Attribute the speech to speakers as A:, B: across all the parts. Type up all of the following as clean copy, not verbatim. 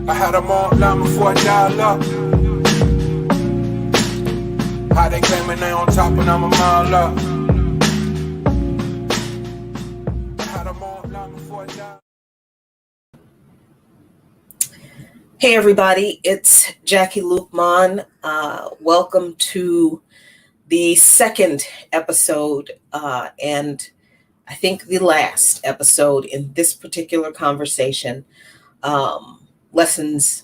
A: I had them all line before I dial up. How they claiming they on top and I'm a mile up. I had them all line before I dial up.
B: Hey everybody, it's Jackie Luqman. Welcome to the second episode and I think the last episode in this particular conversation, Lessons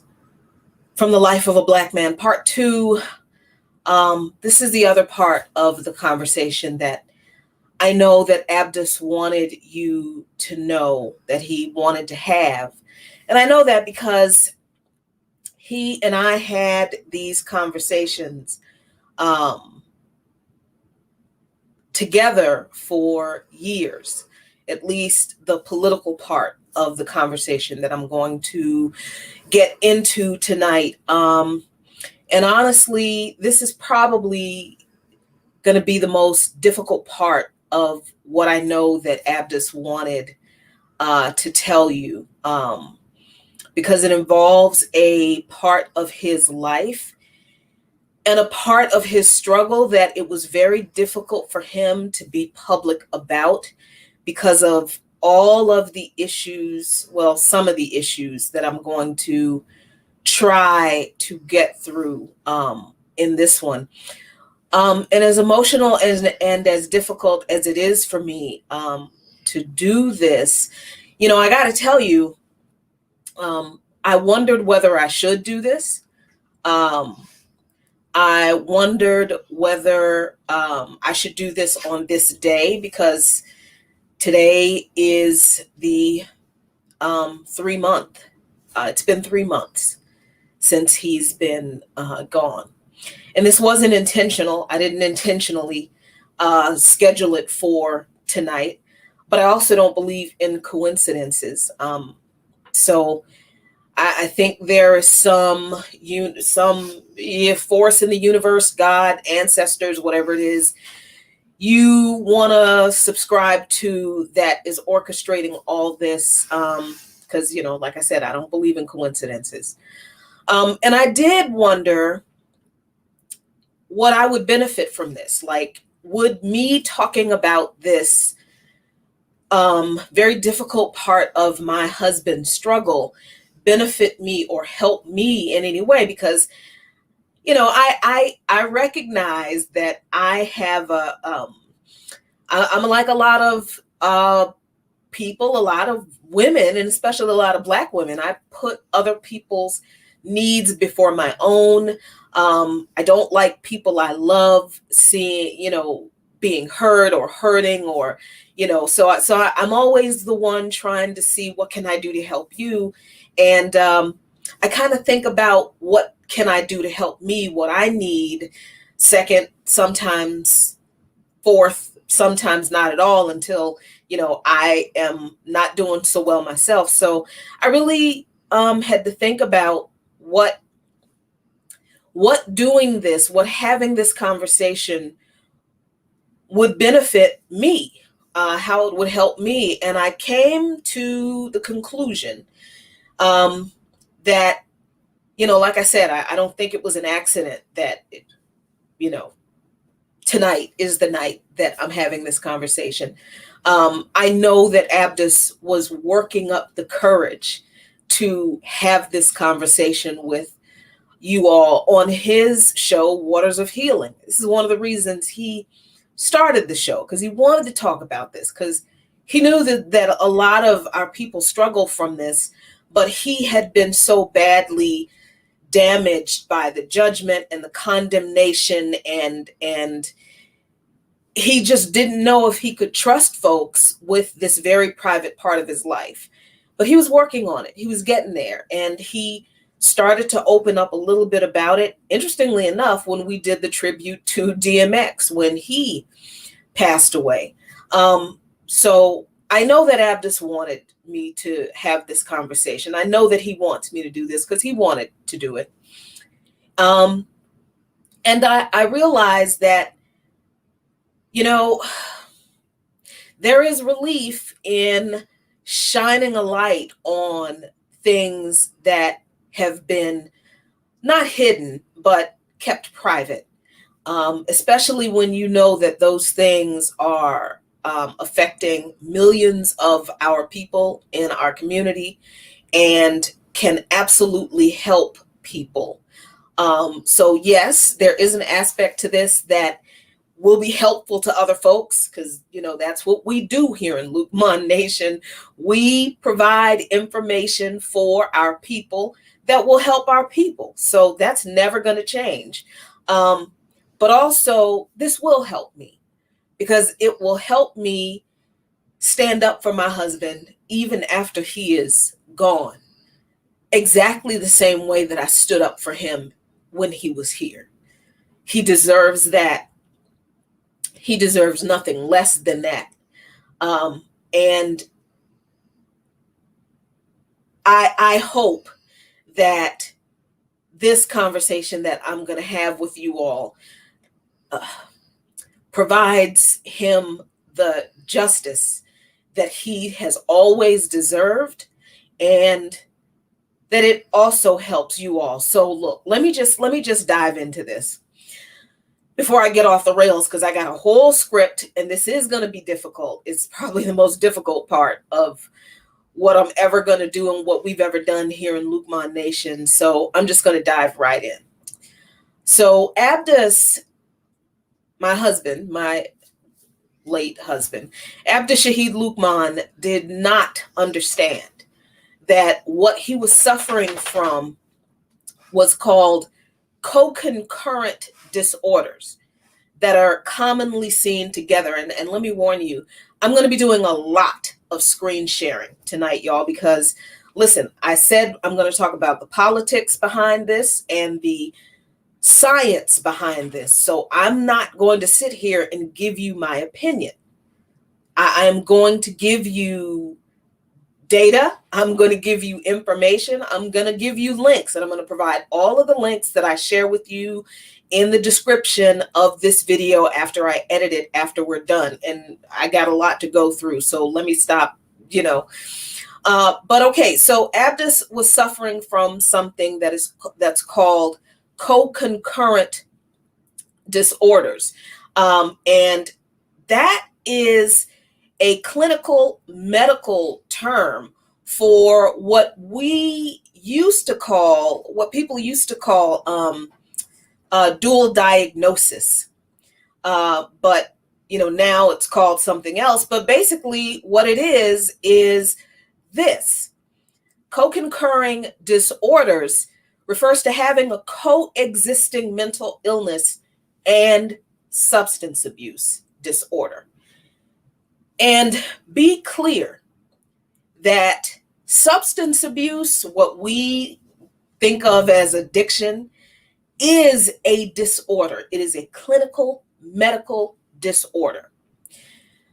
B: from the Life of a Black Man, Part 2. This is the other part of the conversation that I know that Abdus wanted you to know, that he wanted to have. And I know that because he and I had these conversations together for years, at least the political part of the conversation that I'm going to get into tonight. And honestly, this is probably going to be the most difficult part of what I know that Abdus wanted to tell you, because it involves a part of his life and a part of his struggle that it was very difficult for him to be public about because of all of the issues, well, some of the issues that I'm going to try to get through in this one. And as emotional and as difficult as it is for me to do this, I got to tell you, I wondered whether I should do this. I wondered whether I should do this on this day, because today is the 3-month. It's been 3 months since he's been gone. And this wasn't intentional. I didn't intentionally schedule it for tonight, but I also don't believe in coincidences. So I think there is some force in the universe, God, ancestors, whatever it is you want to subscribe to, that is orchestrating all this. Because, like I said, I don't believe in coincidences. And I did wonder what I would benefit from this. Like, would me talking about this very difficult part of my husband's struggle benefit me or help me in any way? Because I recognize that I have I'm like a lot of people, a lot of women, and especially a lot of Black women. I put other people's needs before my own. I don't like people I love seeing, being hurt or hurting, or, so I'm always the one trying to see what can I do to help you. And I kind of think about what can I do to help me, what I need, second, sometimes fourth, sometimes not at all, until, I am not doing so well myself. So I really had to think about what doing this, what having this conversation would benefit me, how it would help me. And I came to the conclusion that, like I said, I don't think it was an accident that, tonight is the night that I'm having this conversation. I know that Abdus was working up the courage to have this conversation with you all on his show, Waters of Healing. This is one of the reasons he started the show, because he wanted to talk about this, because he knew that a lot of our people struggle from this, but he had been so badly damaged by the judgment and the condemnation, and he just didn't know if he could trust folks with this very private part of his life. But he was working on it. He was getting there, and he started to open up a little bit about it. Interestingly enough, when we did the tribute to DMX when he passed away. So I know that Abdus wanted me to have this conversation. I know that he wants me to do this because he wanted to do it. And I realized that, there is relief in shining a light on things that have been not hidden, but kept private, especially when you know that those things are affecting millions of our people in our community and can absolutely help people. So yes, there is an aspect to this that will be helpful to other folks, because that's what we do here in Luqman Nation. We provide information for our people that will help our people. So that's never going to change. But also, this will help me because it will help me stand up for my husband even after he is gone, exactly the same way that I stood up for him when he was here. He deserves that. He deserves nothing less than that. And I hope that this conversation that I'm going to have with you all provides him the justice that he has always deserved, and that it also helps you all. So look, let me just dive into this before I get off the rails, because I got a whole script and this is going to be difficult. It's probably the most difficult part of what I'm ever going to do and what we've ever done here in Luqman Nation. So I'm just going to dive right in. So Abdus, my husband, my late husband, Abdus Shaheed Luqman, did not understand that what he was suffering from was called co-concurrent disorders that are commonly seen together. And let me warn you, I'm going to be doing a lot of screen sharing tonight, y'all, because listen, I said I'm going to talk about the politics behind this and the science behind this. So I'm not going to sit here and give you my opinion. I am going to give you data. I'm going to give you information. I'm going to give you links, and I'm going to provide all of the links that I share with you in the description of this video after I edit it, after we're done. And I got a lot to go through, so let me stop, But okay, so Abdus was suffering from something that's called co-concurrent disorders. And that is a clinical medical term for what people used to call dual diagnosis. But now it's called something else. But basically what it is this. Co-concurring disorders refers to having a coexisting mental illness and substance abuse disorder. And be clear that substance abuse, what we think of as addiction, is a disorder. It is a clinical medical disorder.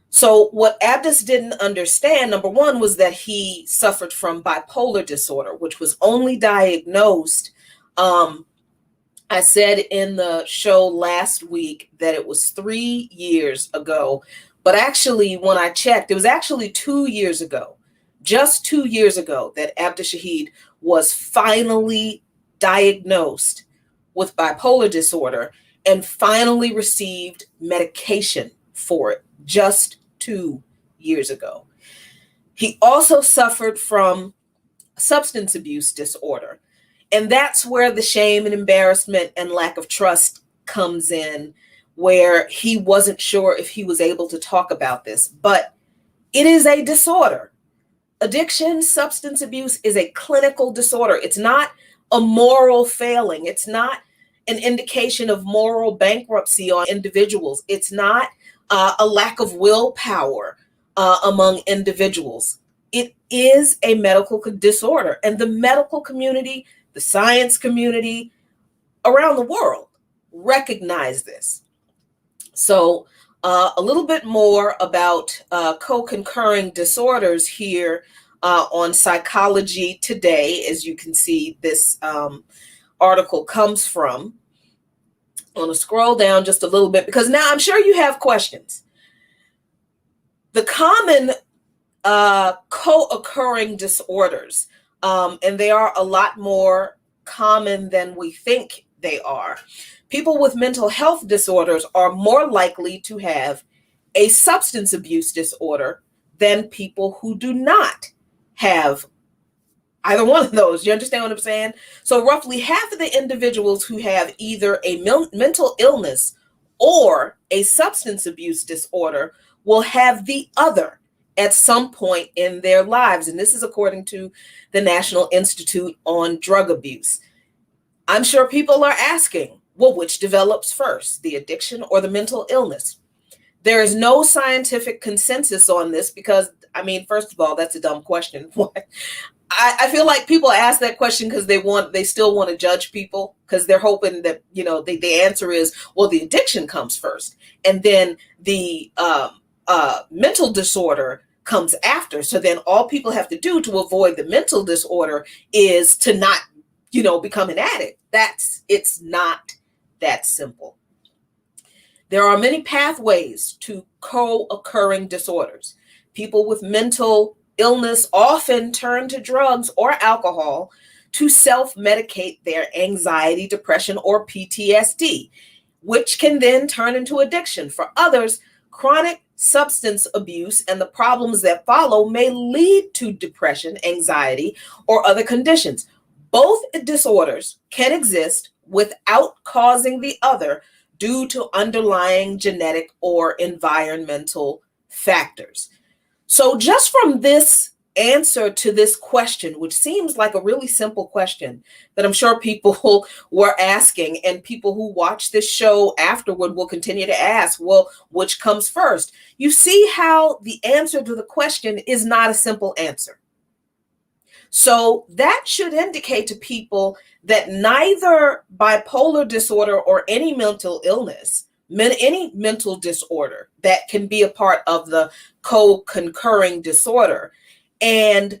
B: So what Abdus didn't understand, number one, was that he suffered from bipolar disorder, which was only diagnosed, I said in the show last week that it was 3 years ago. But actually, when I checked, it was actually 2 years ago, just 2 years ago, that Abdus Shaheed was finally diagnosed with bipolar disorder and finally received medication for it, just 2 years ago. He also suffered from substance abuse disorder. And that's where the shame and embarrassment and lack of trust comes in, where he wasn't sure if he was able to talk about this. But it is a disorder. Addiction, substance abuse is a clinical disorder. It's not a moral failing. It's not an indication of moral bankruptcy on individuals. It's not a lack of willpower among individuals. It is a medical disorder. And the medical community, the science community around the world recognize this. So a little bit more about co-concurring disorders here on Psychology Today. As you can see, this article comes from. I'm going to scroll down just a little bit because now I'm sure you have questions. The common co-occurring disorders, and they are a lot more common than we think they are. People with mental health disorders are more likely to have a substance abuse disorder than people who do not have either one of those. You understand what I'm saying? So roughly half of the individuals who have either a mental illness or a substance abuse disorder will have the other at some point in their lives. And this is according to the National Institute on Drug Abuse. I'm sure people are asking, well, which develops first, the addiction or the mental illness? There is no scientific consensus on this because, I mean, first of all, that's a dumb question. I feel like people ask that question because they still want to judge people because they're hoping that, the answer is, well, the addiction comes first and then the mental disorder comes after. So then all people have to do to avoid the mental disorder is to not, become an addict. It's not that simple. There are many pathways to co-occurring disorders. People with mental illness often turn to drugs or alcohol to self-medicate their anxiety, depression, or PTSD, which can then turn into addiction. For others, chronic substance abuse and the problems that follow may lead to depression, anxiety, or other conditions. Both disorders can exist without causing the other due to underlying genetic or environmental factors. So just from this answer to this question, which seems like a really simple question that I'm sure people were asking, and people who watch this show afterward will continue to ask, well, which comes first? You see how the answer to the question is not a simple answer. So that should indicate to people that neither bipolar disorder or any mental illness, any mental disorder that can be a part of the co-concurring disorder, and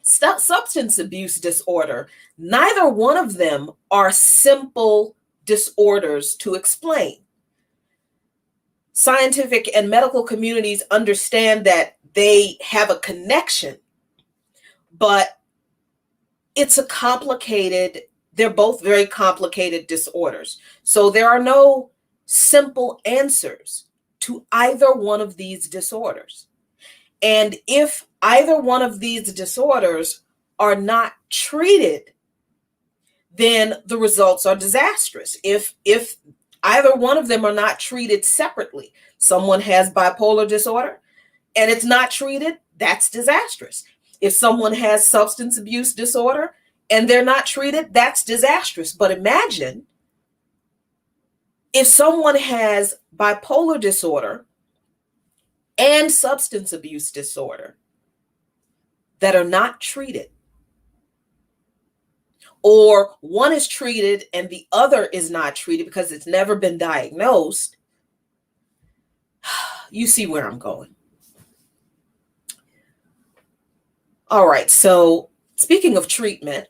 B: substance abuse disorder, neither one of them are simple disorders to explain. Scientific and medical communities understand that they have a connection, but they're both very complicated disorders. So there are no simple answers to either one of these disorders. And if either one of these disorders are not treated, then the results are disastrous. If either one of them are not treated separately, someone has bipolar disorder and it's not treated, that's disastrous. If someone has substance abuse disorder and they're not treated, that's disastrous. But imagine if someone has bipolar disorder and substance abuse disorder that are not treated, or one is treated and the other is not treated because it's never been diagnosed. You see where I'm going. All right, so speaking of treatment,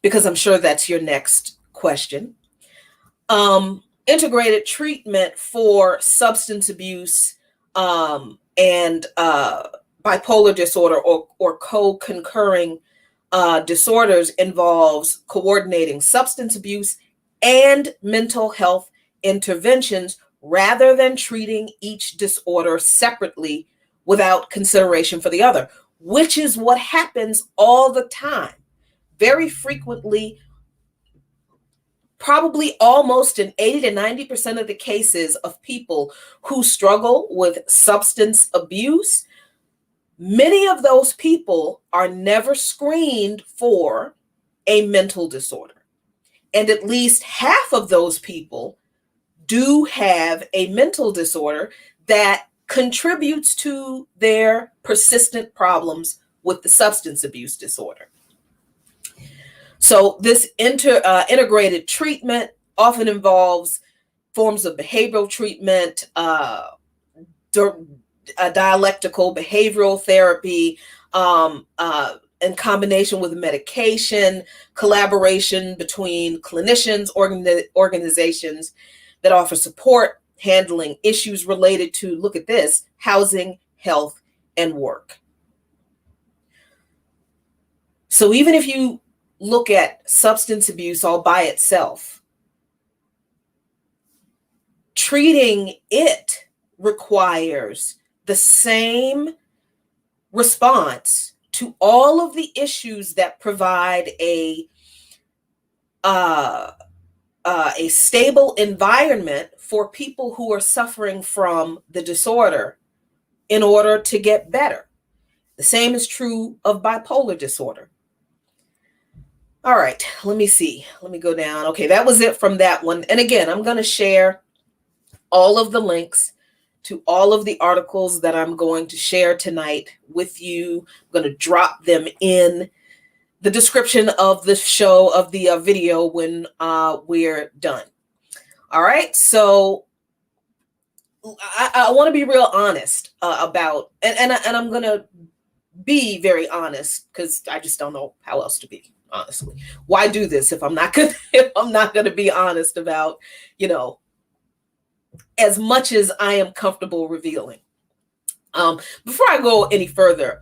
B: because I'm sure that's your next question, integrated treatment for substance abuse and bipolar disorder or co-concurring disorders involves coordinating substance abuse and mental health interventions rather than treating each disorder separately without consideration for the other, which is what happens all the time. Very frequently, probably almost in 80 to 90% of the cases of people who struggle with substance abuse, many of those people are never screened for a mental disorder. And at least half of those people do have a mental disorder that contributes to their persistent problems with the substance abuse disorder. So this integrated treatment often involves forms of behavioral treatment, dialectical behavioral therapy, in combination with medication, collaboration between clinicians, organizations that offer support, handling issues related to, look at this, housing, health, and work. So even if you look at substance abuse all by itself. Treating it requires the same response to all of the issues that provide a stable environment for people who are suffering from the disorder in order to get better. The same is true of bipolar disorder. All right, let me see. Let me go down. Okay, that was it from that one. And again, I'm going to share all of the links to all of the articles that I'm going to share tonight with you. I'm going to drop them in the description of the show, of the video when we're done. All right, so I want to be real honest about, and I'm going to be very honest because I just don't know how else to be, honestly. Why do this if I'm not going to be honest about, as much as I am comfortable revealing. Before I go any further,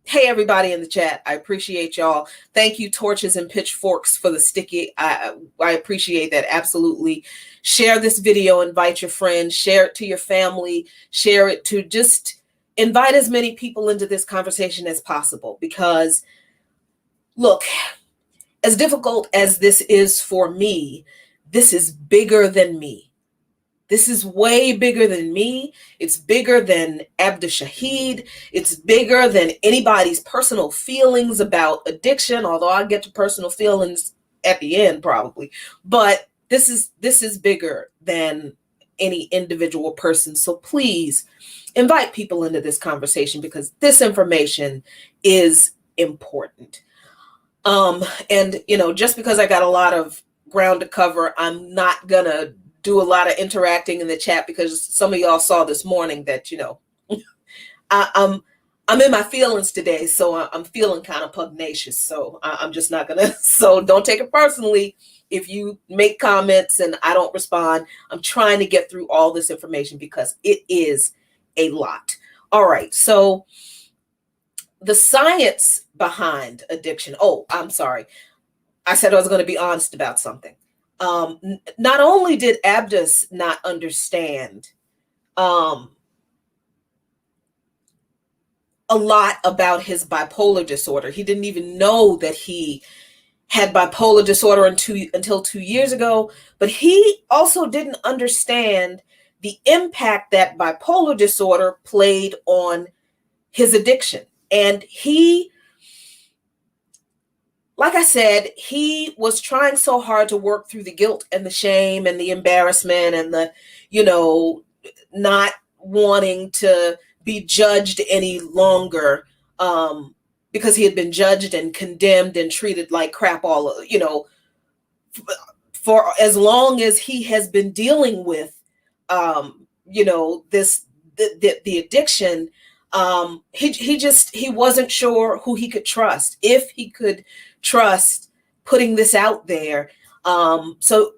B: hey, everybody in the chat, I appreciate y'all. Thank you, Torches and Pitchforks, for the sticky. I appreciate that, absolutely. Share this video, invite your friends, share it to your family, share it to just invite as many people into this conversation as possible. Because, look, as difficult as this is for me, this is bigger than me. This is way bigger than me. It's bigger than Abdus Shahid. It's bigger than anybody's personal feelings about addiction, although I'll get to personal feelings at the end probably. But this is bigger than any individual person. So please invite people into this conversation because this information is important. And just because I got a lot of ground to cover, I'm not gonna do a lot of interacting in the chat because some of y'all saw this morning that, I'm in my feelings today. So I'm feeling kind of pugnacious. So I'm just not gonna, so don't take it personally if you make comments and I don't respond. I'm trying to get through all this information because it is a lot. All right. So the science behind addiction. Oh, I'm sorry. I said I was going to be honest about something. Not only did Abdus not understand a lot about his bipolar disorder, he didn't even know that he had bipolar disorder until 2 years ago, but he also didn't understand the impact that bipolar disorder played on his addiction. And he, like I said, he was trying so hard to work through the guilt and the shame and the embarrassment and the, not wanting to be judged any longer because he had been judged and condemned and treated like crap for as long as he has been dealing with, the addiction. He wasn't sure who he could trust, if he could trust putting this out there. So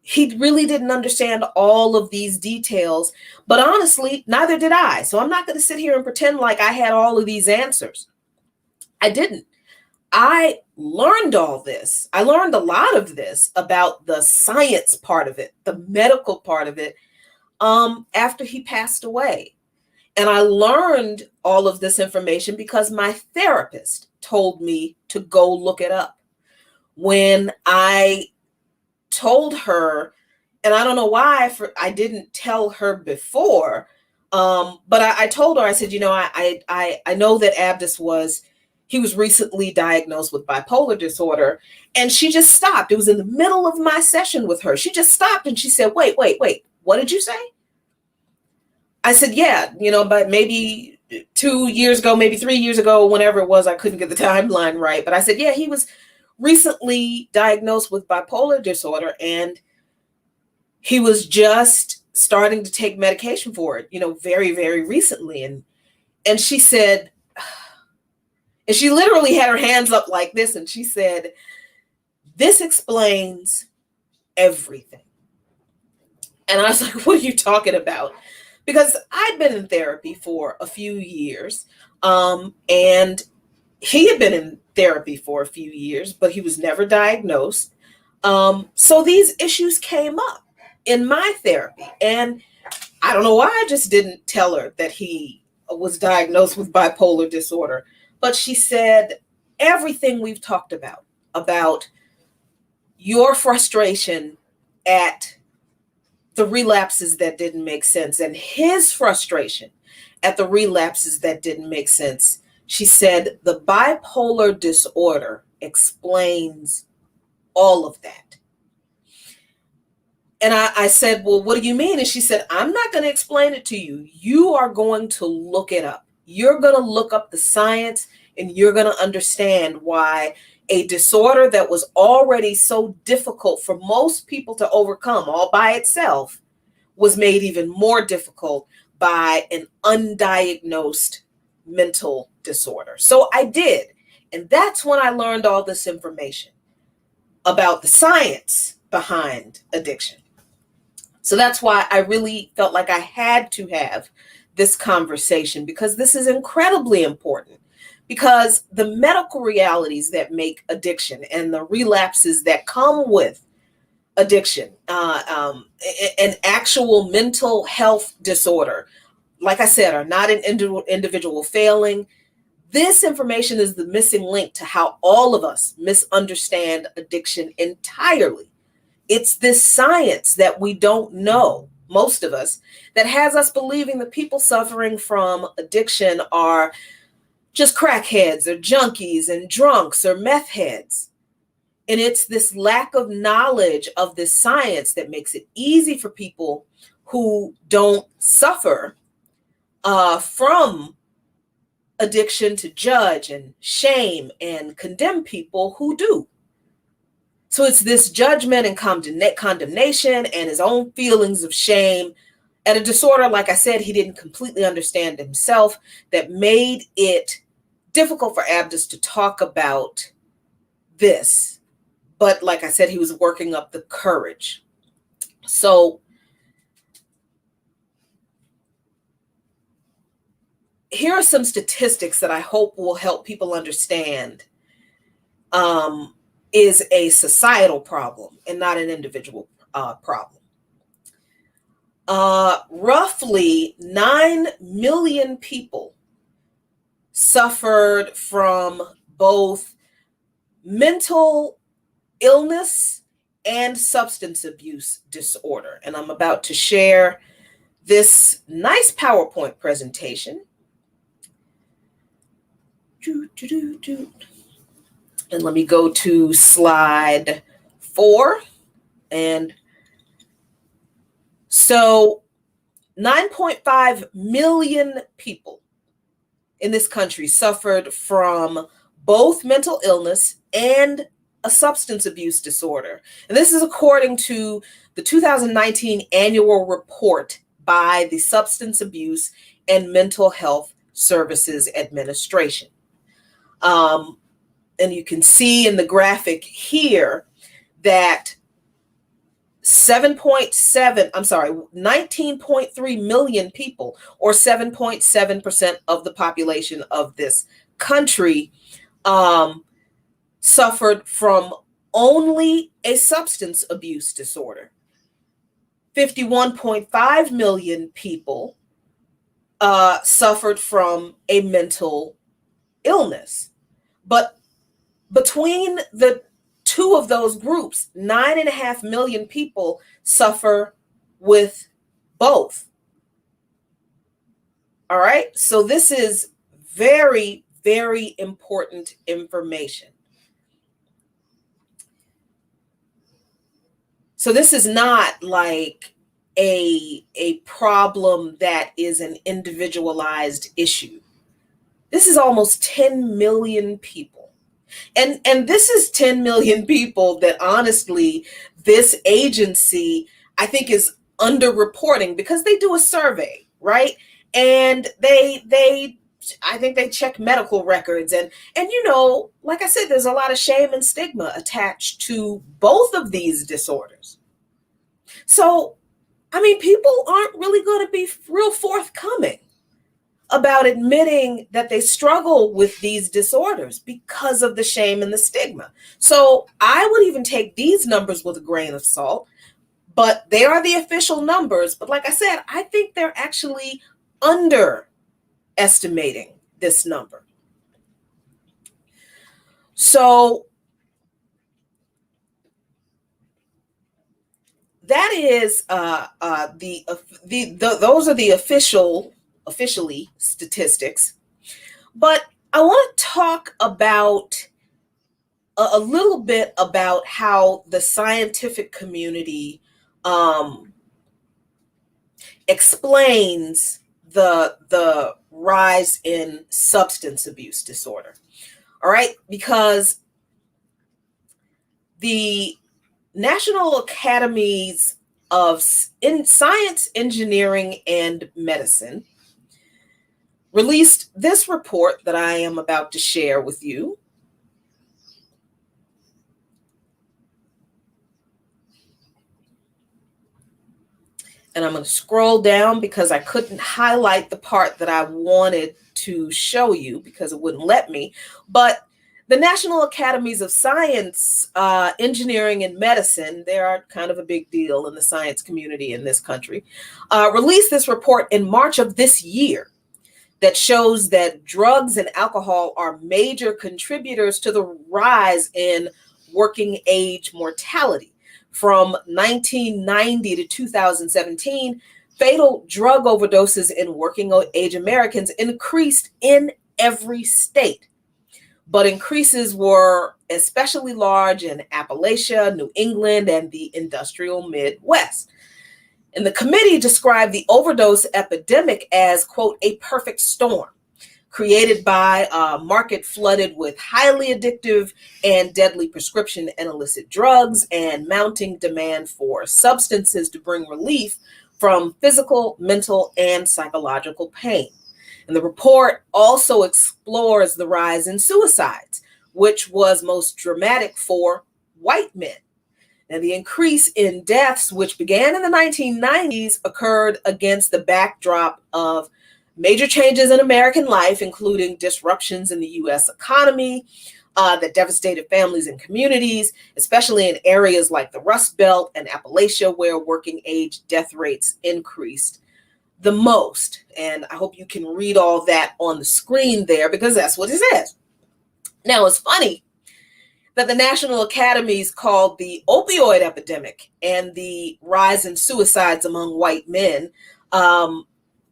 B: he really didn't understand all of these details, but honestly, neither did I. So I'm not going to sit here and pretend like I had all of these answers. I didn't. I learned all this. I learned a lot of this about the science part of it, the medical part of it, after he passed away. And I learned all of this information because my therapist told me to go look it up. When I told her, and I don't know why I didn't tell her before, but I told her, I said, I know that Abdus was recently diagnosed with bipolar disorder. And she just stopped. It was in the middle of my session with her. She just stopped and she said, wait, what did you say? I said, yeah, but maybe 2 years ago, maybe 3 years ago, whenever it was, I couldn't get the timeline right. But I said, yeah, he was recently diagnosed with bipolar disorder and he was just starting to take medication for it, very, very recently. And she said, and she literally had her hands up like this. And she said, this explains everything. And I was like, what are you talking about? Because I'd been in therapy for a few years, and he had been in therapy for a few years, but he was never diagnosed. So these issues came up in my therapy. And I don't know why I just didn't tell her that he was diagnosed with bipolar disorder. But she said, everything we've talked about your frustration at the relapses that didn't make sense and his frustration at the relapses that didn't make sense. She said, the bipolar disorder explains all of that. And I said, well, what do you mean? And she said, I'm not going to explain it to you. You are going to look it up. You're going to look up the science and you're going to understand why a disorder that was already so difficult for most people to overcome all by itself was made even more difficult by an undiagnosed mental disorder. So I did. And that's when I learned all this information about the science behind addiction. So that's why I really felt like I had to have this conversation, because this is incredibly important, because the medical realities that make addiction and the relapses that come with addiction, an actual mental health disorder, like I said, are not an individual failing. This information is the missing link to how all of us misunderstand addiction entirely. It's this science that we don't know, most of us, that has us believing that people suffering from addiction are just crackheads or junkies and drunks or meth heads. And it's this lack of knowledge of this science that makes it easy for people who don't suffer from addiction to judge and shame and condemn people who do. So it's this judgment and condemnation and his own feelings of shame at a disorder, like I said, he didn't completely understand himself, that made it difficult for Abdus to talk about this. But like I said, he was working up the courage. So here are some statistics that I hope will help people understand is a societal problem and not an individual problem. Roughly 9 million people suffered from both mental illness and substance abuse disorder. And I'm about to share this nice PowerPoint presentation. And let me go to slide 4. And so 9.5 million people in this country suffered from both mental illness and a substance abuse disorder. And this is according to the 2019 annual report by the Substance Abuse and Mental Health Services Administration. And you can see in the graphic here that 19.3 million people, or 7.7% of the population of this country, suffered from only a substance abuse disorder. 51.5 million people suffered from a mental illness. But between the two of those groups, 9.5 million people suffer with both. All right, so this is very, very important information. So this is not like a problem that is an individualized issue. This is almost 10 million people. And this is 10 million people that honestly, this agency, I think, is underreporting, because they do a survey, right? And I think they check medical records, and you know, like I said, there's a lot of shame and stigma attached to both of these disorders. So, I mean, people aren't really going to be real forthcoming about admitting that they struggle with these disorders because of the shame and the stigma. So I would even take these numbers with a grain of salt, but they are the official numbers. But like I said, I think they're actually underestimating this number. So that is those are the officially statistics. But I want to talk about a little bit about how the scientific community explains the rise in substance abuse disorder. All right, because the National Academies of Science, Engineering, and Medicine released this report that I am about to share with you. And I'm going to scroll down because I couldn't highlight the part that I wanted to show you because it wouldn't let me. But the National Academies of Science, Engineering, and Medicine, they are kind of a big deal in the science community in this country, released this report in March of this year that shows that drugs and alcohol are major contributors to the rise in working age mortality. From 1990 to 2017, fatal drug overdoses in working age Americans increased in every state. But increases were especially large in Appalachia, New England, and the industrial Midwest. And the committee described the overdose epidemic as, quote, a perfect storm created by a market flooded with highly addictive and deadly prescription and illicit drugs and mounting demand for substances to bring relief from physical, mental, and psychological pain. And the report also explores the rise in suicides, which was most dramatic for white men. And the increase in deaths, which began in the 1990s, occurred against the backdrop of major changes in American life, including disruptions in the U.S. economy that devastated families and communities, especially in areas like the Rust Belt and Appalachia, where working age death rates increased the most. And I hope you can read all that on the screen there because that's what it says. Now, it's funny that the National Academies called the opioid epidemic and the rise in suicides among white men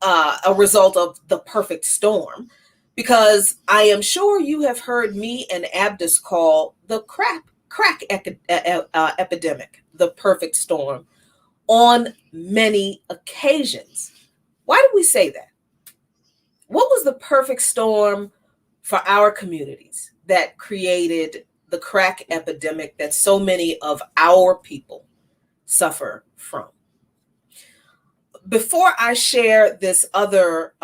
B: a result of the perfect storm, because I am sure you have heard me and Abdus call the crack epidemic the perfect storm on many occasions. Why did we say that? What was the perfect storm for our communities that created the crack epidemic that so many of our people suffer from? Before I share this other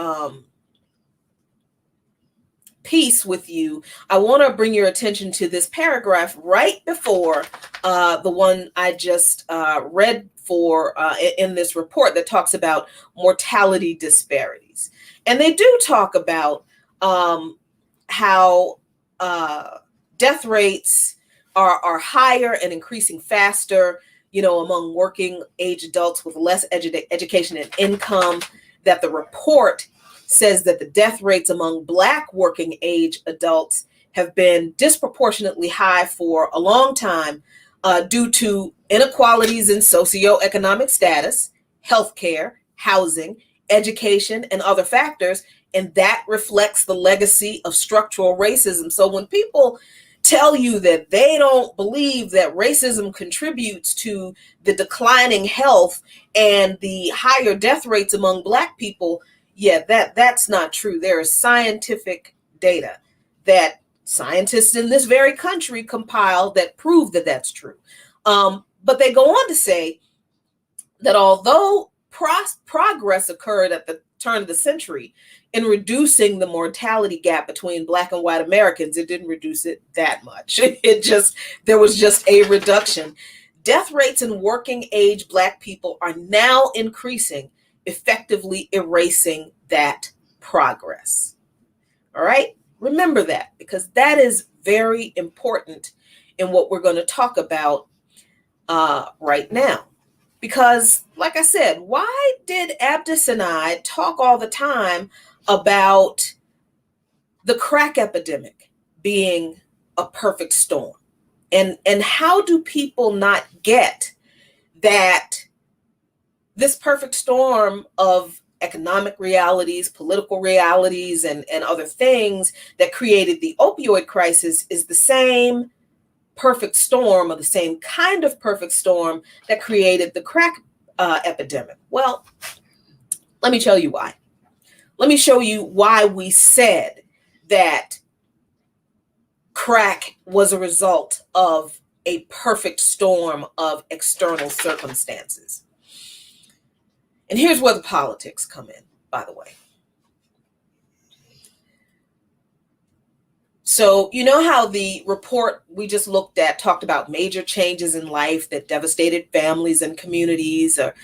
B: piece with you, I want to bring your attention to this paragraph right before the one I just read for in this report that talks about mortality disparities. And they do talk about how death rates are higher and increasing faster, among working age adults with less education and income, that the report says that the death rates among Black working age adults have been disproportionately high for a long time due to inequalities in socioeconomic status, healthcare, housing, education, and other factors. And that reflects the legacy of structural racism. So when people tell you that they don't believe that racism contributes to the declining health and the higher death rates among Black people, yeah, that's not true. There is scientific data that scientists in this very country compiled that prove that that's true. But they go on to say that although progress occurred at the turn of the century in reducing the mortality gap between Black and white Americans, it didn't reduce it that much. There was just a reduction. Death rates in working age Black people are now increasing, effectively erasing that progress. All right? Remember that, because that is very important in what we're going to talk about right now. Because, like I said, why did Abdus and I talk all the time about the crack epidemic being a perfect storm? And how do people not get that this perfect storm of economic realities, political realities, and other things that created the opioid crisis is the same perfect storm, or the same kind of perfect storm that created the crack epidemic? Well, let me tell you why. Let me show you why we said that crack was a result of a perfect storm of external circumstances. And here's where the politics come in, by the way. So, you know how the report we just looked at talked about major changes in life that devastated families and communities, or,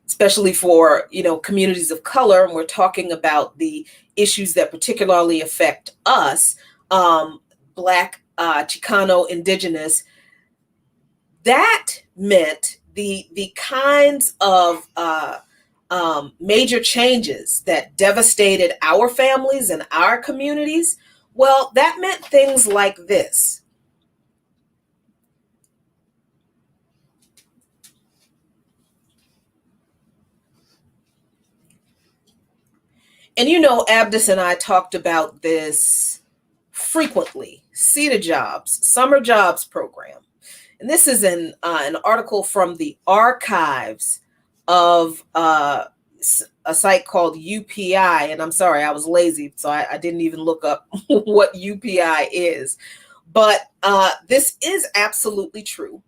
B: especially for, communities of color. And we're talking about the issues that particularly affect us, Black, Chicano, Indigenous. That meant the kinds of major changes that devastated our families and our communities. Well, that meant things like this. And Abdus and I talked about this frequently. CETA jobs, summer jobs program. And this is an article from the archives of a site called UPI. And I'm sorry, I was lazy, so I didn't even look up what UPI is. But this is absolutely true.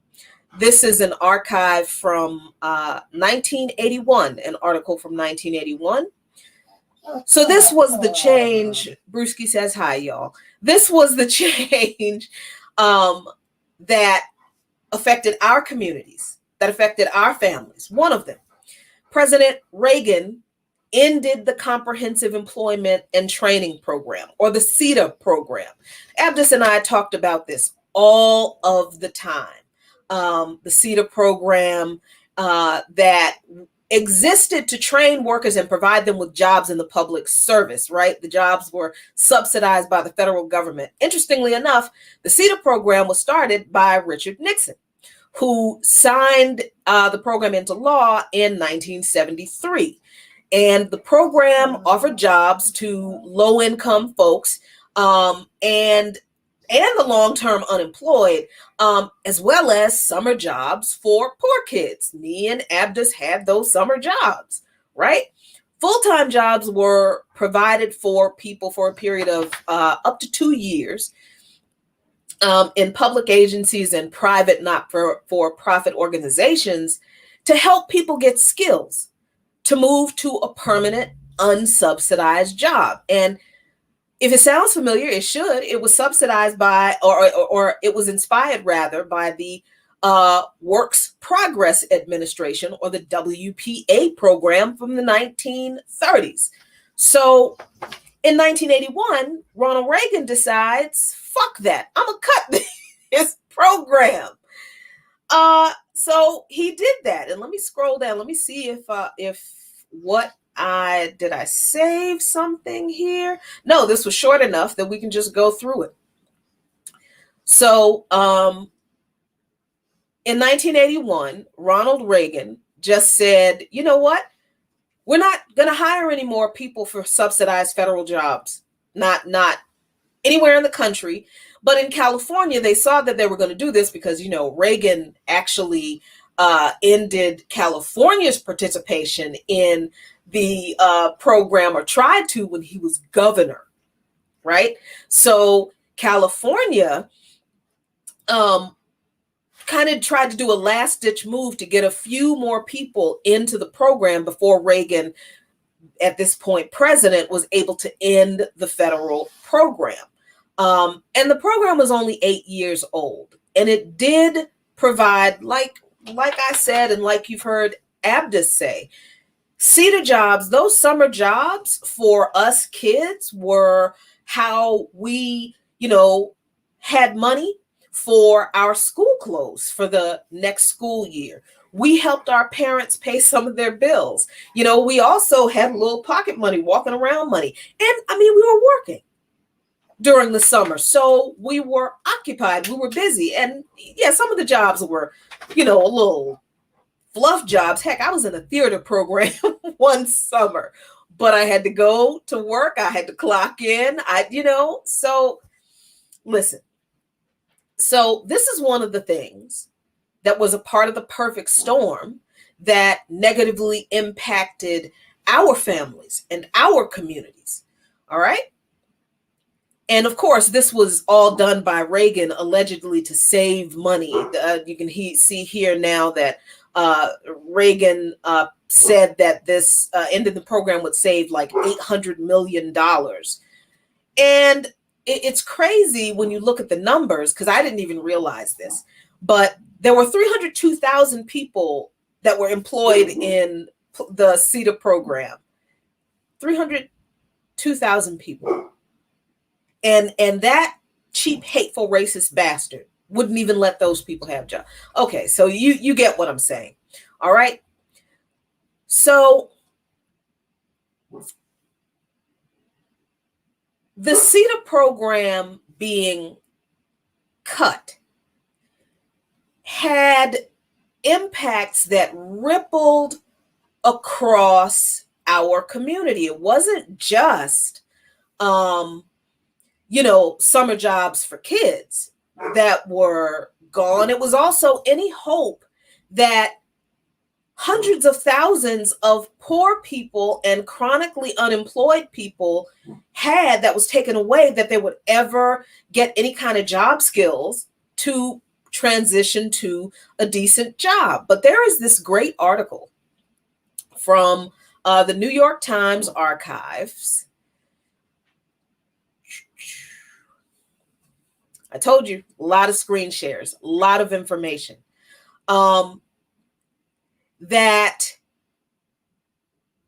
B: This is an archive from 1981, an article from 1981. So this was the change. Brewski says hi, y'all. This was the change that affected our communities, that affected our families. One of them, President Reagan ended the Comprehensive Employment and Training Program, or the CETA program. Abdus and I talked about this all of the time. The CETA program that existed to train workers and provide them with jobs in the public service, right? The jobs were subsidized by the federal government. Interestingly enough, the CETA program was started by Richard Nixon, who signed the program into law in 1973. And the program offered jobs to low-income folks and the long-term unemployed, as well as summer jobs for poor kids. Me and Abdus had those summer jobs, right? Full-time jobs were provided for people for a period of up to 2 years in public agencies and private not-for-profit organizations to help people get skills to move to a permanent, unsubsidized job. And if it sounds familiar, it should. It was subsidized by, or it was inspired rather by the Works Progress Administration, or the WPA program from the 1930s. So in 1981, Ronald Reagan decides, fuck that, I'm gonna cut this program. So he did that. And let me scroll down. Let me see if what did I save something here? No, this was short enough that we can just go through it. So in 1981, Ronald Reagan just said, you know what? We're not going to hire any more people for subsidized federal jobs, not anywhere in the country. But in California, they saw that they were going to do this because, Reagan actually ended California's participation in the program, or tried to, when he was governor, right? So California kind of tried to do a last-ditch move to get a few more people into the program before Reagan, at this point president, was able to end the federal program. And the program was only 8 years old. And it did provide, like I said, and like you've heard Abdus say, CETA jobs, those summer jobs for us kids were how we, had money for our school clothes for the next school year. We helped our parents pay some of their bills. We also had a little pocket money, walking around money. And I mean, we were working during the summer. So we were occupied, we were busy. And yeah, some of the jobs were, a little fluff jobs. Heck, I was in a theater program one summer, but I had to go to work. I had to clock in. So listen. So this is one of the things that was a part of the perfect storm that negatively impacted our families and our communities. All right. And of course, this was all done by Reagan, allegedly to save money. You can see here now that Reagan said that this ended the program would save like $800 million. And it's crazy when you look at the numbers, because I didn't even realize this, but there were 302,000 people that were employed in the CETA program. 302,000 people. And that cheap, hateful, racist bastard wouldn't even let those people have jobs. Okay, so you get what I'm saying. All right. So the CETA program being cut had impacts that rippled across our community. It wasn't just summer jobs for kids that were gone. It was also any hope that hundreds of thousands of poor people and chronically unemployed people had that was taken away, that they would ever get any kind of job skills to transition to a decent job. But there is this great article from the New York Times archives. I told you, a lot of screen shares, a lot of information that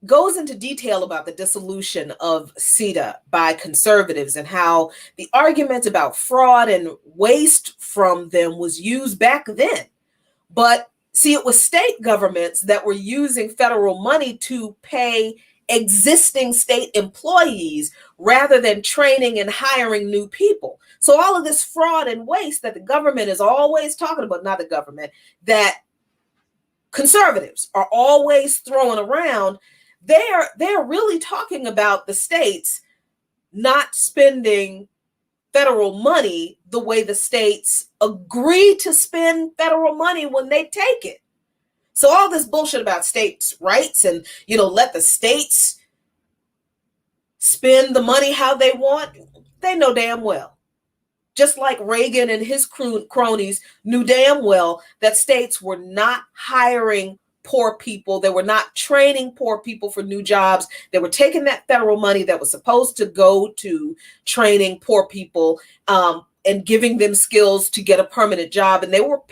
B: goes into detail about the dissolution of CETA by conservatives and how the argument about fraud and waste from them was used back then. But see, it was state governments that were using federal money to pay existing state employees rather than training and hiring new people. So all of this fraud and waste that the government is always talking about, not the government, that conservatives are always throwing around, they're really talking about the states not spending federal money the way the states agree to spend federal money when they take it. So all this bullshit about states' rights and, let the states spend the money how they want, they know damn well. Just like Reagan and his cronies knew damn well that states were not hiring poor people. They were not training poor people for new jobs. They were taking that federal money that was supposed to go to training poor people and giving them skills to get a permanent job. And they were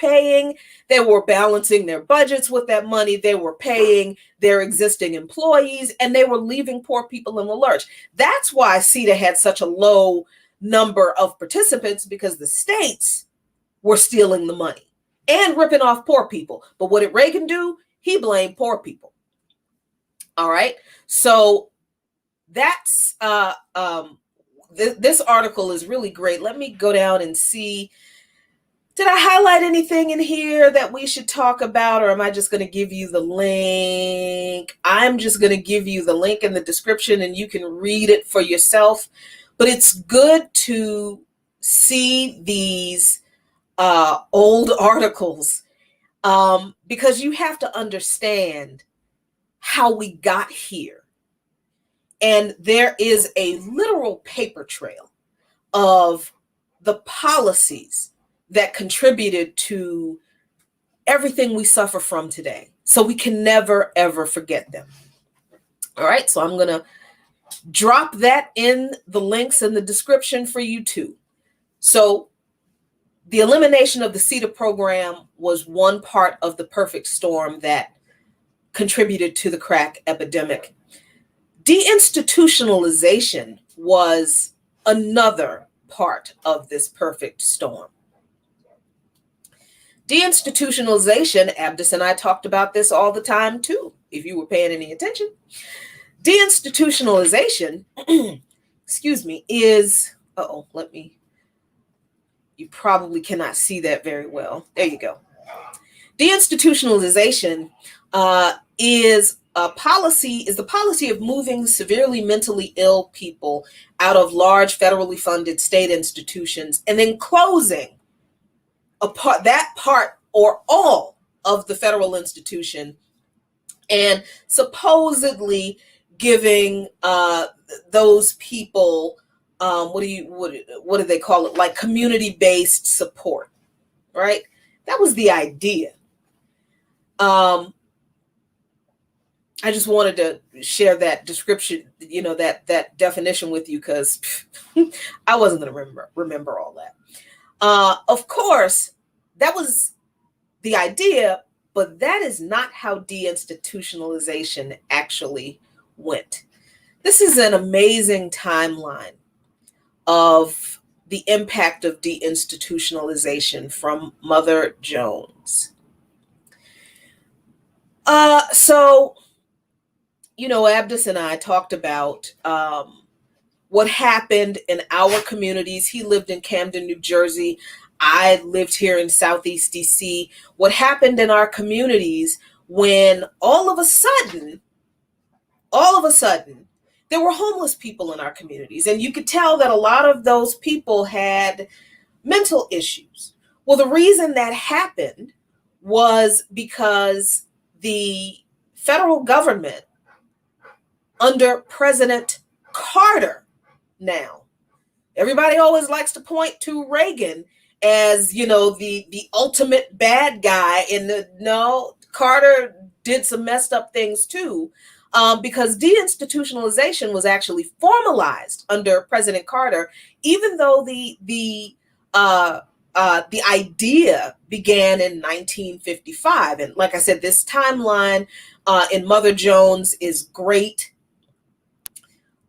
B: balancing their budgets with that money. They were paying their existing employees, and they were leaving poor people in the lurch. That's why CETA had such a low number of participants, because the states were stealing the money and ripping off poor people. But what did Reagan do? He blamed poor people. All right. So that's this article is really great. Let me go down and see. Did I highlight anything in here that we should talk about, or am I just going to give you the link? I'm just going to give you the link in the description and you can read it for yourself. But it's good to see these old articles because you have to understand how we got here. And there is a literal paper trail of the policies that contributed to everything we suffer from today. So we can never, ever forget them. All right, so I'm going to drop that in the links in the description for you too. So the elimination of the CETA program was one part of the perfect storm that contributed to the crack epidemic. Deinstitutionalization was another part of this perfect storm. Deinstitutionalization, Abdus and I talked about this all the time too, if you were paying any attention. Deinstitutionalization, excuse me, is, you probably cannot see that very well. There you go. Deinstitutionalization is the policy of moving severely mentally ill people out of large federally funded state institutions and then closing that part or all of the federal institution and supposedly giving those people what do they call it, like community-based support, right? That was the idea. I just wanted to share that description, that definition with you, because I wasn't going to remember all that. Of course, that was the idea, but that is not how deinstitutionalization actually went. This is an amazing timeline of the impact of deinstitutionalization from Mother Jones. Abdus and I talked about what happened in our communities. He lived in Camden, New Jersey. I lived here in Southeast DC. What happened in our communities when all of a sudden, there were homeless people in our communities. And you could tell that a lot of those people had mental issues. Well, the reason that happened was because the federal government under President Carter, now, everybody always likes to point to Reagan as, the ultimate bad guy no, Carter did some messed up things too, because deinstitutionalization was actually formalized under President Carter, even though the idea began in 1955. And like I said, this timeline in Mother Jones is great.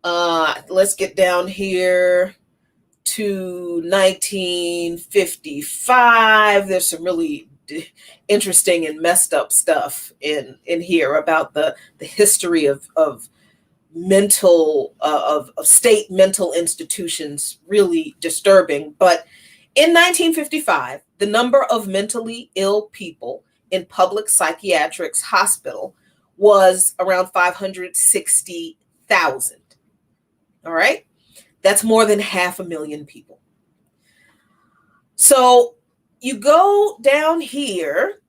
B: Let's get down here to 1955. There's some really interesting and messed up stuff in here about the history of state mental institutions. Really disturbing. But in 1955, the number of mentally ill people in public psychiatric hospital was around 560,000. All right. That's more than 500,000 people. So you go down here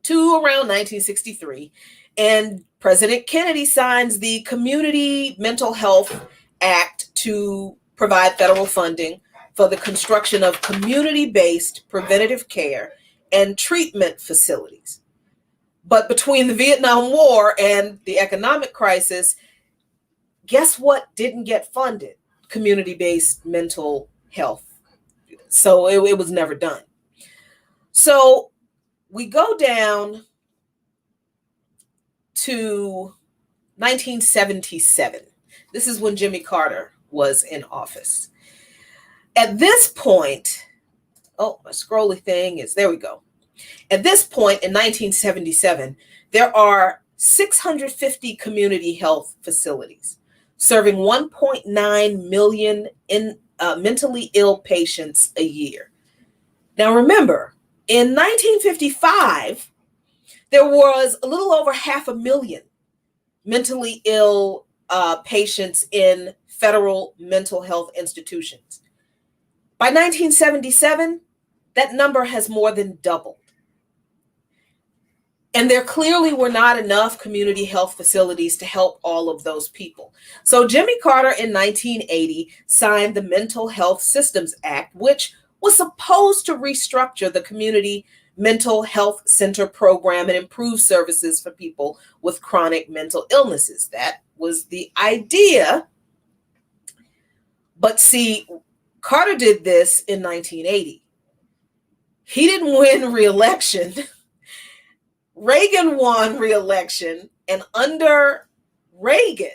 B: to around 1963, and President Kennedy signs the Community Mental Health Act to provide federal funding for the construction of community-based preventative care and treatment facilities. But between the Vietnam War and the economic crisis, guess what didn't get funded? Community-based mental health. So it was never done. So we go down to 1977. This is when Jimmy Carter was in office. At this point, my scrolly thing is, there we go. At this point in 1977, there are 650 community health facilities serving 1.9 million mentally ill patients a year. Now remember, in 1955, there was a little over 500,000 mentally ill patients in federal mental health institutions. By 1977, that number has more than doubled. And there clearly were not enough community health facilities to help all of those people. So Jimmy Carter in 1980 signed the Mental Health Systems Act, which was supposed to restructure the community mental health center program and improve services for people with chronic mental illnesses. That was the idea. But see, Carter did this in 1980. He didn't win re-election. Reagan won re-election, and under Reagan,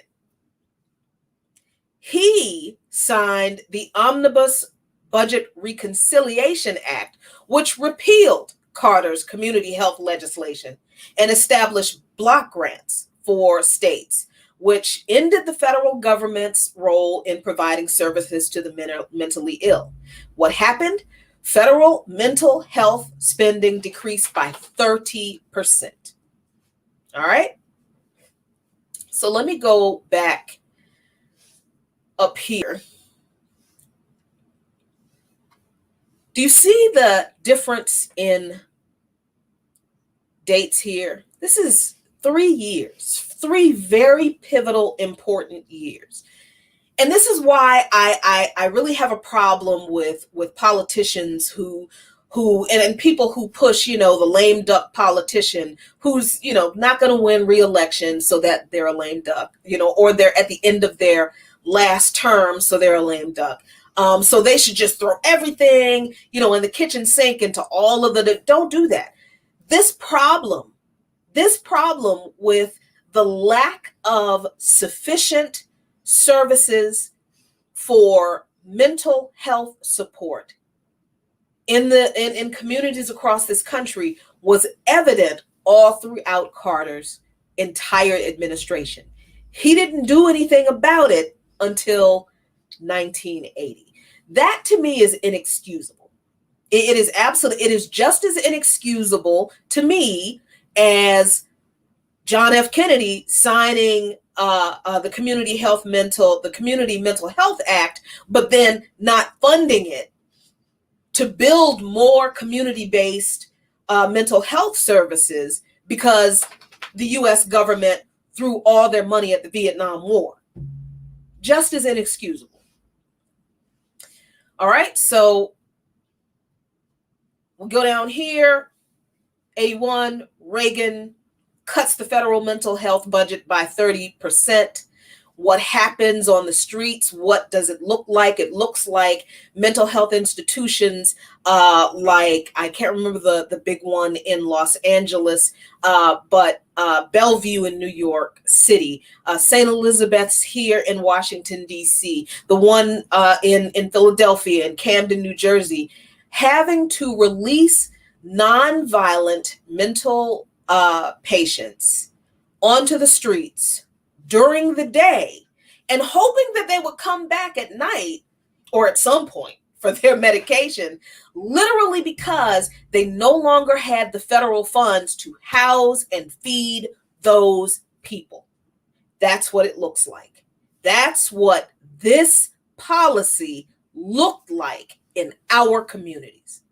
B: he signed the Omnibus Budget Reconciliation Act, which repealed Carter's community health legislation and established block grants for states, which ended the federal government's role in providing services to the mentally ill. What happened? Federal mental health spending decreased by 30%. All right? So let me go back up here. Do you see the difference in dates here? This is 3 years, 3 very pivotal, important years. And this is why I really have a problem with politicians who and people who push, the lame duck politician who's, not going to win re-election so that they're a lame duck, or they're at the end of their last term, so they're a lame duck. So they should just throw everything, in the kitchen sink into all of don't do that. This problem with the lack of sufficient services for mental health support in communities across this country was evident all throughout Carter's entire administration. He didn't do anything about it until 1980. That to me is inexcusable. It is just as inexcusable to me as John F. Kennedy signing the Community Mental Health Act, but then not funding it to build more community-based mental health services because the U.S. government threw all their money at the Vietnam War. Just as inexcusable. All right, so we'll go down here. 81, Reagan cuts the federal mental health budget by 30%. What happens on the streets? What does it look like? It looks like mental health institutions like, I can't remember the big one in Los Angeles, but Bellevue in New York City, St. Elizabeth's here in Washington, D.C., the one in Philadelphia and Camden, New Jersey, having to release nonviolent mental patients onto the streets during the day and hoping that they would come back at night or at some point for their medication, literally because they no longer had the federal funds to house and feed those people. That's what it looks like. That's what this policy looked like in our communities.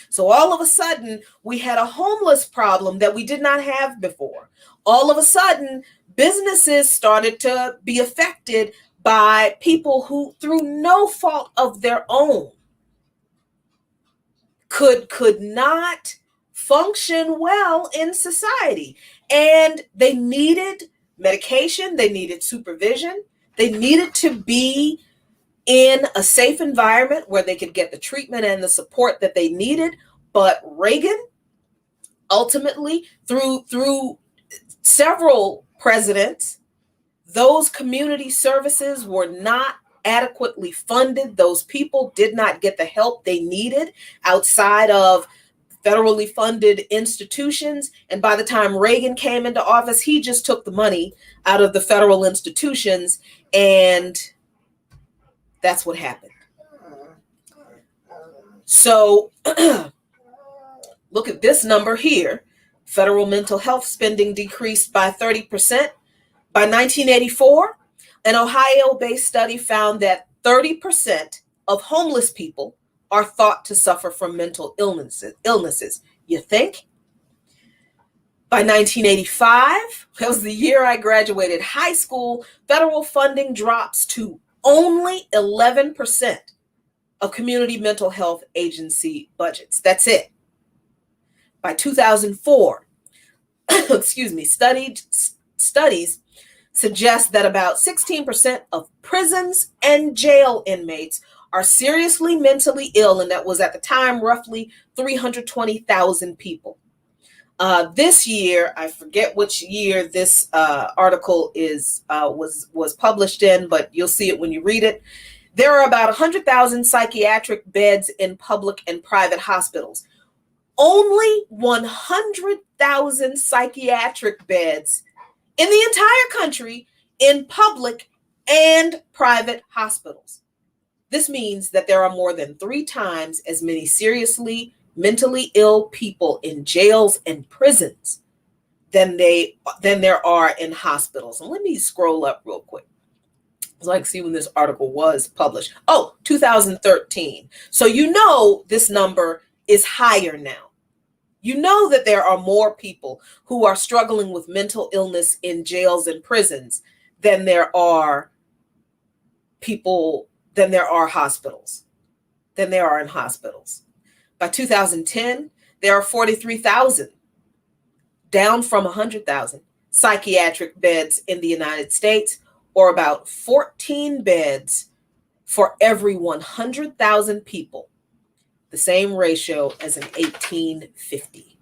B: So all of a sudden, we had a homeless problem that we did not have before. All of a sudden, businesses started to be affected by people who, through no fault of their own, could not function well in society. And they needed medication, they needed supervision, they needed to be in a safe environment where they could get the treatment and the support that they needed. But Reagan, ultimately, through several presidents, those community services were not adequately funded. Those people did not get the help they needed outside of federally funded institutions. And by the time Reagan came into office, he just took the money out of the federal institutions, and that's what happened. So look at this number here. Federal mental health spending decreased by 30%. By 1984, an Ohio-based study found that 30% of homeless people are thought to suffer from mental illnesses. You think? By 1985, that was the year I graduated high school, federal funding drops to only 11% of community mental health agency budgets. That's it. By 2004, studies suggest that about 16% of prisons and jail inmates are seriously mentally ill, and that was at the time roughly 320,000 people. This year, I forget which year this article was published in, but you'll see it when you read it. There are about 100,000 psychiatric beds in public and private hospitals. Only 100,000 psychiatric beds in the entire country in public and private hospitals. This means that there are more than 3 times as many seriously mentally ill people in jails and prisons than there are in hospitals. And let me scroll up real quick so I can see when this article was published. Oh, 2013. So you know this number is higher now. You know that there are more people who are struggling with mental illness in jails and prisons than there are hospitals, than there are in hospitals. By 2010, there are 43,000, down from 100,000 psychiatric beds in the United States, or about 14 beds for every 100,000 people, the same ratio as in 1850.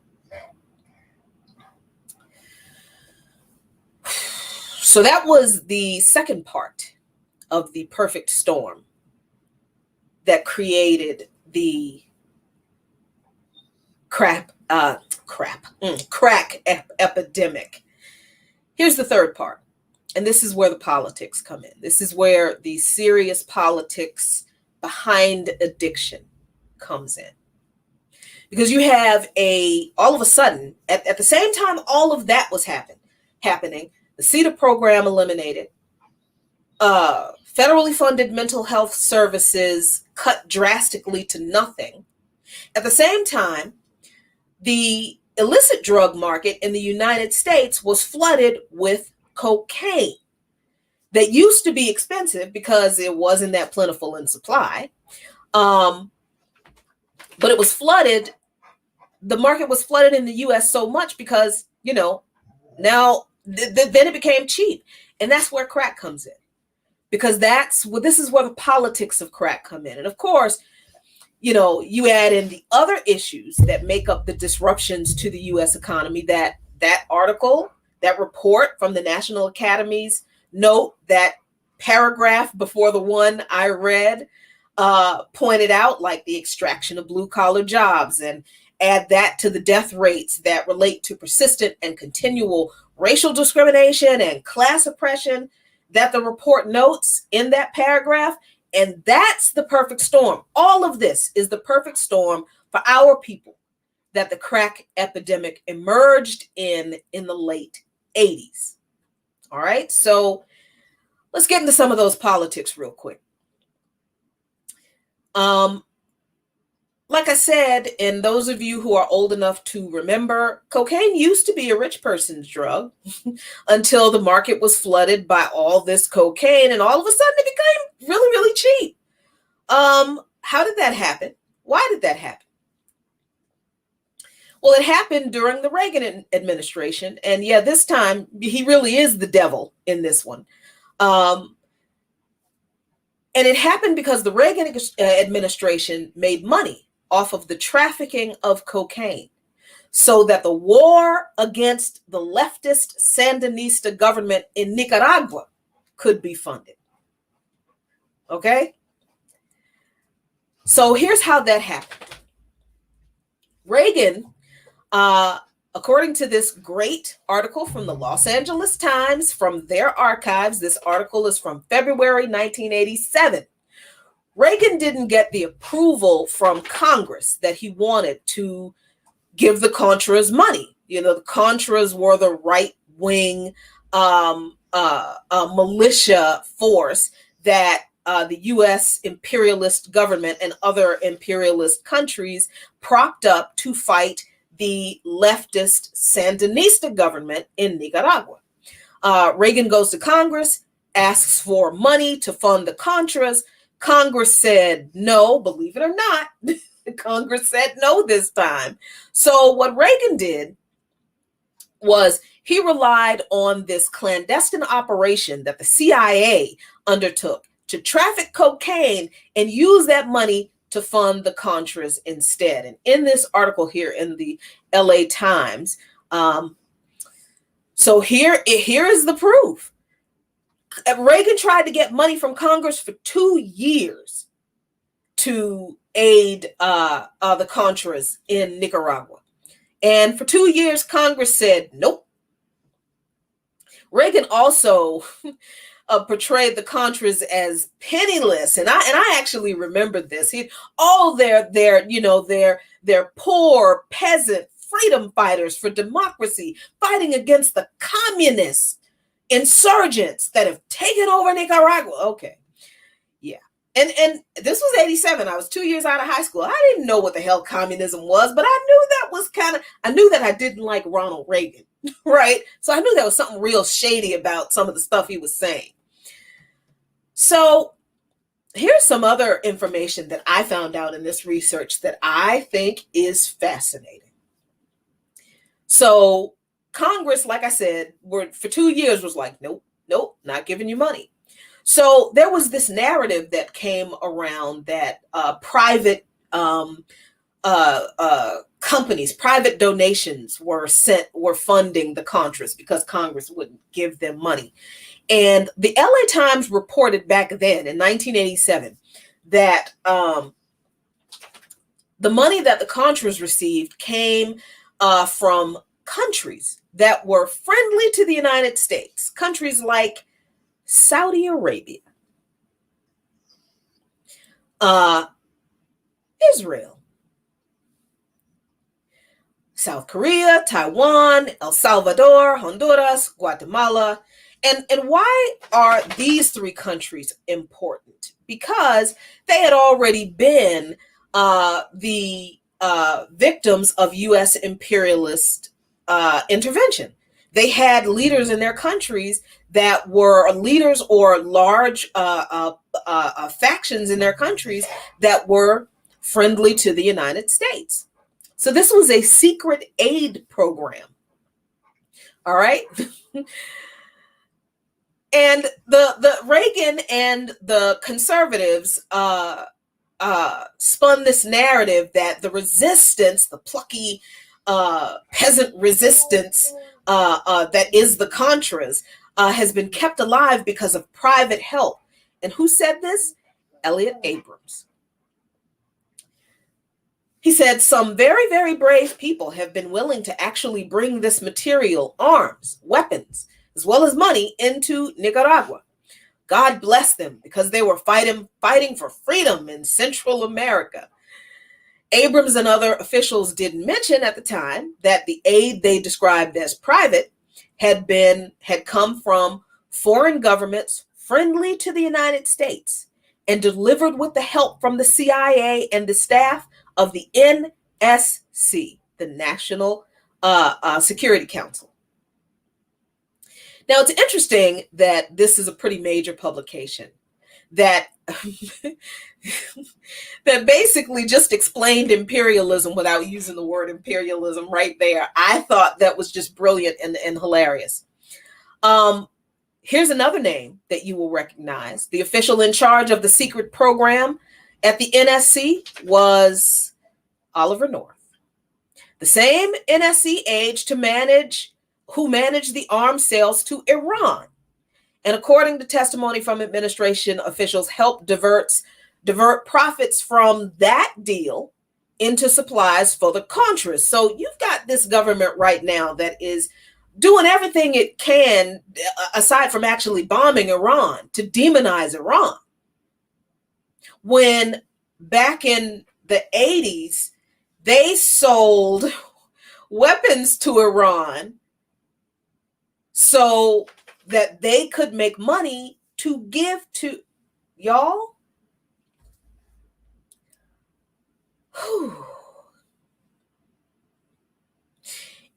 B: So that was the second part of the perfect storm that created the crack epidemic. Here's the third part, and this is where the politics come in. This is where the serious politics behind addiction comes in. Because you have all of a sudden, at the same time all of that was happening, the CETA program eliminated, federally funded mental health services cut drastically to nothing. At the same time, the illicit drug market in the United States was flooded with cocaine that used to be expensive because it wasn't that plentiful in supply. But it was flooded. The market was flooded in the US so much because, now then it became cheap. And that's where crack comes in. Because this is where the politics of crack come in. And of course, you add in the other issues that make up the disruptions to the US economy, that article, that report from the National Academies note, that paragraph before the one I read pointed out, like the extraction of blue collar jobs, and add that to the death rates that relate to persistent and continual racial discrimination and class oppression that the report notes in that paragraph. And that's the perfect storm. All of this is the perfect storm for our people that the crack epidemic emerged in the late 80s. All right, so let's get into some of those politics real quick. Like I said, and those of you who are old enough to remember, cocaine used to be a rich person's drug until the market was flooded by all this cocaine, and all of a sudden it became really, really cheap. How did that happen? Why did that happen? Well, it happened during the Reagan administration, and yeah, this time he really is the devil in this one. And it happened because the Reagan administration made money off of the trafficking of cocaine, so that the war against the leftist Sandinista government in Nicaragua could be funded. Okay? So here's how that happened. Reagan, according to this great article from the Los Angeles Times, from their archives, this article is from February 1987. Reagan didn't get the approval from Congress that he wanted to give the Contras money. The Contras were the right-wing militia force that the U.S. imperialist government and other imperialist countries propped up to fight the leftist Sandinista government in Nicaragua. Reagan goes to Congress, asks for money to fund the Contras. Congress said no, believe it or not. Congress said no this time. So what Reagan did was he relied on this clandestine operation that the CIA undertook to traffic cocaine and use that money to fund the Contras instead. And in this article here in the LA Times, so here is the proof. Reagan tried to get money from Congress for 2 years to aid the Contras in Nicaragua. And for 2 years, Congress said, nope. Reagan also portrayed the Contras as penniless, and I actually remember this. All their poor peasant freedom fighters for democracy, fighting against the communist insurgents that have taken over Nicaragua. Okay, yeah, and this was 87. I was 2 years out of high school. I didn't know what the hell communism was, but I knew that I didn't like Ronald Reagan, right? So I knew there was something real shady about some of the stuff he was saying. So here's some other information that I found out in this research that I think is fascinating. So Congress, like I said, for 2 years was like, nope, not giving you money. So there was this narrative that came around that private companies, private donations were funding the Contras because Congress wouldn't give them money. And the LA Times reported back then in 1987 that the money that the Contras received came from countries that were friendly to the United States, countries like Saudi Arabia, Israel, South Korea, Taiwan, El Salvador, Honduras, Guatemala. And why are these 3 countries important? Because they had already been the victims of U.S. imperialist intervention. They had leaders in their countries that were leaders or large factions in their countries that were friendly to the United States. So this was a secret aid program. All right. And the Reagan and the conservatives spun this narrative that the resistance, the plucky peasant resistance that is the Contras, has been kept alive because of private help. And who said this? Elliot Abrams. He said, some very, very brave people have been willing to actually bring this material, arms, weapons, as well as money into Nicaragua. God bless them because they were fighting for freedom in Central America. Abrams and other officials did mention at the time that the aid they described as private had come from foreign governments friendly to the United States and delivered with the help from the CIA and the staff of the NSC, the National Security Council. Now, it's interesting that this is a pretty major publication that that basically just explained imperialism without using the word imperialism right there. I thought that was just brilliant and hilarious. Here's another name that you will recognize. The official in charge of the secret program at the NSC was Oliver North, the same NSC aide who managed the arms sales to Iran. And according to testimony from administration officials, helped divert profits from that deal into supplies for the Contras. So you've got this government right now that is doing everything it can, aside from actually bombing Iran, to demonize Iran. When back in the 80s, they sold weapons to Iran so that they could make money to give to y'all. Whew.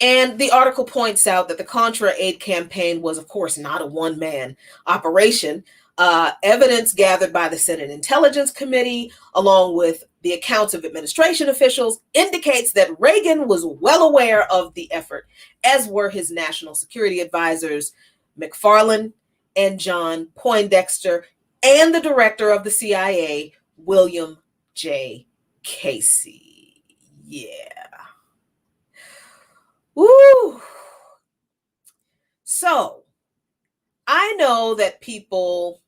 B: And the article points out that the Contra aid campaign was, of course, not a one-man operation. Evidence gathered by the Senate Intelligence Committee, along with the accounts of administration officials, indicates that Reagan was well aware of the effort, as were his national security advisors, McFarlane and John Poindexter, and the director of the CIA, William J. Casey. Yeah. Woo. So I know that people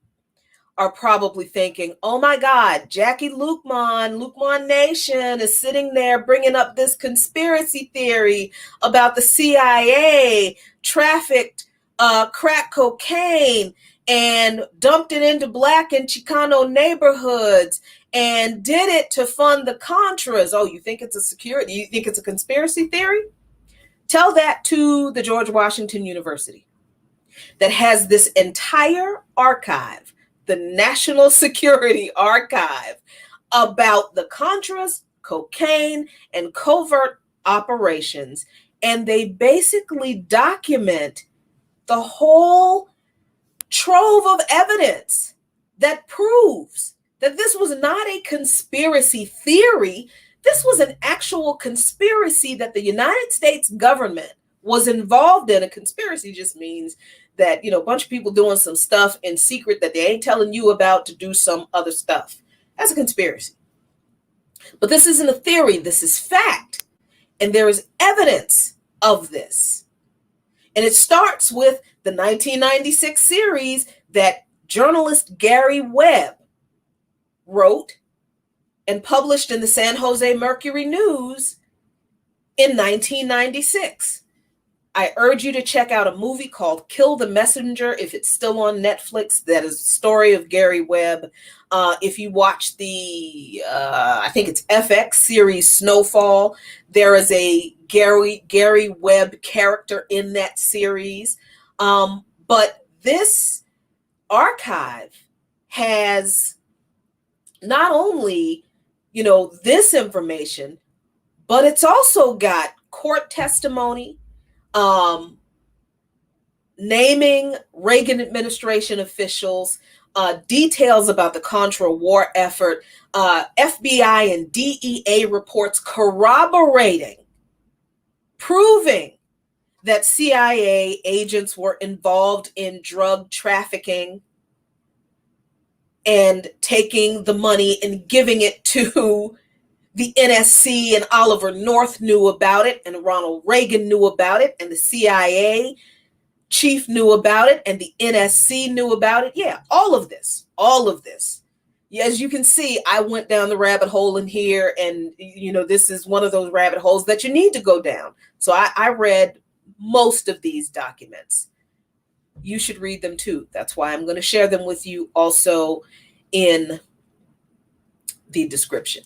B: are probably thinking, oh my God, Jackie Luqman Nation is sitting there bringing up this conspiracy theory about the CIA trafficked crack cocaine and dumped it into Black and Chicano neighborhoods and did it to fund the Contras. Oh, you think it's a security? You think it's a conspiracy theory? Tell that to the George Washington University that has this entire archive, the National Security Archive, about the Contras, cocaine, and covert operations. And they basically document the whole trove of evidence that proves that this was not a conspiracy theory. This was an actual conspiracy that the United States government was involved in. A conspiracy just means that, a bunch of people doing some stuff in secret that they ain't telling you about to do some other stuff. That's a conspiracy. But this isn't a theory. This is fact. And there is evidence of this. And it starts with the 1996 series that journalist Gary Webb wrote and published in the San Jose Mercury News in 1996. I urge you to check out a movie called Kill the Messenger if it's still on Netflix. That is the story of Gary Webb. If you watch the, I think it's FX series Snowfall, there is a Gary Webb character in that series. But this archive has not only, this information, but it's also got court testimony, naming Reagan administration officials, details about the Contra war effort, FBI and DEA reports corroborating, proving that CIA agents were involved in drug trafficking and taking the money and giving it to the NSC, and Oliver North knew about it, and Ronald Reagan knew about it, and the CIA chief knew about it, and the NSC knew about it. Yeah, all of this. As you can see, I went down the rabbit hole in here, and this is one of those rabbit holes that you need to go down. So I read most of these documents. You should read them too. That's why I'm going to share them with you also in the description.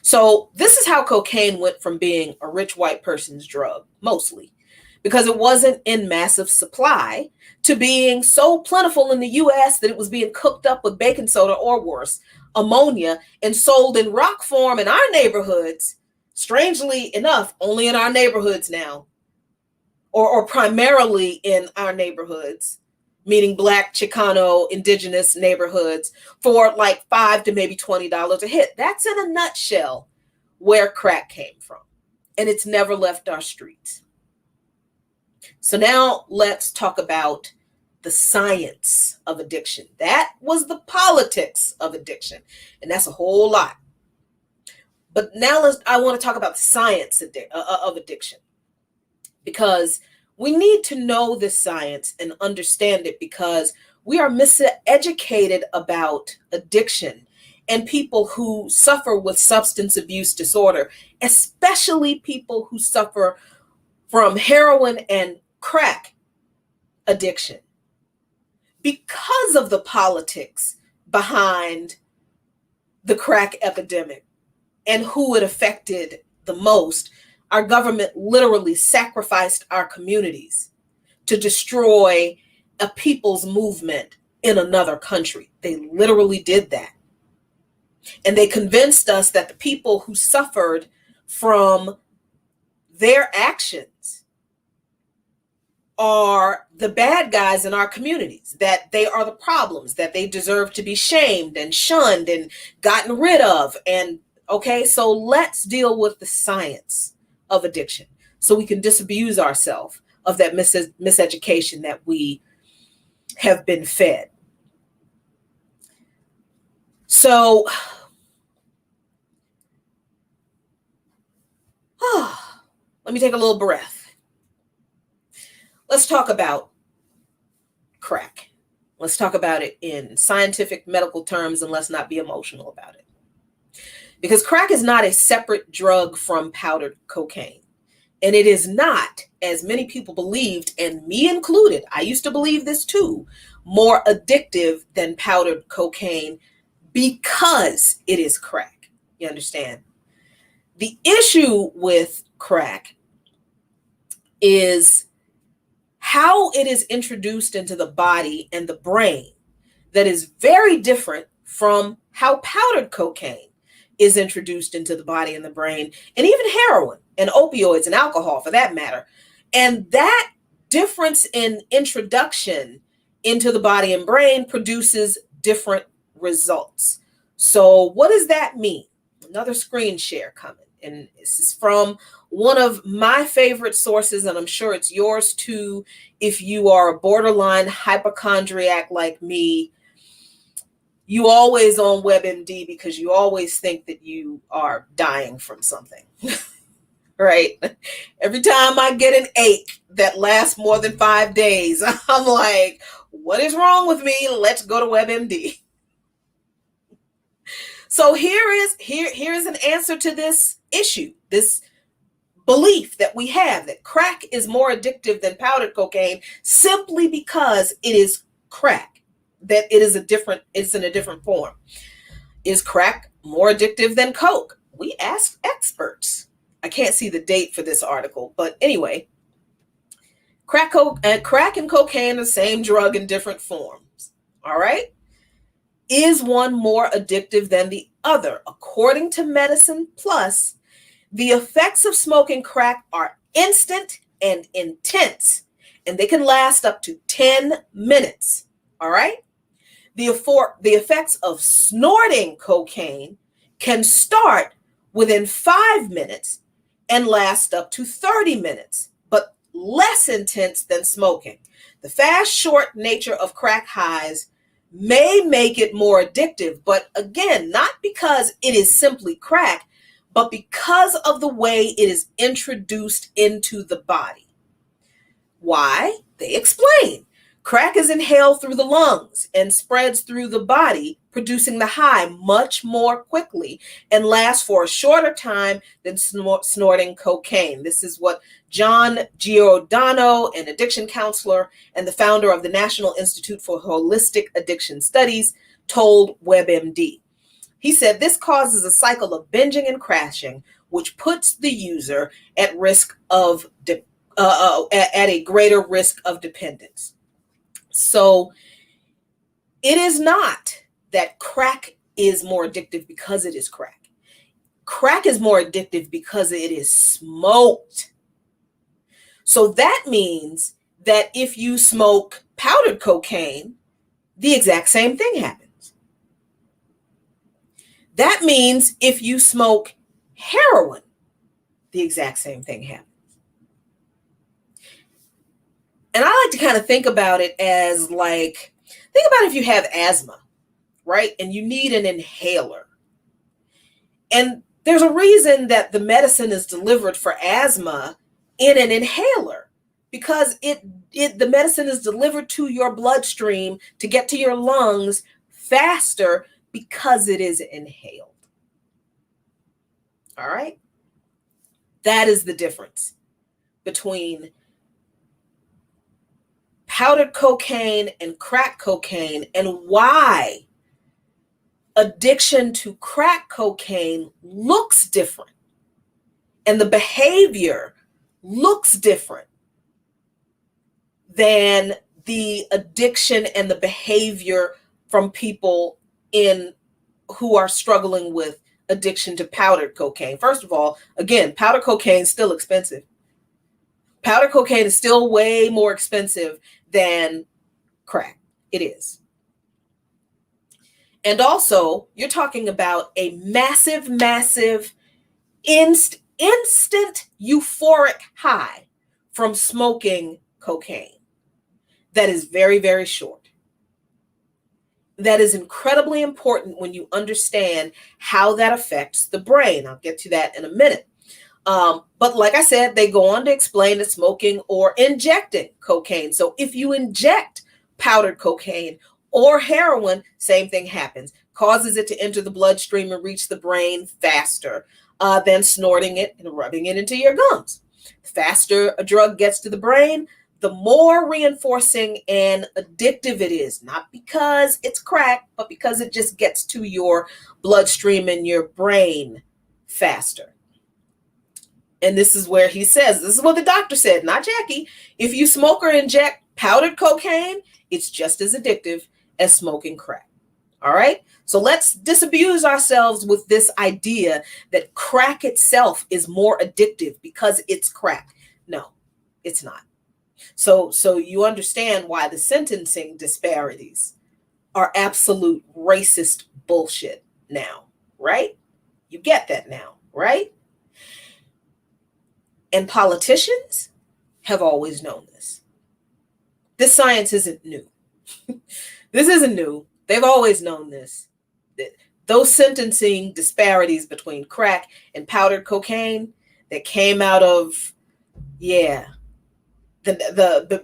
B: So this is how cocaine went from being a rich white person's drug, mostly, because it wasn't in massive supply, to being so plentiful in the US that it was being cooked up with baking soda or worse, ammonia, and sold in rock form in our neighborhoods, strangely enough, only in our neighborhoods now, or primarily in our neighborhoods, meaning Black, Chicano, indigenous neighborhoods, for like $5 to maybe $20 a hit. That's in a nutshell where crack came from. And it's never left our streets. So now let's talk about the science of addiction. That was the politics of addiction. And that's a whole lot. But now I want to talk about the science of addiction. Because we need to know this science and understand it, because we are miseducated about addiction and people who suffer with substance abuse disorder, especially people who suffer from heroin and crack addiction. Because of the politics behind the crack epidemic and who it affected the most, our government literally sacrificed our communities to destroy a people's movement in another country. They literally did that. And they convinced us that the people who suffered from their actions are the bad guys in our communities, that they are the problems, that they deserve to be shamed and shunned and gotten rid of. And okay, so let's deal with the science of addiction so we can disabuse ourselves of that miseducation that we have been fed. So me take a little breath. Let's talk about crack. Let's talk about it in scientific medical terms, and let's not be emotional about it. Because crack is not a separate drug from powdered cocaine. And it is not, as many people believed, and me included, I used to believe this too, more addictive than powdered cocaine because it is crack. You understand? The issue with crack is how it is introduced into the body and the brain that is very different from how powdered cocaine is introduced into the body and the brain, and even heroin and opioids and alcohol for that matter. And that difference in introduction into the body and brain produces different results. So what does that mean? Another screen share coming. And this is from one of my favorite sources, and I'm sure it's yours too. If you are a borderline hypochondriac like me, you always on WebMD because you always think that you are dying from something, right? Every time I get an ache that lasts more than 5 days, I'm like, what is wrong with me? Let's go to WebMD. So here is an answer to this issue, this belief that we have that crack is more addictive than powdered cocaine simply because it is crack, that it's in a different form. Is crack more addictive than coke? We asked experts. I can't see the date for this article, but anyway, crack and cocaine are the same drug in different forms. All right. Is one more addictive than the other? According to Medicine Plus, the effects of smoking crack are instant and intense, and they can last up to 10 minutes. All right. The effects of snorting cocaine can start within 5 minutes and last up to 30 minutes, but less intense than smoking. The fast, short nature of crack highs may make it more addictive, but again, not because it is simply crack, but because of the way it is introduced into the body. Why? They explain. Crack is inhaled through the lungs and spreads through the body, producing the high much more quickly and lasts for a shorter time than snorting cocaine. This is what John Giordano, an addiction counselor and the founder of the National Institute for Holistic Addiction Studies, told WebMD. He said this causes a cycle of binging and crashing, which puts the user at a greater risk of dependence. So it is not that crack is more addictive because it is crack. Crack is more addictive because it is smoked. So that means that if you smoke powdered cocaine, the exact same thing happens. That means if you smoke heroin, the exact same thing happens. And I like to kind of think about it as think about if you have asthma, right? And you need an inhaler. And there's a reason that the medicine is delivered for asthma in an inhaler, because the medicine is delivered to your bloodstream to get to your lungs faster because it is inhaled. All right? That is the difference between powdered cocaine and crack cocaine, and why addiction to crack cocaine looks different and the behavior looks different than the addiction and the behavior from people who are struggling with addiction to powdered cocaine. First of all, again, powdered cocaine is still expensive. Powder cocaine is still way more expensive than crack. It is. And also, you're talking about a massive, instant euphoric high from smoking cocaine that is very, very short. That is incredibly important when you understand how that affects the brain. I'll get to that in a minute. But like I said, they go on to explain that smoking or injecting cocaine. So if you inject powdered cocaine or heroin, same thing happens. Causes it to enter the bloodstream and reach the brain faster than snorting it and rubbing it into your gums. The faster a drug gets to the brain, the more reinforcing and addictive it is, not because it's crack, but because it just gets to your bloodstream and your brain faster. And this is where he says, this is what the doctor said, not Jackie. If you smoke or inject powdered cocaine, it's just as addictive as smoking crack. All right. So let's disabuse ourselves with this idea that crack itself is more addictive because it's crack. No, it's not. So you understand why the sentencing disparities are absolute racist bullshit now, right? You get that now, right? And politicians have always known this. This science isn't new. This isn't new. They've always known this. Those sentencing disparities between crack and powdered cocaine that came out of, the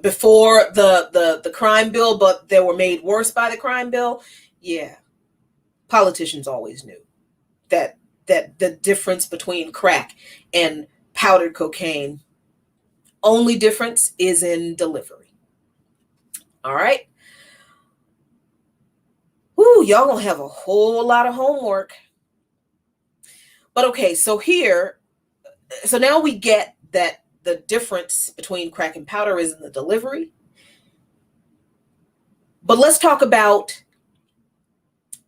B: before the crime bill, but they were made worse by the crime bill. Yeah, politicians always knew that the difference between crack and powdered cocaine, only difference is in delivery. All right. Ooh, y'all gonna have a whole lot of homework. But okay, so now we get that the difference between crack and powder is in the delivery. But let's talk about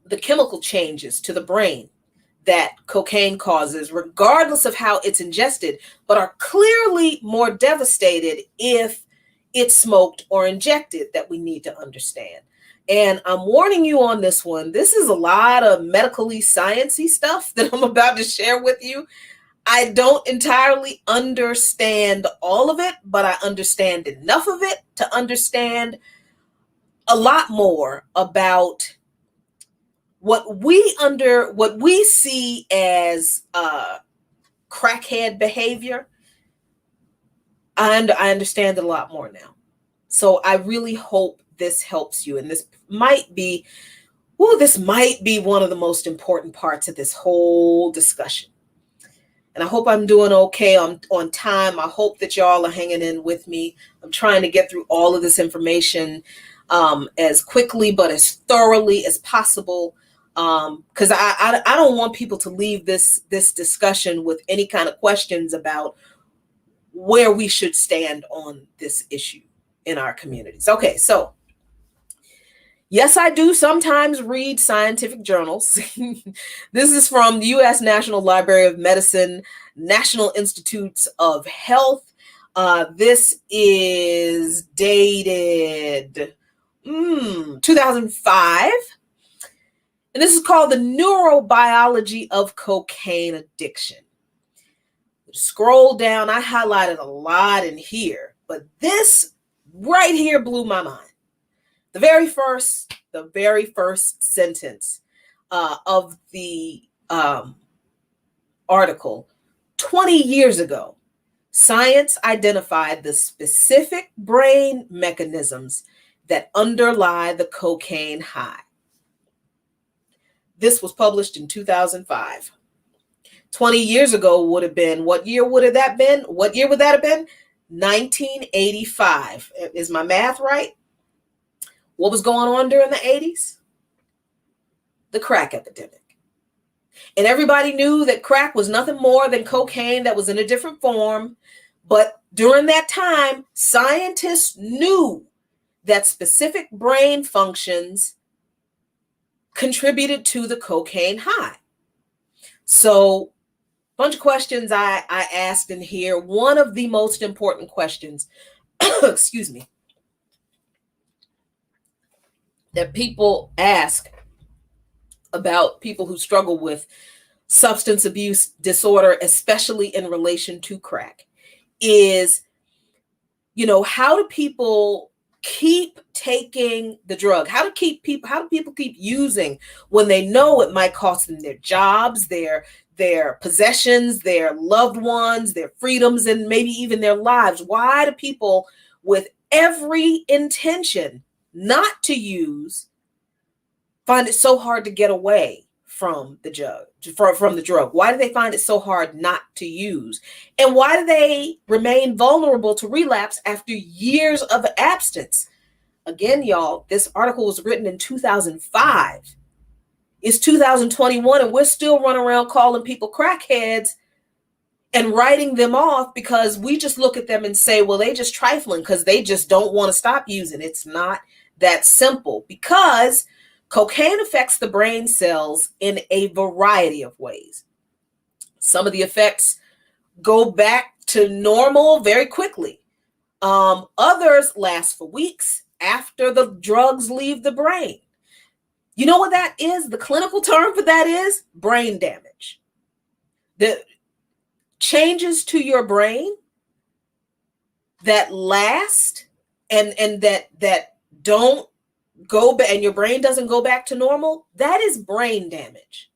B: the chemical changes to the brain that cocaine causes, regardless of how it's ingested, but are clearly more devastated if it's smoked or injected, that we need to understand. And I'm warning you on this one. This is a lot of medically sciencey stuff that I'm about to share with you. I don't entirely understand all of it, but I understand enough of it to understand a lot more about what we see as crackhead behavior. And I understand it a lot more now. So I really hope this helps you. And this might be one of the most important parts of this whole discussion. And I hope I'm doing okay on time. I hope that y'all are hanging in with me. I'm trying to get through all of this information as quickly but as thoroughly as possible, because I don't want people to leave this discussion with any kind of questions about where we should stand on this issue in our communities. Okay, so yes, I do sometimes read scientific journals. This is from the U.S. National Library of Medicine, National Institutes of Health. This is dated 2005. And this is called The Neurobiology of Cocaine Addiction. Scroll down, I highlighted a lot in here, but this right here blew my mind. The very first sentence of the article: 20 years ago, science identified the specific brain mechanisms that underlie the cocaine high. This was published in 2005. 20 years ago would have been, what year would that have been? 1985. Is my math right? What was going on during the 80s? The crack epidemic. And everybody knew that crack was nothing more than cocaine that was in a different form. But during that time, scientists knew that specific brain functions contributed to the cocaine high. So, a bunch of questions I asked in here. One of the most important questions, excuse me, that people ask about people who struggle with substance abuse disorder, especially in relation to crack, is, how do people keep taking the drug? How do people keep using when they know it might cost them their jobs, their their possessions, their loved ones, their freedoms, and maybe even their lives? Why do people with every intention not to use find it so hard to get away from the drug? Why do they find it so hard not to use? And why do they remain vulnerable to relapse after years of abstinence? Again, y'all, this article was written in 2005. It's 2021, and we're still running around calling people crackheads and writing them off because we just look at them and say, well, they just trifling because they just don't want to stop using. It's not that simple, because cocaine affects the brain cells in a variety of ways. Some of the effects go back to normal very quickly. Others last for weeks after the drugs leave the brain. You know what that is? The clinical term for that is brain damage. The changes to your brain that last and that don't go back, and your brain doesn't go back to normal, that is brain damage.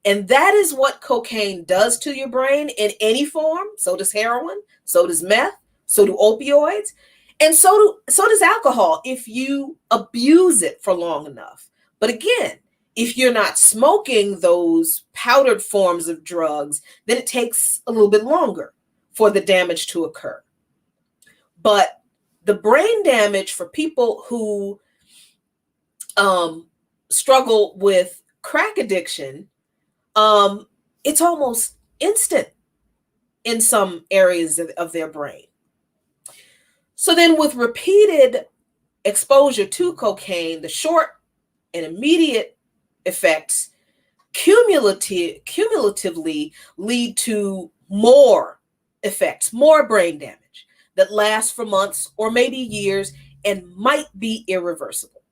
B: And that is what cocaine does to your brain in any form. So does heroin, so does meth, so do opioids, and so does alcohol if you abuse it for long enough. But again, if you're not smoking those powdered forms of drugs, then it takes a little bit longer for the damage to occur. But the brain damage for people who struggle with crack addiction, it's almost instant in some areas of their brain. So then with repeated exposure to cocaine, the short and immediate effects cumulatively lead to more effects, more brain damage that lasts for months or maybe years and might be irreversible.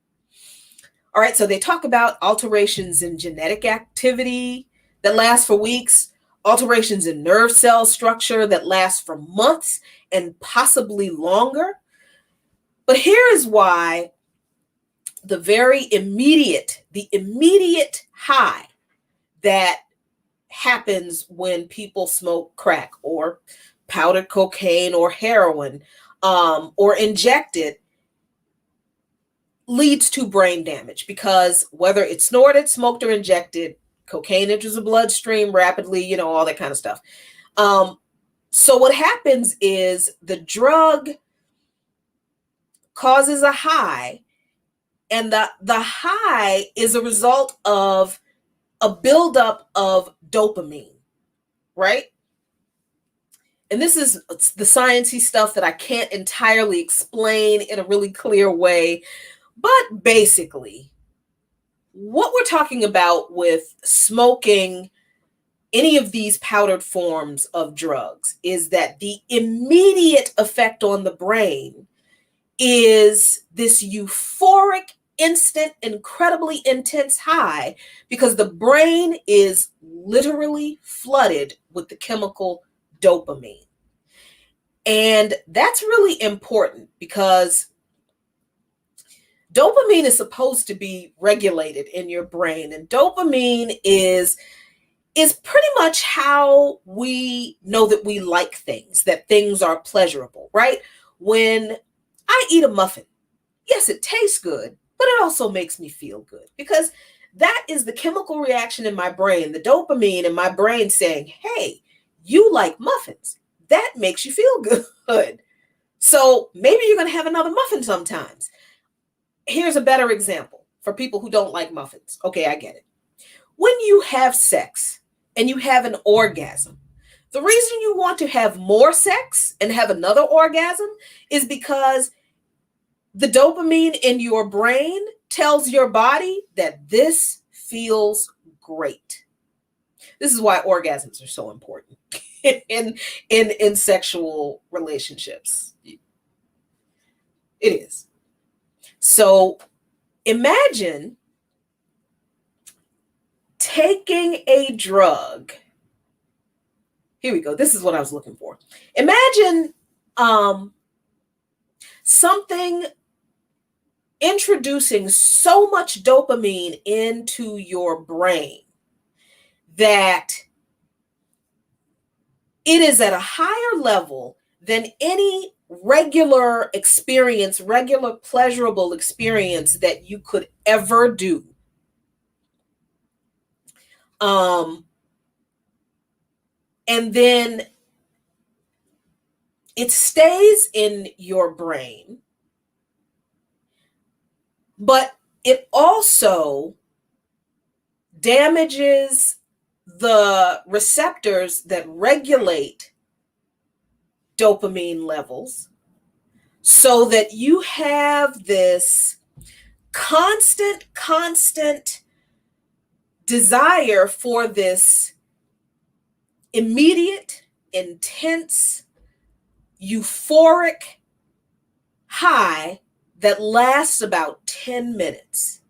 B: All right, so they talk about alterations in genetic activity that last for weeks, alterations in nerve cell structure that last for months and possibly longer. But here is why the immediate high that happens when people smoke crack or powdered cocaine or heroin or inject it leads to brain damage, because whether it's snorted, smoked, or injected, cocaine enters the bloodstream rapidly, all that kind of stuff. So what happens is the drug causes a high, and the high is a result of a buildup of dopamine, right? And this is the sciencey stuff that I can't entirely explain in a really clear way. But basically, what we're talking about with smoking any of these powdered forms of drugs is that the immediate effect on the brain is this euphoric, instant, incredibly intense high, because the brain is literally flooded with the chemical dopamine. And that's really important because dopamine is supposed to be regulated in your brain, and dopamine is pretty much how we know that we like things, that things are pleasurable, right? When I eat a muffin, yes, it tastes good, but it also makes me feel good, because that is the chemical reaction in my brain, the dopamine in my brain saying, hey, you like muffins. That makes you feel good. So maybe you're going to have another muffin sometimes. Here's a better example for people who don't like muffins. Okay, I get it. When you have sex and you have an orgasm, the reason you want to have more sex and have another orgasm is because the dopamine in your brain tells your body that this feels great. This is why orgasms are so important in sexual relationships. It is. So imagine taking a drug. Here we go. This is what I was looking for. Imagine something introducing so much dopamine into your brain that It is at a higher level than any regular experience, regular pleasurable experience that you could ever do. And then it stays in your brain, but it also damages the receptors that regulate dopamine levels, so that you have this constant desire for this immediate, intense, euphoric high that lasts about 10 minutes.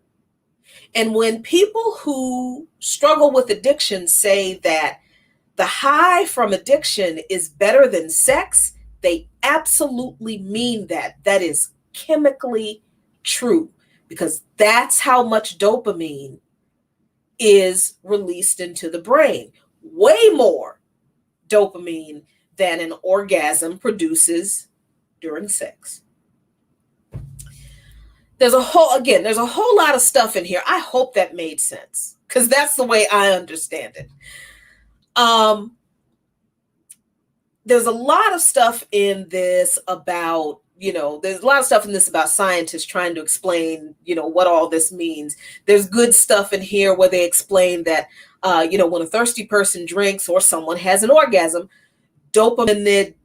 B: And when people who struggle with addiction say that the high from addiction is better than sex, they absolutely mean that. That is chemically true, because that's how much dopamine is released into the brain. Way more dopamine than an orgasm produces during sex. There's a whole lot of stuff in here. I hope that made sense, because that's the way I understand it. There's a lot of stuff in this about, there's a lot of stuff in this about scientists trying to explain, what all this means. There's good stuff in here where they explain that, when a thirsty person drinks or someone has an orgasm, dopaminergic,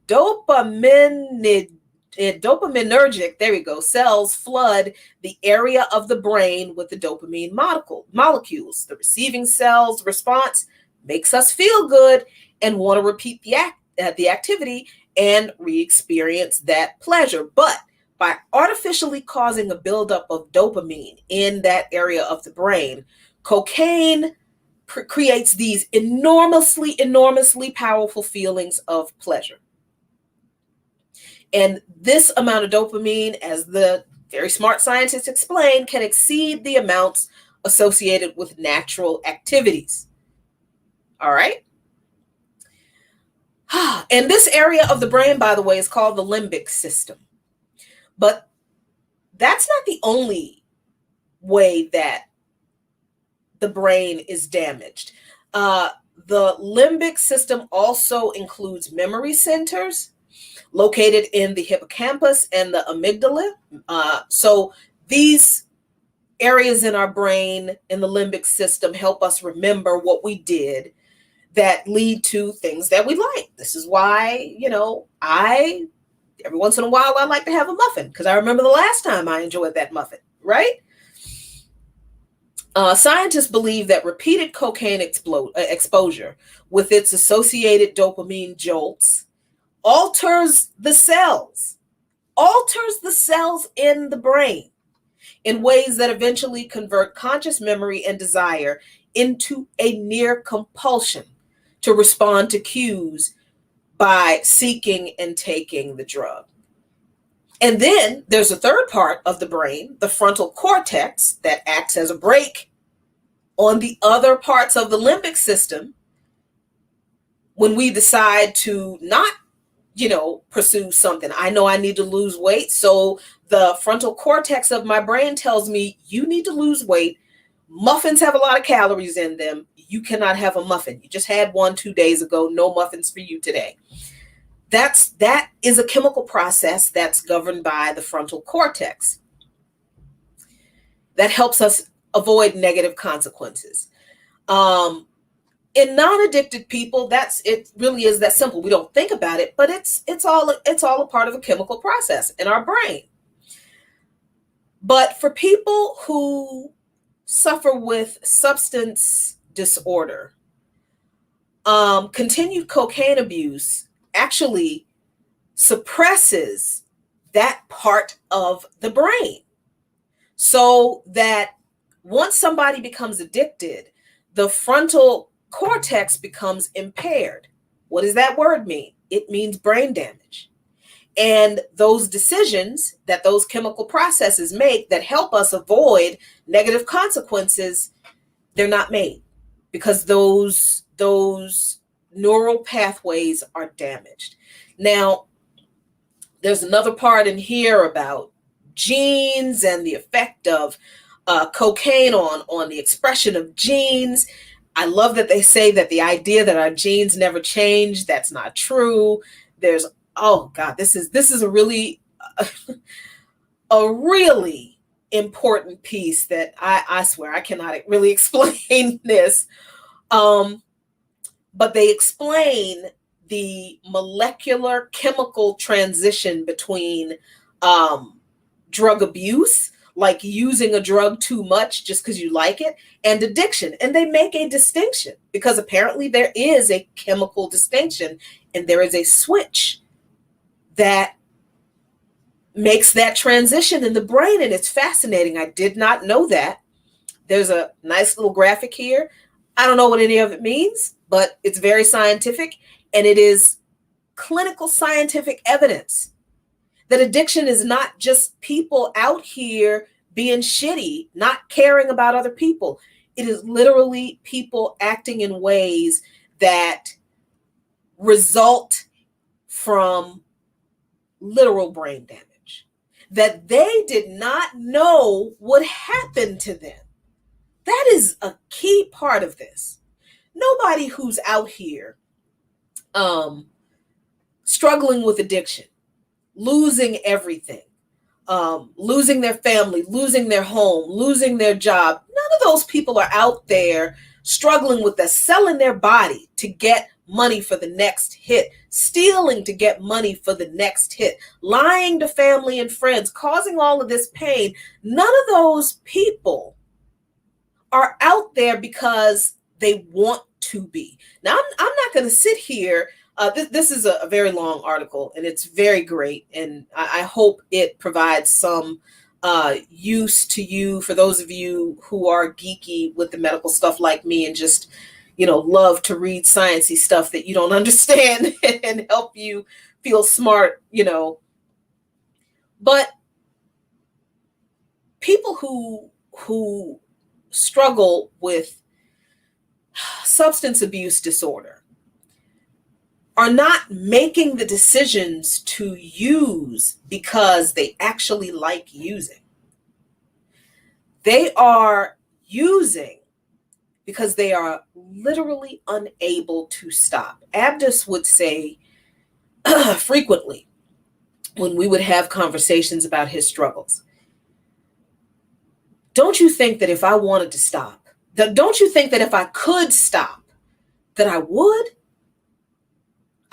B: there we go, cells flood the area of the brain with the dopamine molecules. The receiving cells response makes us feel good and want to repeat the activity and re-experience that pleasure. But by artificially causing a buildup of dopamine in that area of the brain, cocaine creates these enormously powerful feelings of pleasure. And this amount of dopamine, as the very smart scientists explain, can exceed the amounts associated with natural activities. All right. And this area of the brain, by the way, is called the limbic system. But that's not the only way that the brain is damaged. The limbic system also includes memory centers located in the hippocampus and the amygdala. So these areas in our brain in the limbic system help us remember what we did that lead to things that we like. This is why, every once in a while, I like to have a muffin, because I remember the last time I enjoyed that muffin, right? Scientists believe that repeated cocaine exposure with its associated dopamine jolts alters the cells in the brain in ways that eventually convert conscious memory and desire into a near compulsion to respond to cues by seeking and taking the drug. And then there's a third part of the brain, the frontal cortex, that acts as a brake on the other parts of the limbic system when we decide to not, pursue something. I know I need to lose weight, so the frontal cortex of my brain tells me, you need to lose weight. Muffins have a lot of calories in them. You cannot have a muffin. You just had one 2 days ago. No muffins for you today. That is a chemical process that's governed by the frontal cortex that helps us avoid negative consequences. In non-addicted people, it really is that simple. We don't think about it, but it's all a part of a chemical process in our brain. But for people who suffer with substance disorder, continued cocaine abuse actually suppresses that part of the brain, so that once somebody becomes addicted, the frontal cortex becomes impaired. What does that word mean? It means brain damage. And those decisions that those chemical processes make that help us avoid negative consequences, they're not made, because those neural pathways are damaged. Now, there's another part in here about genes and the effect of cocaine on the expression of genes. I love that they say that the idea that our genes never change, that's not true. There's, oh God, this is a really a really important piece that I swear I cannot really explain this. But they explain the molecular chemical transition between drug abuse, like using a drug too much just because you like it, and addiction. And they make a distinction because apparently there is a chemical distinction and there is a switch that makes that transition in the brain. And it's fascinating. I did not know that. There's a nice little graphic here. I don't know what any of it means, but it's very scientific, and it is clinical scientific evidence that addiction is not just people out here being shitty, not caring about other people. It is literally people acting in ways that result from literal brain damage that they did not know would happen to them. That is a key part of this. Nobody who's out here struggling with addiction, losing everything, losing their family, losing their home, losing their job. None of those people are out there struggling with selling their body to get money for the next hit, stealing to get money for the next hit, lying to family and friends, causing all of this pain. None of those people are out there because they want to be. Now, I'm not going to sit here. This is a very long article, and it's very great. And I hope it provides some use to you, for those of you who are geeky with the medical stuff like me and just, love to read sciencey stuff that you don't understand and help you feel smart, But people who struggle with substance abuse disorder are not making the decisions to use because they actually like using. They are using because they are literally unable to stop. Abdus would say frequently when we would have conversations about his struggles, don't you think that if I wanted to stop, don't you think that if I could stop, that I would?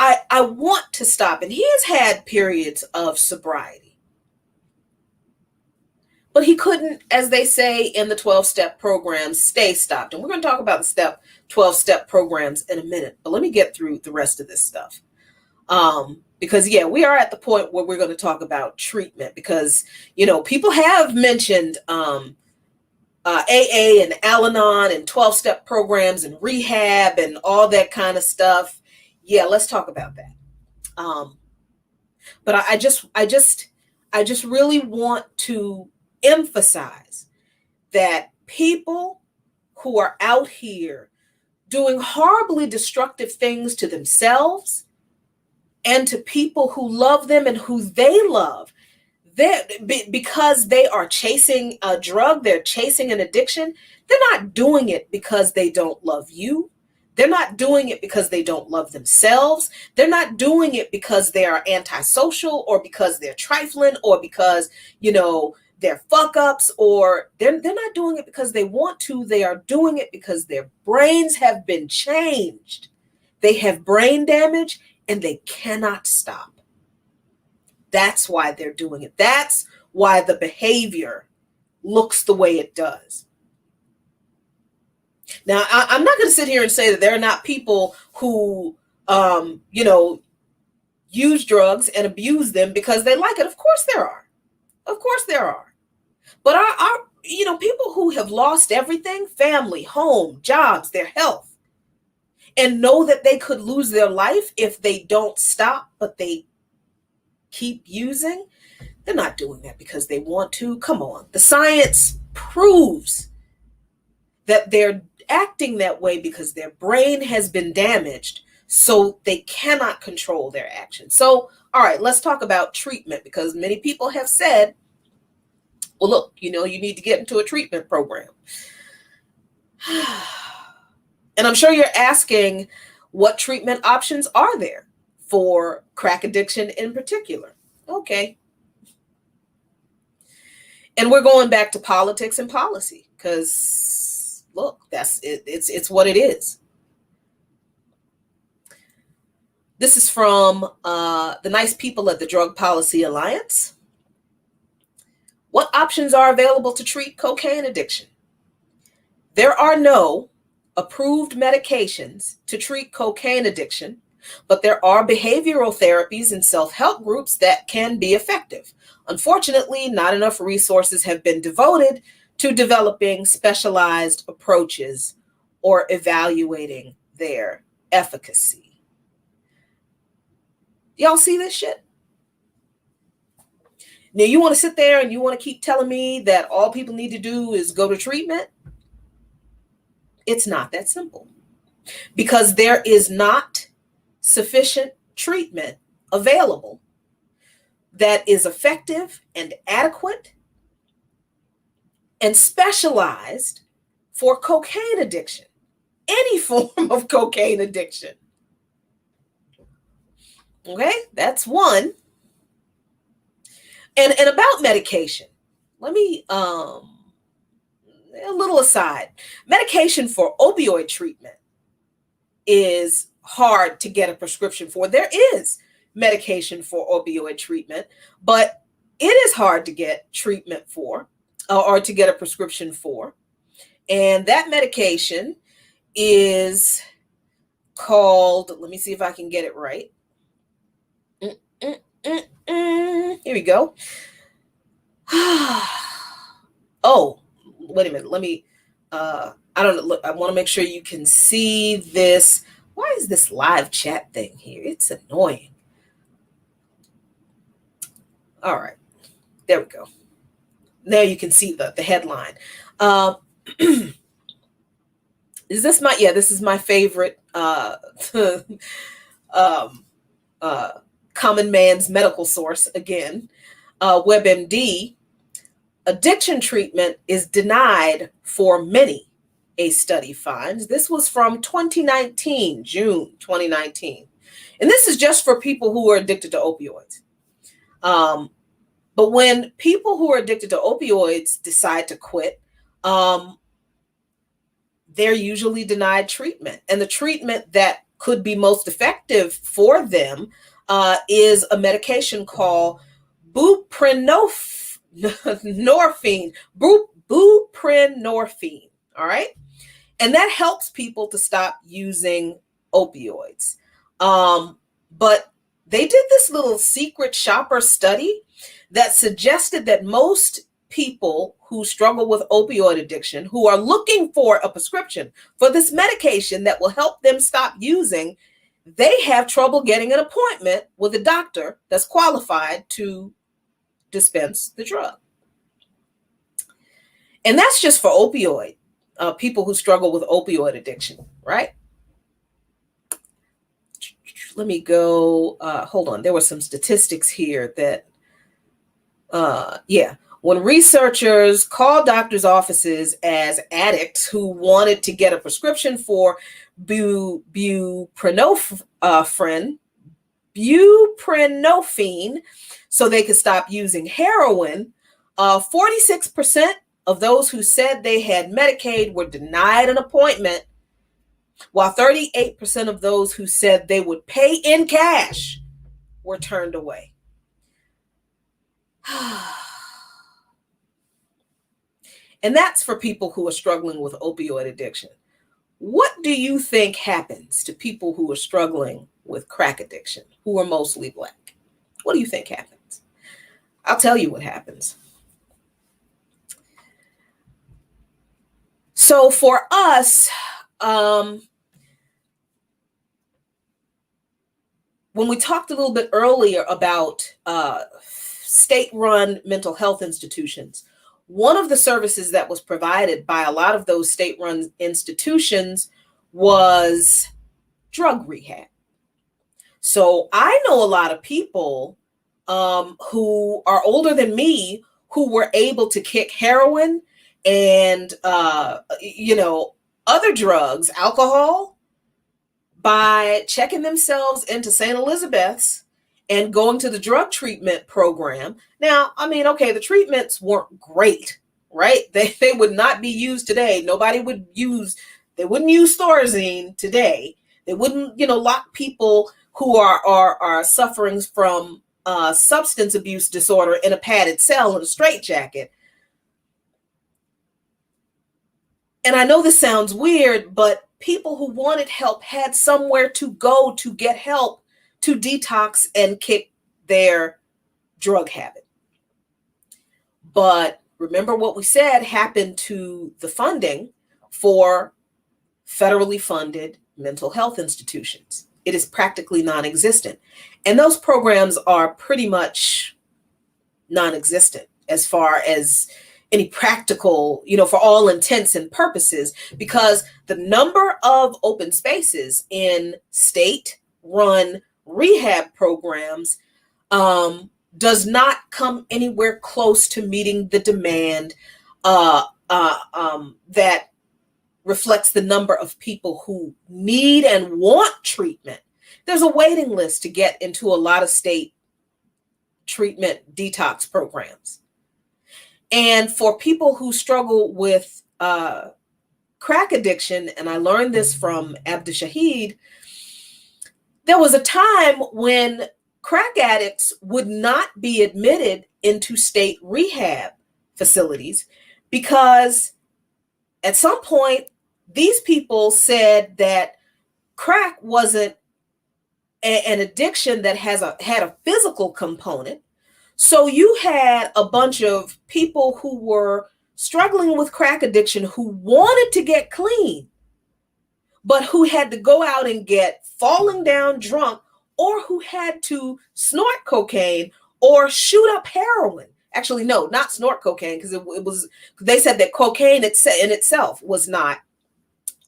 B: I want to stop. And he has had periods of sobriety. But he couldn't, as they say in the 12-step programs, stay stopped. And we're going to talk about the 12-step programs in a minute. But let me get through the rest of this stuff. Because, we are at the point where we're going to talk about treatment. Because, people have mentioned AA and Al-Anon and 12-step programs and rehab and all that kind of stuff. Yeah, let's talk about that. But I just really want to emphasize that people who are out here doing horribly destructive things to themselves and to people who love them and who they love, because they are chasing a drug, they're chasing an addiction, they're not doing it because they don't love you. They're not doing it because they don't love themselves. They're not doing it because they are antisocial or because they're trifling or because, they're fuck ups, or they're not doing it because they want to. They are doing it because their brains have been changed. They have brain damage and they cannot stop. That's why they're doing it. That's why the behavior looks the way it does. Now, I'm not going to sit here and say that there are not people who, use drugs and abuse them because they like it. Of course there are. Of course there are. But our people who have lost everything, family, home, jobs, their health, and know that they could lose their life if they don't stop, but they keep using, they're not doing that because they want to. Come on. The science proves that they're acting that way because their brain has been damaged so they cannot control their actions. So, all right, let's talk about treatment, because many people have said, well, look, you need to get into a treatment program. And I'm sure you're asking, what treatment options are there for crack addiction in particular? Okay. And we're going back to politics and policy, because look, that's it. It's what it is. This is from the nice people at the Drug Policy Alliance. What options are available to treat cocaine addiction? There are no approved medications to treat cocaine addiction, but there are behavioral therapies and self-help groups that can be effective. Unfortunately, not enough resources have been devoted to developing specialized approaches or evaluating their efficacy. Y'all see this shit? Now, you want to sit there and you want to keep telling me that all people need to do is go to treatment? It's not that simple, because there is not sufficient treatment available that is effective and adequate and specialized for cocaine addiction, any form of cocaine addiction. Okay, that's one. And about medication, let me a little aside. Medication for opioid treatment is hard to get a prescription for. There is medication for opioid treatment, but it is hard to get treatment for or to get a prescription for. And that medication is called, let me see if I can get it right. Here we go. Oh, wait a minute. Let me, I don't know. Look, I want to make sure you can see this. Why is this live chat thing here? It's annoying. All right. There we go. Now you can see the headline. Is this my, yeah, this is my favorite common man's medical source again. WebMD. Addiction treatment is denied for many, a study finds. This was from 2019, June 2019. And this is just for people who are addicted to opioids. But when people who are addicted to opioids decide to quit, they're usually denied treatment. And the treatment that could be most effective for them is a medication called buprenorphine. Buprenorphine, all right? And that helps people to stop using opioids. But they did this little secret shopper study that suggested that most people who struggle with opioid addiction, who are looking for a prescription for this medication that will help them stop using, they have trouble getting an appointment with a doctor that's qualified to dispense the drug. And that's just for opioid, people who struggle with opioid addiction, right? Let me go, hold on. There were some statistics here that, when researchers called doctors' offices as addicts who wanted to get a prescription for buprenorphine so they could stop using heroin, 46% of those who said they had Medicaid were denied an appointment, while 38% of those who said they would pay in cash were turned away. And that's for people who are struggling with opioid addiction. What do you think happens to people who are struggling with crack addiction, who are mostly Black? What do you think happens? I'll tell you what happens. So for us, when we talked a little bit earlier about state-run mental health institutions, one of the services that was provided by a lot of those state-run institutions was drug rehab. So I know a lot of people who are older than me who were able to kick heroin and other drugs, alcohol, by checking themselves into St. Elizabeth's and going to the drug treatment program. Now, I mean, okay, the treatments weren't great, right? They would not be used today. They wouldn't use Thorazine today. They wouldn't, lock people who are suffering from substance abuse disorder in a padded cell in a straitjacket. And I know this sounds weird, but people who wanted help had somewhere to go to get help to detox and kick their drug habit. But remember what we said happened to the funding for federally funded mental health institutions. It is practically non-existent. And those programs are pretty much non-existent as far as any practical, for all intents and purposes, because the number of open spaces in state-run rehab programs does not come anywhere close to meeting the demand that reflects the number of people who need and want treatment. There's a waiting list to get into a lot of state treatment detox programs. And for people who struggle with crack addiction, and I learned this from Abdus, there was a time when crack addicts would not be admitted into state rehab facilities because at some point, these people said that crack wasn't an addiction that had a physical component. So you had a bunch of people who were struggling with crack addiction who wanted to get clean, but who had to go out and get falling down drunk, or who had to snort cocaine or shoot up heroin. Actually, no, not snort cocaine, because it was, they said that cocaine in itself was not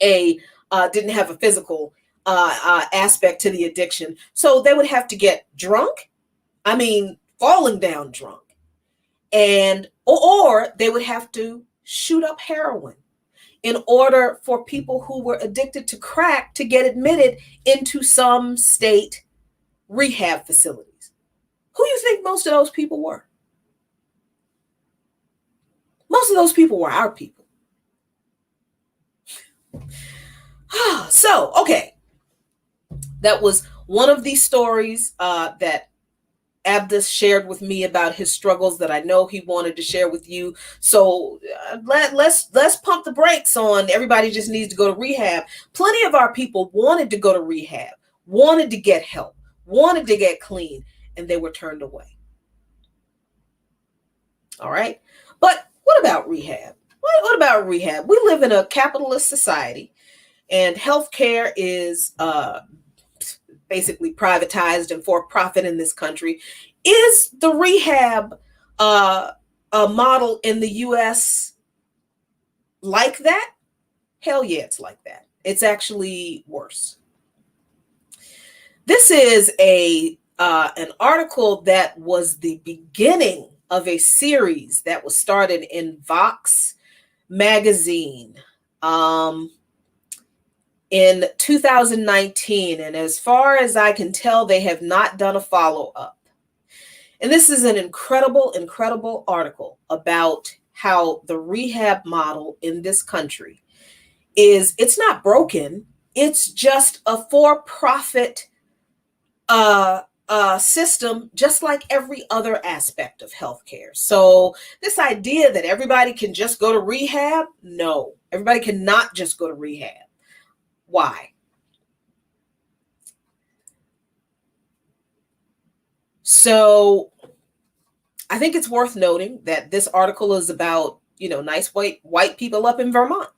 B: didn't have a physical aspect to the addiction. So they would have to get drunk. I mean, falling down drunk, or they would have to shoot up heroin in order for people who were addicted to crack to get admitted into some state rehab facilities. Who do you think most of those people were? Most of those people were our people. So, okay. That was one of these stories that Abdus shared with me about his struggles that I know he wanted to share with you. So let's pump the brakes on everybody just needs to go to rehab. Plenty of our people wanted to go to rehab, wanted to get help, wanted to get clean, and they were turned away. All right. But what about rehab? What about rehab? We live in a capitalist society, and healthcare is basically privatized and for profit in this country. Is the rehab model in the U.S. like that? Hell yeah, it's like that. It's actually worse. This is an article that was the beginning of a series that was started in Vox magazine in 2019. And as far as I can tell, they have not done a follow-up. And this is an incredible, incredible article about how the rehab model in this country it's not broken. It's just a for-profit system, just like every other aspect of healthcare. So this idea that everybody can just go to rehab, no, everybody cannot just go to rehab. Why? So I think it's worth noting that this article is about, nice white people up in Vermont.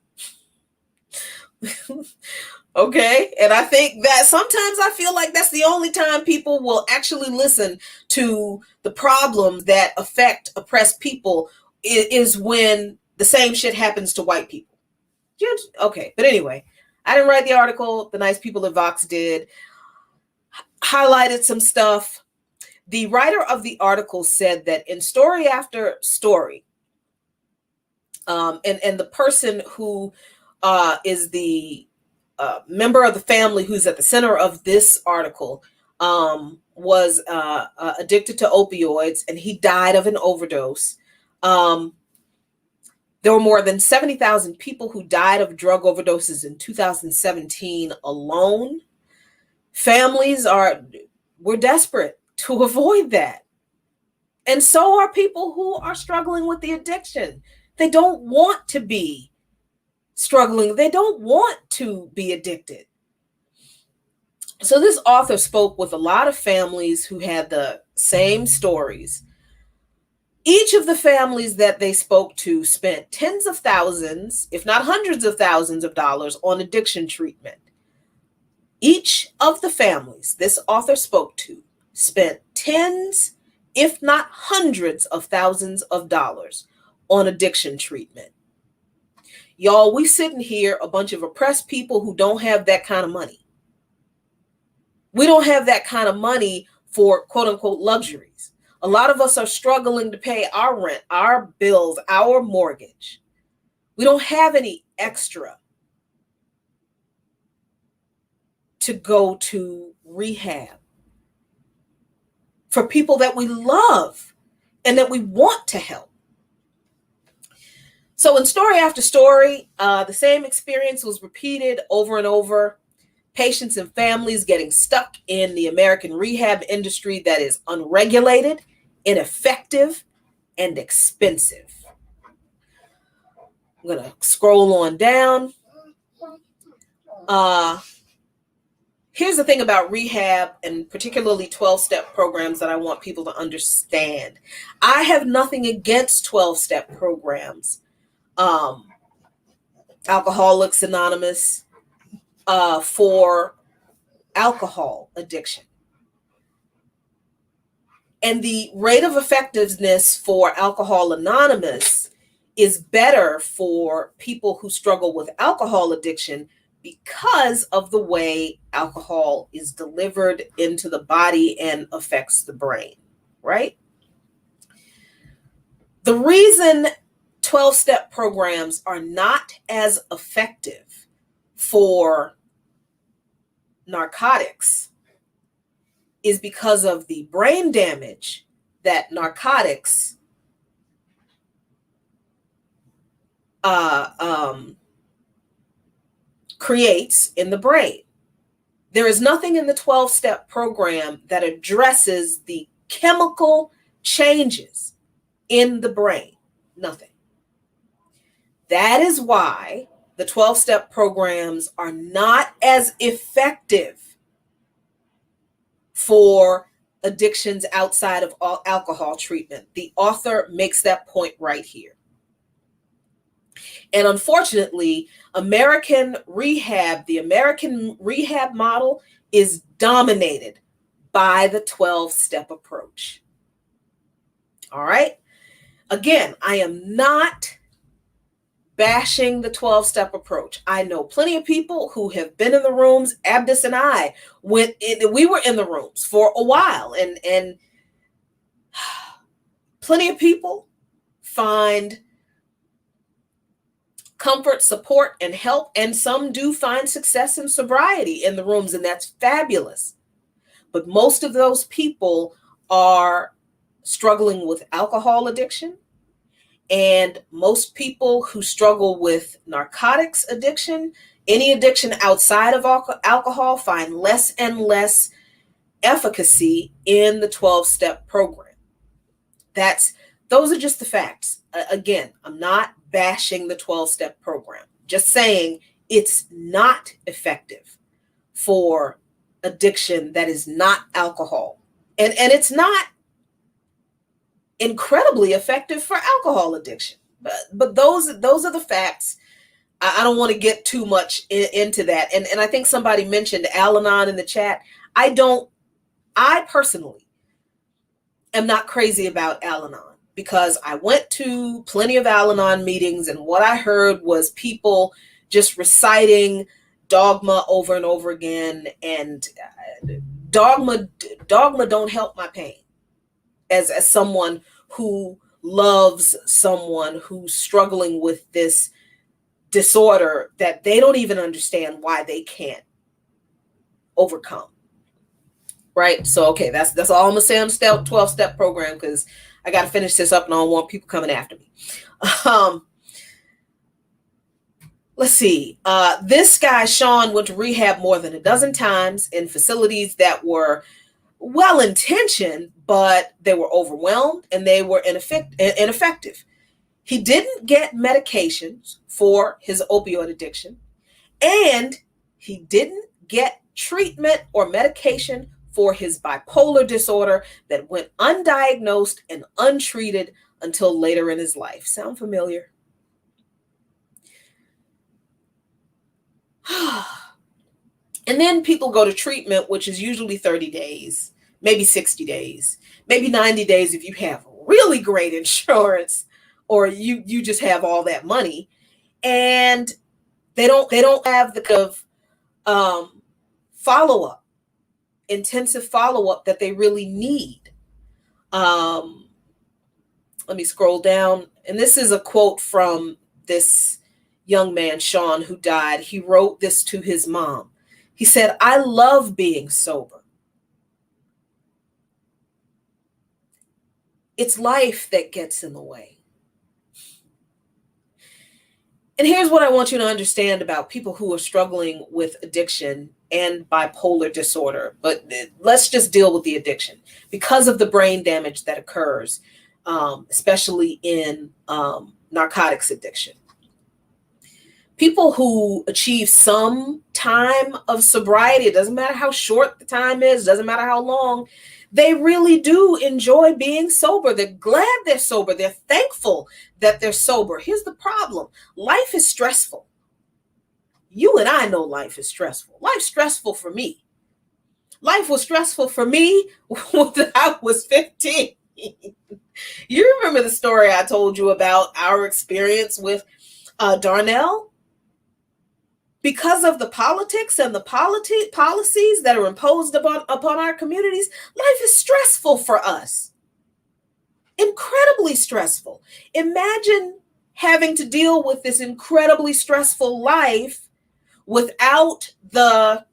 B: Okay. And I think that sometimes I feel like that's the only time people will actually listen to the problems that affect oppressed people is when the same shit happens to white people. Okay. But anyway, I didn't write the article. The nice people at Vox did. highlighted some stuff. The writer of the article said that in story after story, and the person who is the member of the family who's at the center of this article was addicted to opioids, and he died of an overdose. There were more than 70,000 people who died of drug overdoses in 2017 alone. Families were desperate to avoid that. And so are people who are struggling with the addiction. They don't want to be struggling. They don't want to be addicted. So this author spoke with a lot of families who had the same stories. Each of the families that they spoke to spent tens of thousands, if not hundreds of thousands of dollars on addiction treatment. Each of the families this author spoke to spent tens, if not hundreds of thousands of dollars on addiction treatment. Y'all, we sitting here, a bunch of oppressed people who don't have that kind of money. We don't have that kind of money for quote unquote luxuries. A lot of us are struggling to pay our rent, our bills, our mortgage. We don't have any extra to go to rehab for people that we love and that we want to help. So in story after story, the same experience was repeated over and over. Patients and families getting stuck in the American rehab industry that is unregulated, ineffective, and expensive. I'm going to scroll on down. Here's the thing about rehab, and particularly 12-step programs, that I want people to understand. I have nothing against 12-step programs. Alcoholics Anonymous, for alcohol addiction. And the rate of effectiveness for Alcohol Anonymous is better for people who struggle with alcohol addiction because of the way alcohol is delivered into the body and affects the brain, right? The reason 12-step programs are not as effective for narcotics is because of the brain damage that narcotics creates in the brain. There is nothing in the 12-step program that addresses the chemical changes in the brain. Nothing. That is why the 12-step programs are not as effective for addictions outside of alcohol treatment. The author makes that point right here. And unfortunately, the American rehab model is dominated by the 12-step approach. All right. Again, I am not bashing the 12-step approach. I know plenty of people who have been in the rooms. Abdus and I we were in the rooms for a while, and plenty of people find comfort, support, and help, and some do find success and sobriety in the rooms, and that's fabulous. But most of those people are struggling with alcohol addiction, and most people who struggle with narcotics addiction, any addiction outside of alcohol, find less and less efficacy in the 12-step program. Those are just the facts. Again, I'm not bashing the 12-step program, just saying it's not effective for addiction that is not alcohol. And it's not incredibly effective for alcohol addiction. But those are the facts. I don't want to get too much into that. And I think somebody mentioned Al-Anon in the chat. I personally am not crazy about Al-Anon, because I went to plenty of Al-Anon meetings, and what I heard was people just reciting dogma over and over again and Dogma don't help my pain as someone who loves someone who's struggling with this disorder that they don't even understand why they can't overcome. Right? So, okay, that's all I'm gonna say on the 12-step program, because I got to finish this up and I don't want people coming after me. Let's see. This guy, Sean, went to rehab more than a dozen times in facilities that were well-intentioned, but they were overwhelmed and they were ineffective. He didn't get medications for his opioid addiction, and he didn't get treatment or medication for his bipolar disorder that went undiagnosed and untreated until later in his life. Sound familiar? And then people go to treatment, which is usually 30 days, maybe 60 days, maybe 90 days if you have really great insurance or you just have all that money. And they don't have the kind of follow-up, intensive follow-up that they really need. Let me scroll down. And this is a quote from this young man, Sean, who died. He wrote this to his mom. He said, "I love being sober. It's life that gets in the way." And here's what I want you to understand about people who are struggling with addiction and bipolar disorder. But let's just deal with the addiction because of the brain damage that occurs, especially in narcotics addiction. People who achieve some time of sobriety, it doesn't matter how short the time is, doesn't matter how long, they really do enjoy being sober. They're glad they're sober. They're thankful that they're sober. Here's the problem. Life is stressful. You and I know life is stressful. Life's stressful for me. Life was stressful for me when I was 15. You remember the story I told you about our experience with Darnell? Because of the politics and the policies that are imposed upon our communities, life is stressful for us. Incredibly stressful. Imagine having to deal with this incredibly stressful life without the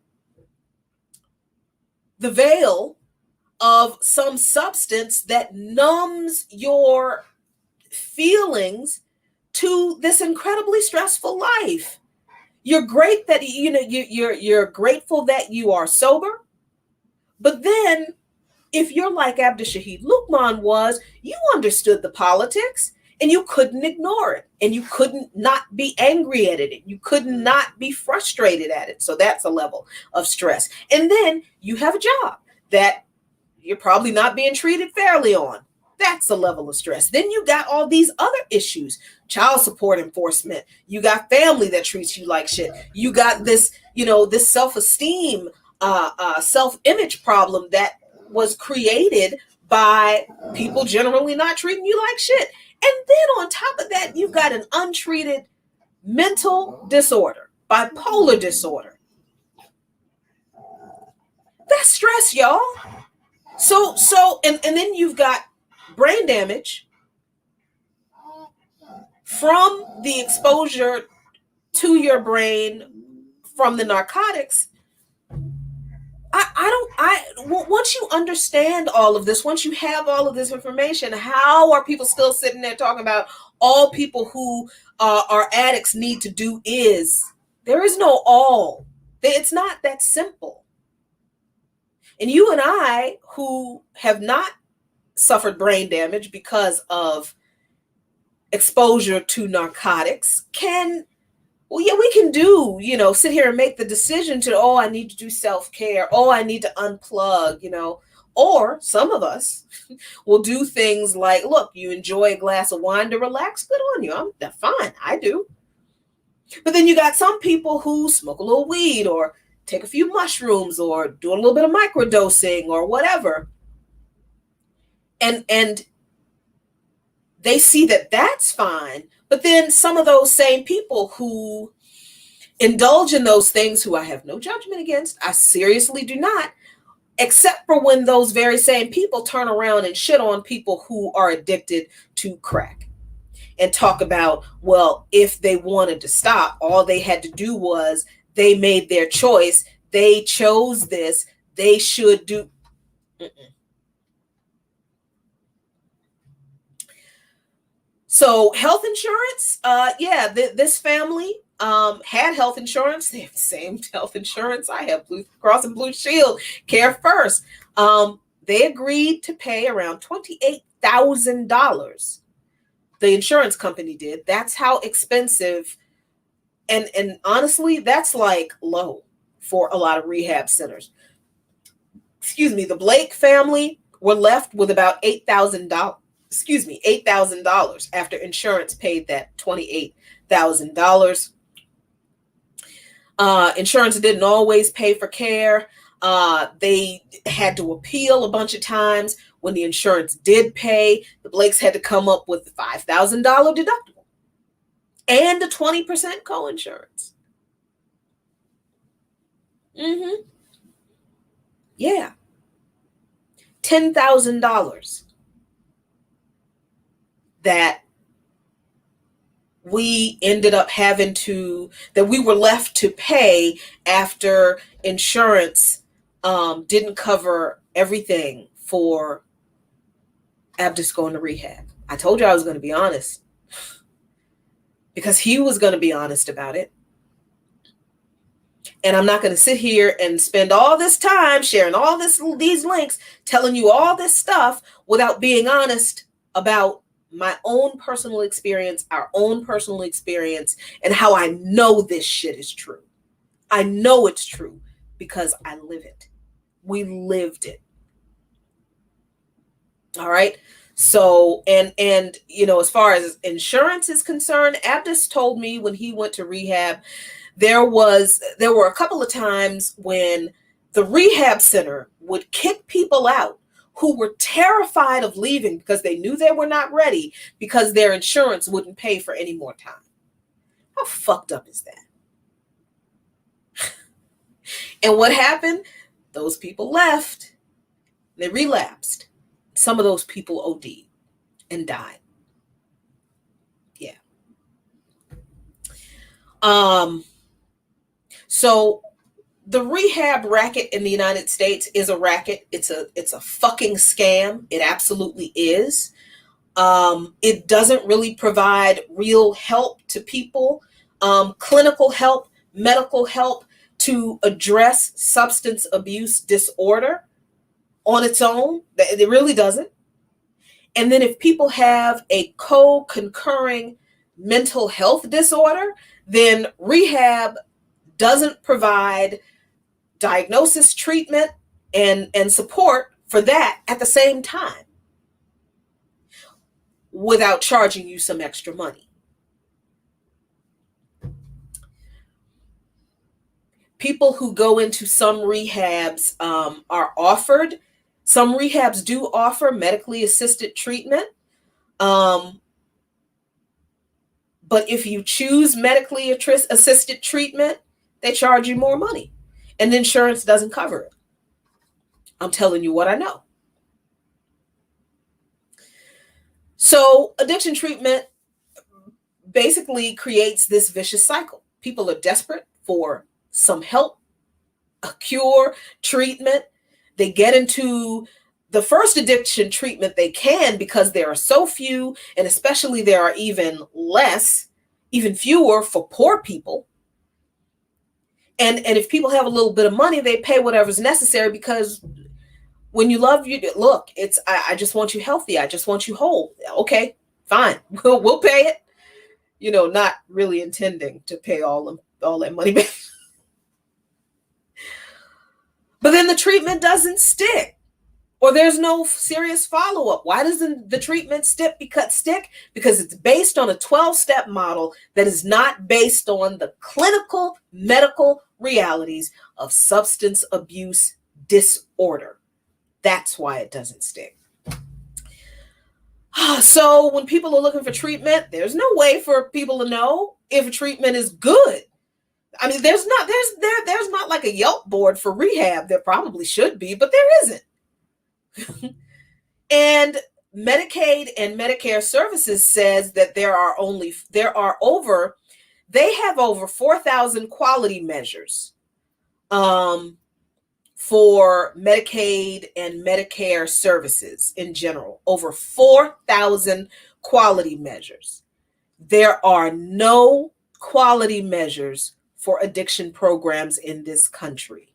B: veil of some substance that numbs your feelings to this incredibly stressful life. You're great that you're grateful that you are sober, but then if you're like Abdus Luqman was, you understood the politics and you couldn't ignore it, and you couldn't not be angry at it, you could not be frustrated at it. So that's a level of stress. And then you have a job that you're probably not being treated fairly on. That's a level of stress. Then you got all these other issues, child support enforcement. You got family that treats you like shit. You got this, this self-esteem, self-image problem that was created by people generally not treating you like shit. And then on top of that, you've got an untreated mental disorder, bipolar disorder. That's stress, y'all. And then you've got brain damage from the exposure to your brain from the narcotics. Once you understand all of this, once you have all of this information, how are people still sitting there talking about all people who are addicts need to do is? There is no all. It's not that simple. And you and I, who have not suffered brain damage because of exposure to narcotics, we can do, sit here and make the decision to, I need to do self-care. I need to unplug, or some of us will do things like, look, you enjoy a glass of wine to relax. Good on you. I'm fine. I do. But then you got some people who smoke a little weed or take a few mushrooms or do a little bit of microdosing or whatever. And they see that that's fine. But then some of those same people who indulge in those things, who I have no judgment against, I seriously do not, except for when those very same people turn around and shit on people who are addicted to crack and talk about, well, if they wanted to stop, all they had to do was they made their choice. They chose this. They should do. Mm-mm. So health insurance, this family had health insurance. They have the same health insurance I have, Blue Cross and Blue Shield, Care First. They agreed to pay around $28,000. The insurance company did. That's how expensive, and honestly, that's like low for a lot of rehab centers. Excuse me, the Blake family were left with about $8,000. $8,000 after insurance paid that $28,000. Insurance didn't always pay for care. They had to appeal a bunch of times. When the insurance did pay, the Blakes had to come up with the $5,000 deductible and a 20% co-insurance. Yeah. $10,000 that we ended up that we were left to pay after insurance didn't cover everything for Abdus going to rehab. I told you I was going to be honest, because he was going to be honest about it. And I'm not going to sit here and spend all this time sharing all these links, telling you all this stuff without being honest about my own personal experience, our own personal experience, and how I know this shit is true. I know it's true because I live it. We lived it. All right. So, and as far as insurance is concerned, Abdus told me when he went to rehab, there were a couple of times when the rehab center would kick people out who were terrified of leaving because they knew they were not ready because their insurance wouldn't pay for any more time. How fucked up is that? And what happened? Those people left. They relapsed. Some of those people OD'd and died. Yeah. So the rehab racket in the United States is a racket. It's a fucking scam. It absolutely is. It doesn't really provide real help to people, clinical help, medical help to address substance abuse disorder on its own. It really doesn't. And then if people have a co-concurring mental health disorder, then rehab doesn't provide diagnosis, treatment, and support for that at the same time without charging you some extra money. People who go into some rehabs some rehabs do offer medically assisted treatment. But if you choose medically assisted treatment, they charge you more money, and the insurance doesn't cover it. I'm telling you what I know. So addiction treatment basically creates this vicious cycle. People are desperate for some help, a cure, treatment. They get into the first addiction treatment they can because there are so few, and especially there are even fewer for poor people. And if people have a little bit of money, they pay whatever's necessary, because when you love, look, I just want you healthy. I just want you whole. Okay, fine. We'll pay it. Not really intending to pay all that money back. But then the treatment doesn't stick, or there's no serious follow-up. Why doesn't the treatment stick? Because it's based on a 12-step model that is not based on the clinical medical realities of substance abuse disorder. That's why it doesn't stick. So when people are looking for treatment, there's no way for people to know if a treatment is good. I mean, there's not like a Yelp board for rehab. There probably should be, but there isn't. And Medicaid and Medicare Services says that they have over 4,000 quality measures for Medicaid and Medicare services in general. Over 4,000 quality measures. There are no quality measures for addiction programs in this country.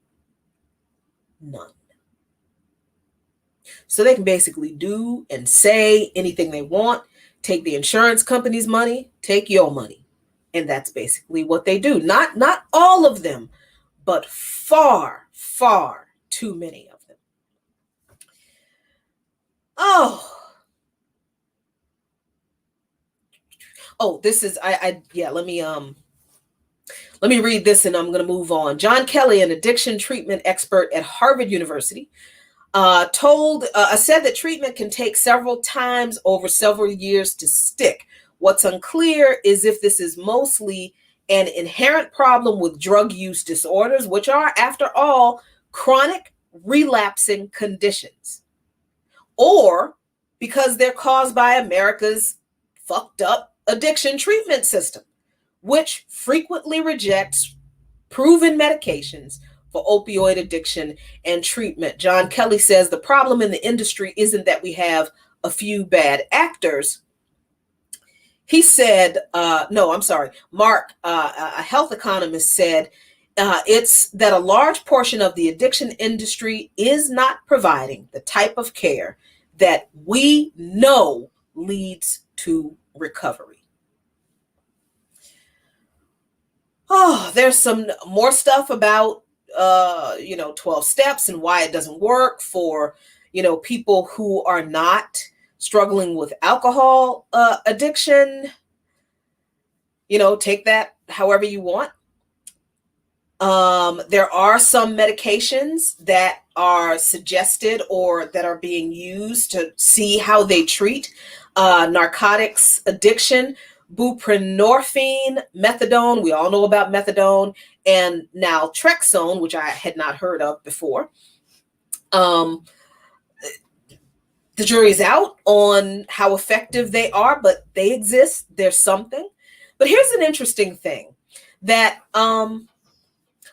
B: None. So they can basically do and say anything they want, take the insurance company's money, take your money. And that's basically what they do. Not all of them, but far, far too many of them. This is let me read this and I'm going to move on. John Kelly, an addiction treatment expert at Harvard University, said that treatment can take several times over several years to stick. What's unclear is if this is mostly an inherent problem with drug use disorders, which are, after all, chronic relapsing conditions, or because they're caused by America's fucked up addiction treatment system, which frequently rejects proven medications for opioid addiction and treatment. John Kelly says the problem in the industry isn't that we have a few bad actors. He said, Mark, a health economist, said, it's that a large portion of the addiction industry is not providing the type of care that we know leads to recovery. There's some more stuff about 12 steps and why it doesn't work for people who are not struggling with alcohol addiction. Take that however you want. There are some medications that are suggested or that are being used to see how they treat narcotics addiction. Buprenorphine, methadone, we all know about methadone, and naltrexone, which I had not heard of before. The jury's out on how effective they are, but they exist. There's something. But here's an interesting thing, that a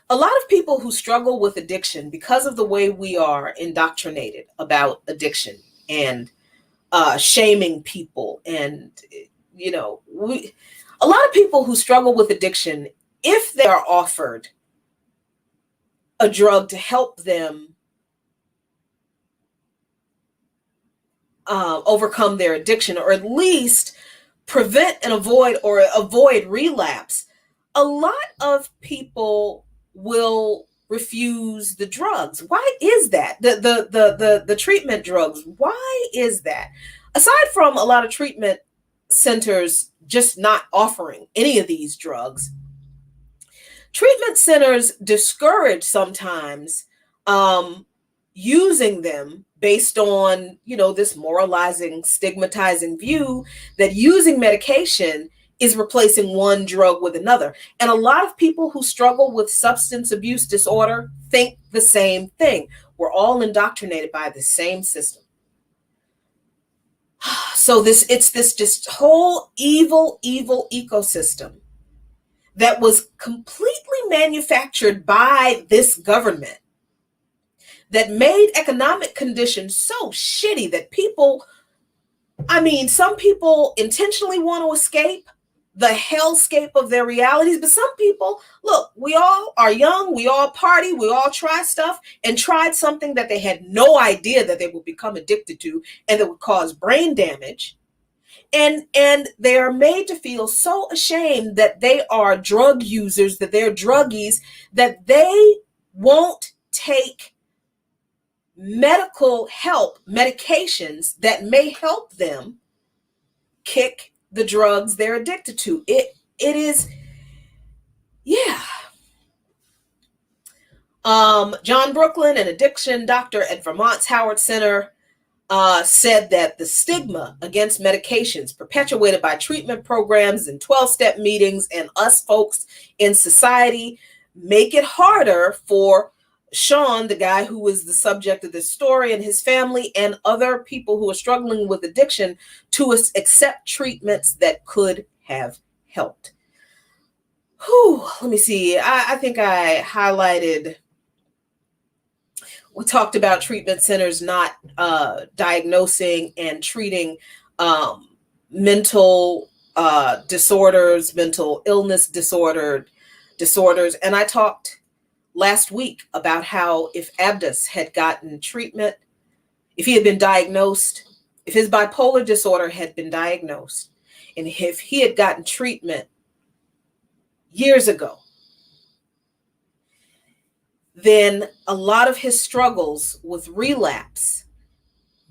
B: lot of people who struggle with addiction, because of the way we are indoctrinated about addiction and shaming people, and a lot of people who struggle with addiction, if they are offered a drug to help them overcome their addiction, or at least prevent and avoid relapse, a lot of people will refuse the drugs. Why is that? The treatment drugs. Why is that? Aside from a lot of treatment centers just not offering any of these drugs, treatment centers discourage sometimes using them based on this moralizing, stigmatizing view that using medication is replacing one drug with another. And a lot of people who struggle with substance abuse disorder think the same thing. We're all indoctrinated by the same system. So it's this just whole evil ecosystem that was completely manufactured by this government, that made economic conditions so shitty that some people intentionally want to escape the hellscape of their realities, but some people, look, we all are young, we all party, we all try stuff, and tried something that they had no idea that they would become addicted to and that would cause brain damage. And they are made to feel so ashamed that they are drug users, that they're druggies, that they won't take medical help, medications that may help them kick the drugs they're addicted to. It is, yeah. John Brooklyn, an addiction doctor at Vermont's Howard Center, said that the stigma against medications perpetuated by treatment programs and 12-step meetings and us folks in society make it harder for Sean, the guy who was the subject of this story, and his family and other people who are struggling with addiction to accept treatments that could have helped. Whew, let me see. I think I highlighted, we talked about treatment centers not diagnosing and treating mental disorders, mental illness disorders. And I talked last week about how if Abdus had gotten treatment, if he had been diagnosed, if his bipolar disorder had been diagnosed, and if he had gotten treatment years ago, then a lot of his struggles with relapse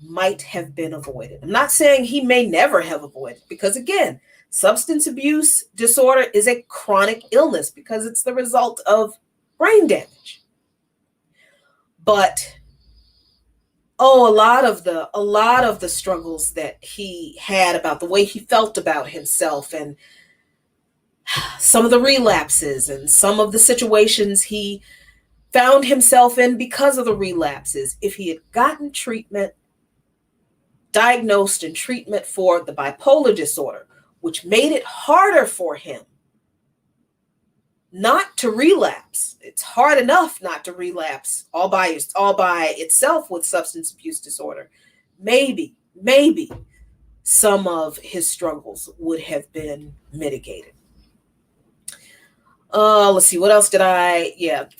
B: might have been avoided. I'm not saying he may never have avoided, because again, substance abuse disorder is a chronic illness because it's the result of brain damage. But a lot of the struggles that he had about the way he felt about himself, and some of the relapses and some of the situations he found himself in because of the relapses, if he had gotten treatment, diagnosed and treatment for the bipolar disorder, which made it harder for him not to relapse. It's hard enough not to relapse all by itself with substance abuse disorder. Maybe some of his struggles would have been mitigated. Let's see, what else did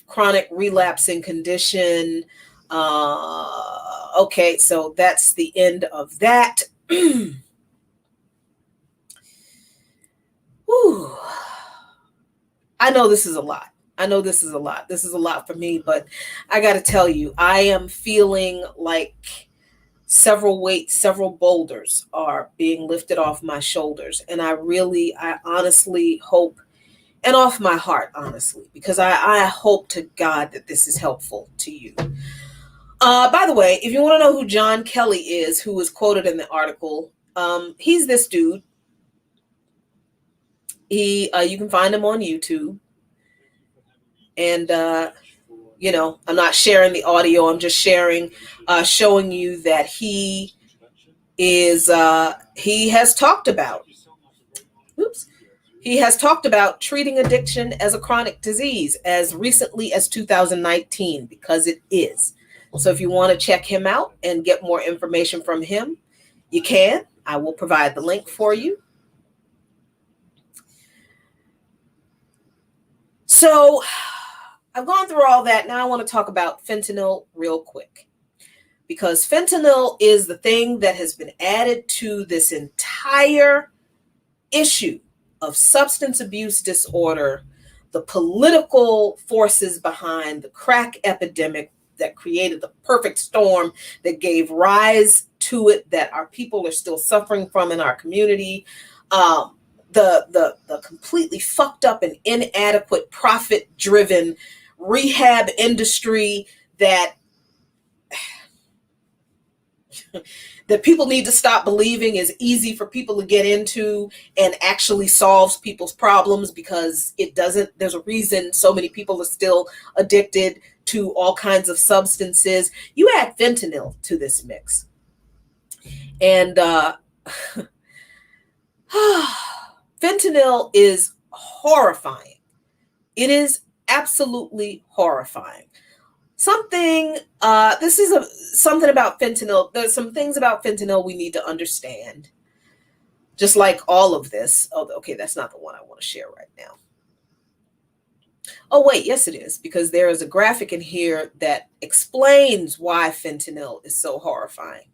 B: chronic relapsing condition. Okay, so that's the end of that. Whew. I know this is a lot. This is a lot for me, but I got to tell you, I am feeling like several boulders are being lifted off my shoulders. And I honestly hope, and off my heart, honestly, because I hope to God that this is helpful to you. By the way, if you want to know who John Kelly is, who was quoted in the article, he's this dude. You can find him on YouTube. And, I'm not sharing the audio. I'm just showing you that he has talked about treating addiction as a chronic disease as recently as 2019, because it is. So if you want to check him out and get more information from him, you can. I will provide the link for you. So I've gone through all that. Now I want to talk about fentanyl real quick, because fentanyl is the thing that has been added to this entire issue of substance abuse disorder, the political forces behind the crack epidemic that created the perfect storm that gave rise to it, that our people are still suffering from in our community. The completely fucked up and inadequate profit-driven rehab industry that people need to stop believing is easy for people to get into and actually solves people's problems, because it doesn't. There's a reason so many people are still addicted to all kinds of substances. You add fentanyl to this mix, and fentanyl is horrifying. It is absolutely horrifying. Something about fentanyl. There's some things about fentanyl we need to understand. Just like all of this. Oh, okay, that's not the one I want to share right now. Oh, wait, yes, it is, because there is a graphic in here that explains why fentanyl is so horrifying.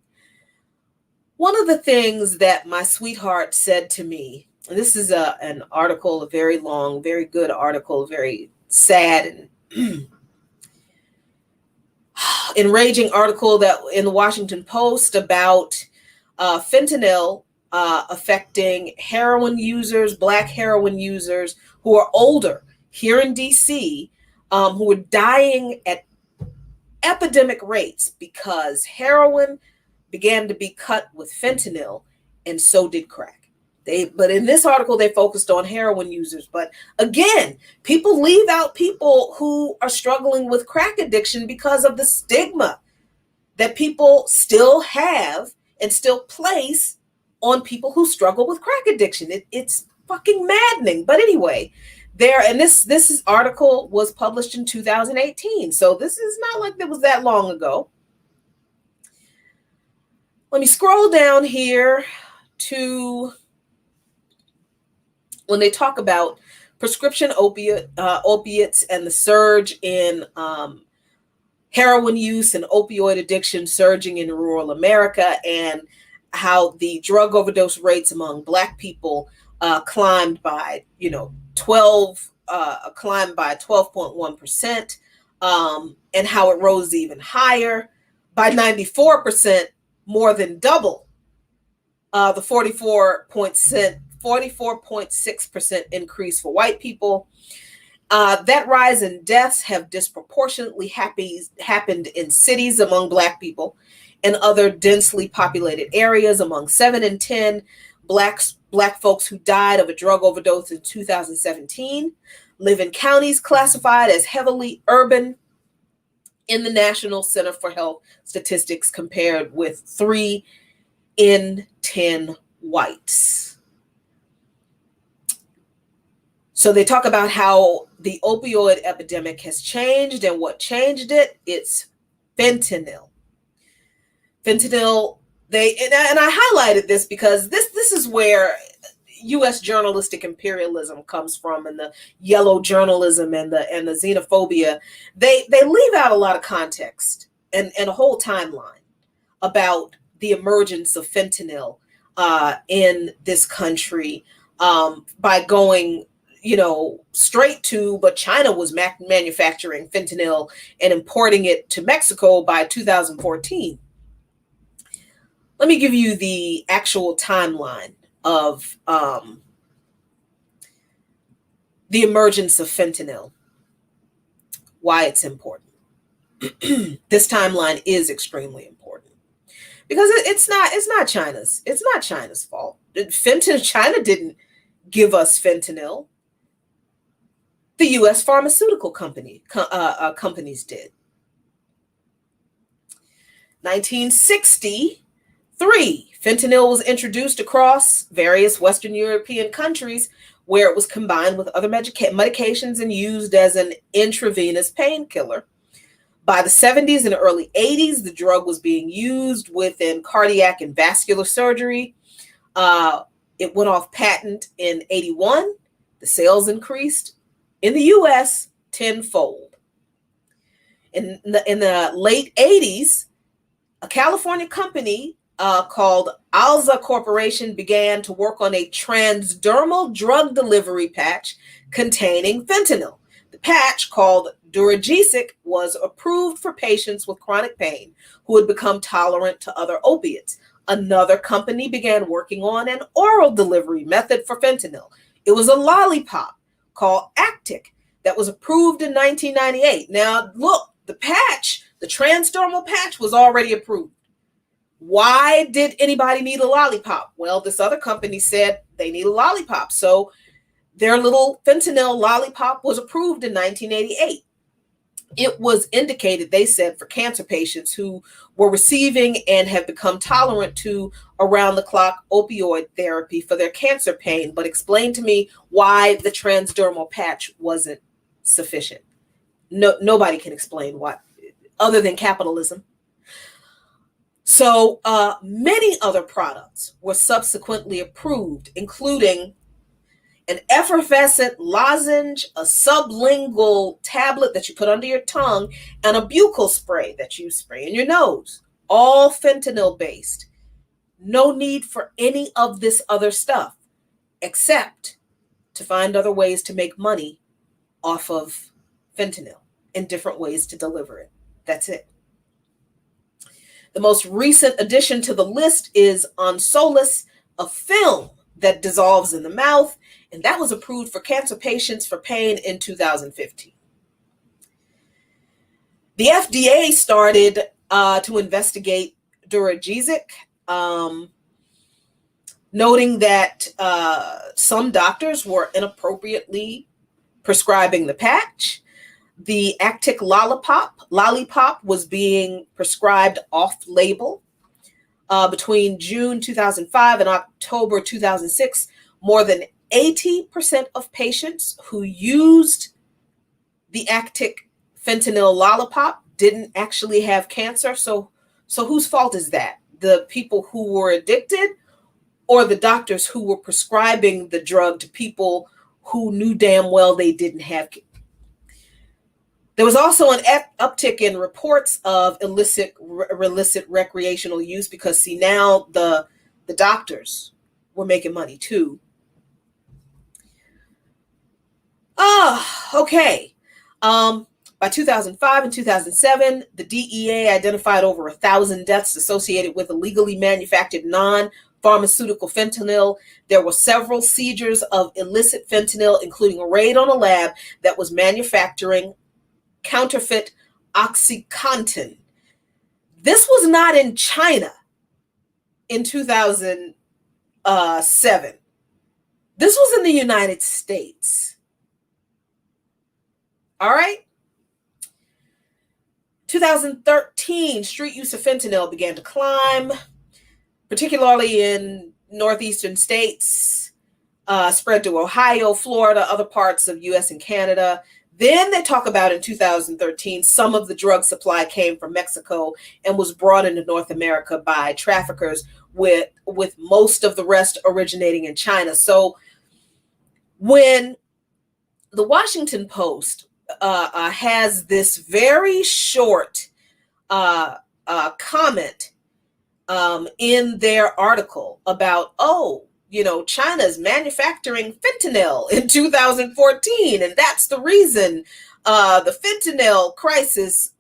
B: One of the things that my sweetheart said to me, and this is an article, a very long, very good article, very sad and enraging article that in the Washington Post about fentanyl affecting heroin users, Black heroin users who are older here in DC, who are dying at epidemic rates because heroin began to be cut with fentanyl, and so did crack. But in this article, they focused on heroin users. But again, people leave out people who are struggling with crack addiction because of the stigma that people still have and still place on people who struggle with crack addiction. It's fucking maddening. But anyway, this article was published in 2018. So this is not like it was that long ago. Let me scroll down here to when they talk about prescription opiates and the surge in heroin use and opioid addiction surging in rural America, and how the drug overdose rates among Black people climbed by 12.1%, and how it rose even higher by 94%, more than double the 44.6% increase for white people. That rise in deaths have disproportionately happened in cities among Black people and other densely populated areas. Among 7 in 10 Black folks who died of a drug overdose in 2017 live in counties classified as heavily urban in the National Center for Health Statistics, compared with 3 in 10 whites. So they talk about how the opioid epidemic has changed, and what changed it? It's fentanyl. Fentanyl, and I highlighted this because this is where U.S. journalistic imperialism comes from, and the yellow journalism and the xenophobia. They leave out a lot of context and a whole timeline about the emergence of fentanyl in this country by going straight to, but China was manufacturing fentanyl and importing it to Mexico by 2014. Let me give you the actual timeline of the emergence of fentanyl, why it's important. This timeline is extremely important because it's not China's fault. China didn't give us fentanyl. The U.S. pharmaceutical companies did. 1963, fentanyl was introduced across various Western European countries, where it was combined with other medications and used as an intravenous painkiller. By the 70s and early 80s, the drug was being used within cardiac and vascular surgery. It went off patent in 81. The sales increased in the U.S. tenfold. In the late 80s, a California company called Alza Corporation began to work on a transdermal drug delivery patch containing fentanyl. The patch, called Duragesic, was approved for patients with chronic pain who had become tolerant to other opiates. Another company began working on an oral delivery method for fentanyl. It was a lollipop called Actic that was approved in 1998. Now, look, the transdermal patch was already approved. Why did anybody need a lollipop? Well, this other company said they need a lollipop. So their little fentanyl lollipop was approved in 1988. It was indicated, they said, for cancer patients who were receiving and have become tolerant to around-the-clock opioid therapy for their cancer pain. But explain to me why the transdermal patch wasn't sufficient. Nobody can explain why, other than capitalism. So many other products were subsequently approved, including an effervescent lozenge, a sublingual tablet that you put under your tongue, and a buccal spray that you spray in your nose. All fentanyl-based. No need for any of this other stuff, except to find other ways to make money off of fentanyl and different ways to deliver it. That's it. The most recent addition to the list is Onsolus, a film that dissolves in the mouth, and that was approved for cancer patients for pain in 2015. The FDA started to investigate Duragesic, noting that some doctors were inappropriately prescribing the patch. The Actic lollipop was being prescribed off-label. Between June 2005 and October 2006, more than 80% of patients who used the Actic fentanyl lollipop didn't actually have cancer. So whose fault is that? The people who were addicted, or the doctors who were prescribing the drug to people who knew damn well they didn't have cancer? There was also an uptick in reports of illicit recreational use because, see, now the doctors were making money too. Okay. By 2005 and 2007, the DEA identified over 1,000 deaths associated with illegally manufactured non-pharmaceutical fentanyl. There were several seizures of illicit fentanyl, including a raid on a lab that was manufacturing counterfeit OxyContin. This was not in China in 2007. This was in the United States. All right. 2013, street use of fentanyl began to climb, particularly in northeastern states, spread to Ohio, Florida, other parts of US and Canada. Then they talk about in 2013, some of the drug supply came from Mexico and was brought into North America by traffickers, with most of the rest originating in China. So when the Washington Post has this very short comment in their article about, China's manufacturing fentanyl in 2014, and that's the reason the fentanyl crisis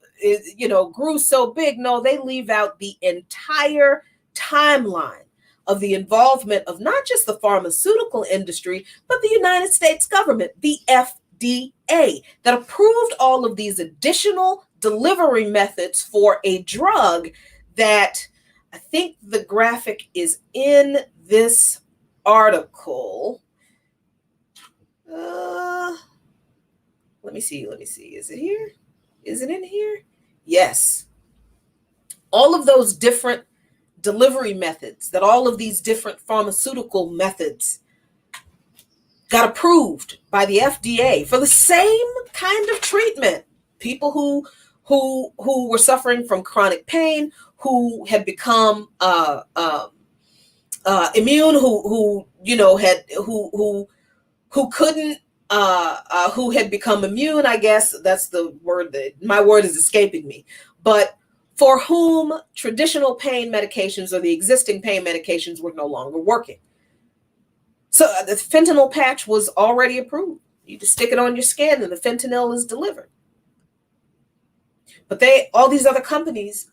B: grew so big. No, they leave out the entire timeline of the involvement of not just the pharmaceutical industry, but the United States government, the FDA, that approved all of these additional delivery methods for a drug that, I think the graphic is in this article. Let me see. Is it here? Is it in here? Yes. All of those different delivery methods, that all of these different pharmaceutical methods got approved by the FDA for the same kind of treatment. People who were suffering from chronic pain, who had become immune, who had become immune. I guess that's the word that my word is escaping me. But for whom traditional pain medications or the existing pain medications were no longer working. So the fentanyl patch was already approved. You just stick it on your skin and the fentanyl is delivered. But all these other companies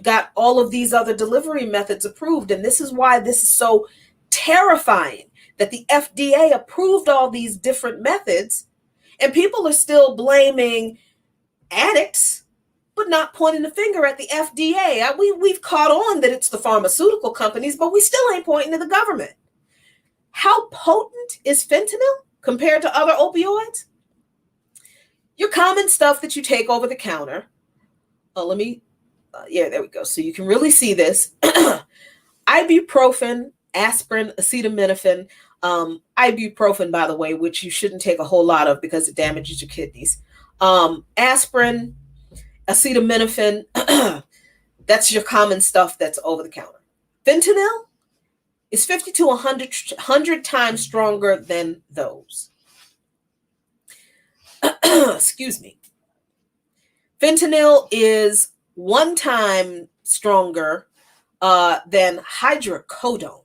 B: got all of these other delivery methods approved. And this is why this is so terrifying, that the FDA approved all these different methods and people are still blaming addicts, but not pointing the finger at the FDA. We've caught on that it's the pharmaceutical companies, but we still ain't pointing to the government. How potent is fentanyl compared to other opioids? Your common stuff that you take over the counter. There we go. So you can really see this. Ibuprofen, aspirin, acetaminophen. Ibuprofen, by the way, which you shouldn't take a whole lot of because it damages your kidneys. Aspirin, acetaminophen, that's your common stuff that's over the counter. Fentanyl is 50 to 100 times stronger than those. Excuse me. Fentanyl is 1 time stronger than hydrocodone.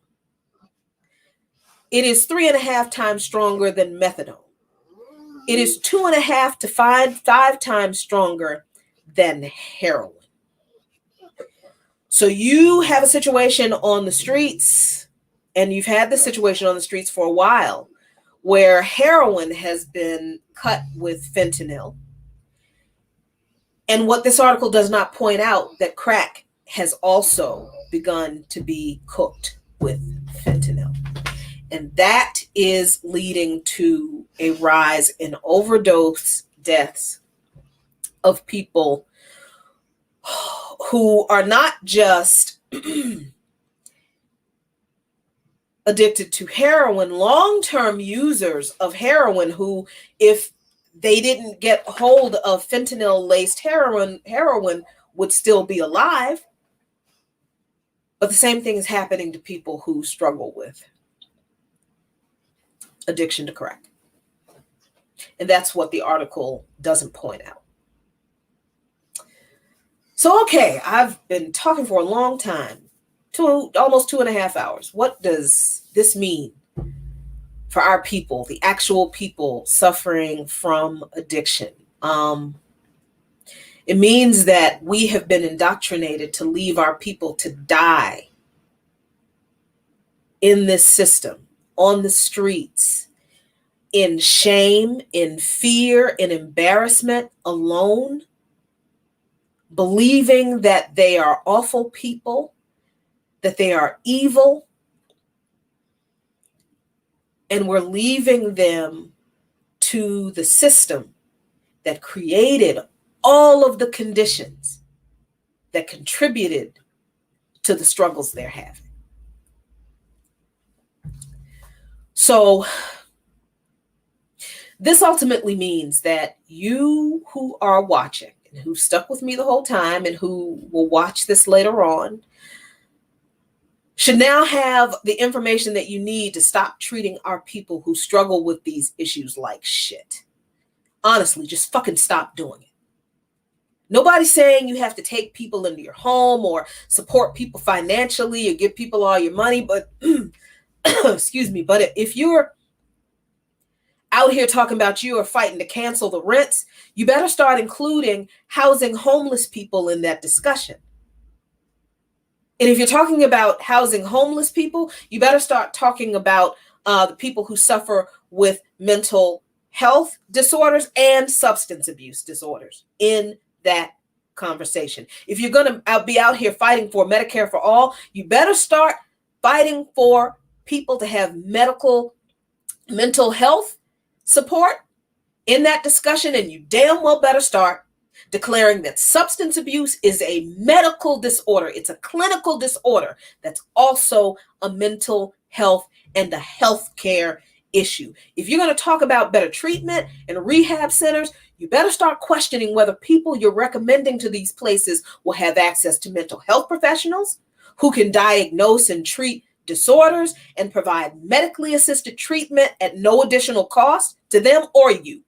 B: It is 3.5 times stronger than methadone. It is 2.5 to 5 times stronger than heroin. So you have a situation on the streets, and you've had this situation on the streets for a while, where heroin has been cut with fentanyl. And what this article does not point out, that crack has also begun to be cooked with fentanyl. And that is leading to a rise in overdose deaths of people who are not just addicted to heroin, long-term users of heroin who, if they didn't get hold of fentanyl-laced heroin would still be alive. But the same thing is happening to people who struggle with addiction to crack. And that's what the article doesn't point out. So, okay, I've been talking for a long time, almost 2.5 hours. What does this mean for our people, the actual people suffering from addiction? It means that we have been indoctrinated to leave our people to die in this system, on the streets, in shame, in fear, in embarrassment, alone, believing that they are awful people, that they are evil, and we're leaving them to the system that created all of the conditions that contributed to the struggles they're having. So this ultimately means that you who are watching and who stuck with me the whole time and who will watch this later on should now have the information that you need to stop treating our people who struggle with these issues like shit. Honestly, just fucking stop doing it. Nobody's saying you have to take people into your home or support people financially or give people all your money, but excuse me, but if you're out here talking about you are fighting to cancel the rents, you better start including housing homeless people in that discussion. And if you're talking about housing homeless people, you better start talking about the people who suffer with mental health disorders and substance abuse disorders in that conversation. If you're going to be out here fighting for Medicare for all, you better start fighting for people to have mental health support in that discussion, and you damn well better start declaring that substance abuse is a medical disorder. It's a clinical disorder that's also a mental health and a health care issue. If you're going to talk about better treatment and rehab centers, you better start questioning whether people you're recommending to these places will have access to mental health professionals who can diagnose and treat disorders and provide medically assisted treatment at no additional cost to them or you.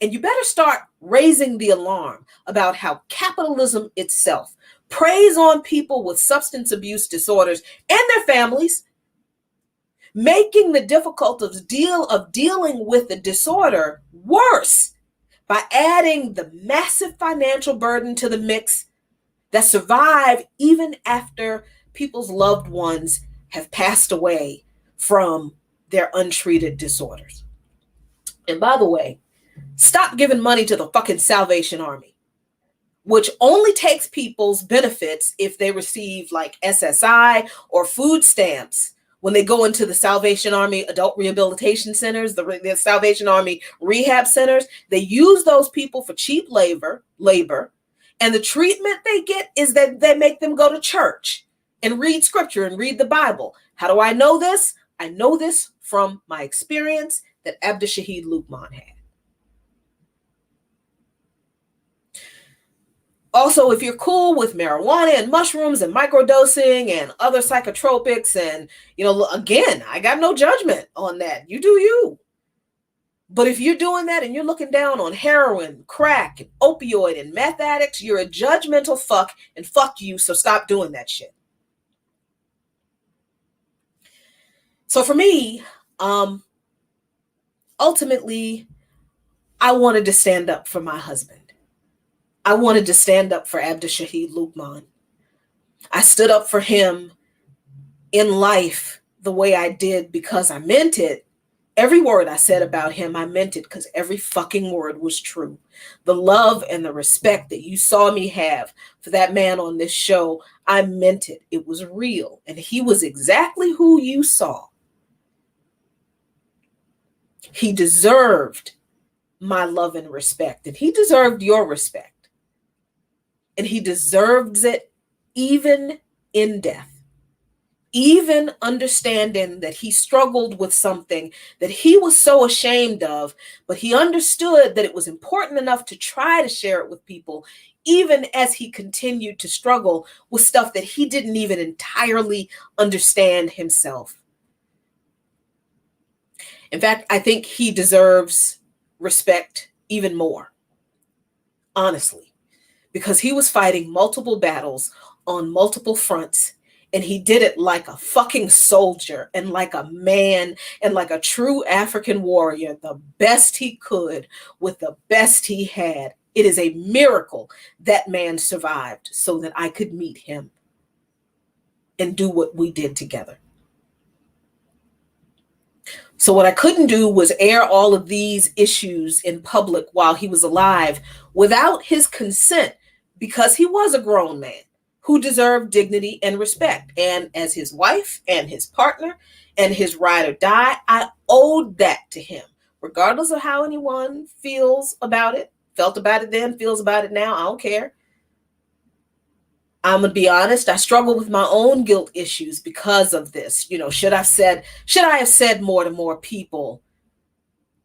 B: And you better start raising the alarm about how capitalism itself preys on people with substance abuse disorders and their families, making the difficulties of dealing with the disorder worse by adding the massive financial burden to the mix that survive even after people's loved ones have passed away from their untreated disorders. And by the way, stop giving money to the fucking Salvation Army, which only takes people's benefits if they receive like SSI or food stamps when they go into the Salvation Army adult rehabilitation centers, the Salvation Army rehab centers. They use those people for cheap labor, and the treatment they get is that they make them go to church and read scripture and read the Bible. How do I know this? I know this from my experience that Abdus Luqman had. Also, if you're cool with marijuana and mushrooms and microdosing and other psychotropics, and, again, I got no judgment on that. You do you. But if you're doing that and you're looking down on heroin, crack, and opioid and meth addicts, you're a judgmental fuck, and fuck you, so stop doing that shit. So for me, ultimately, I wanted to stand up for my husband. I wanted to stand up for Abdus Luqman. I stood up for him in life the way I did because I meant it, Every word I said about him, I meant it because every fucking word was true. The love and the respect that you saw me have for that man on this show, I meant it. It was real. And he was exactly who you saw. He deserved my love and respect, and he deserved your respect. And he deserves it even in death. Even understanding that he struggled with something that he was so ashamed of, but he understood that it was important enough to try to share it with people, even as he continued to struggle with stuff that he didn't even entirely understand himself. In fact, I think he deserves respect even more, honestly, because he was fighting multiple battles on multiple fronts. And he did it like a fucking soldier and like a man and like a true African warrior, the best he could with the best he had. It is a miracle that man survived so that I could meet him and do what we did together. So what I couldn't do was air all of these issues in public while he was alive without his consent, because he was a grown man who deserved dignity and respect. And as his wife and his partner and his ride or die, I owed that to him, regardless of how anyone feels about it, felt about it then, feels about it now. I don't care. I'm going to be honest. I struggle with my own guilt issues because of this. You know, should I have said more to more people?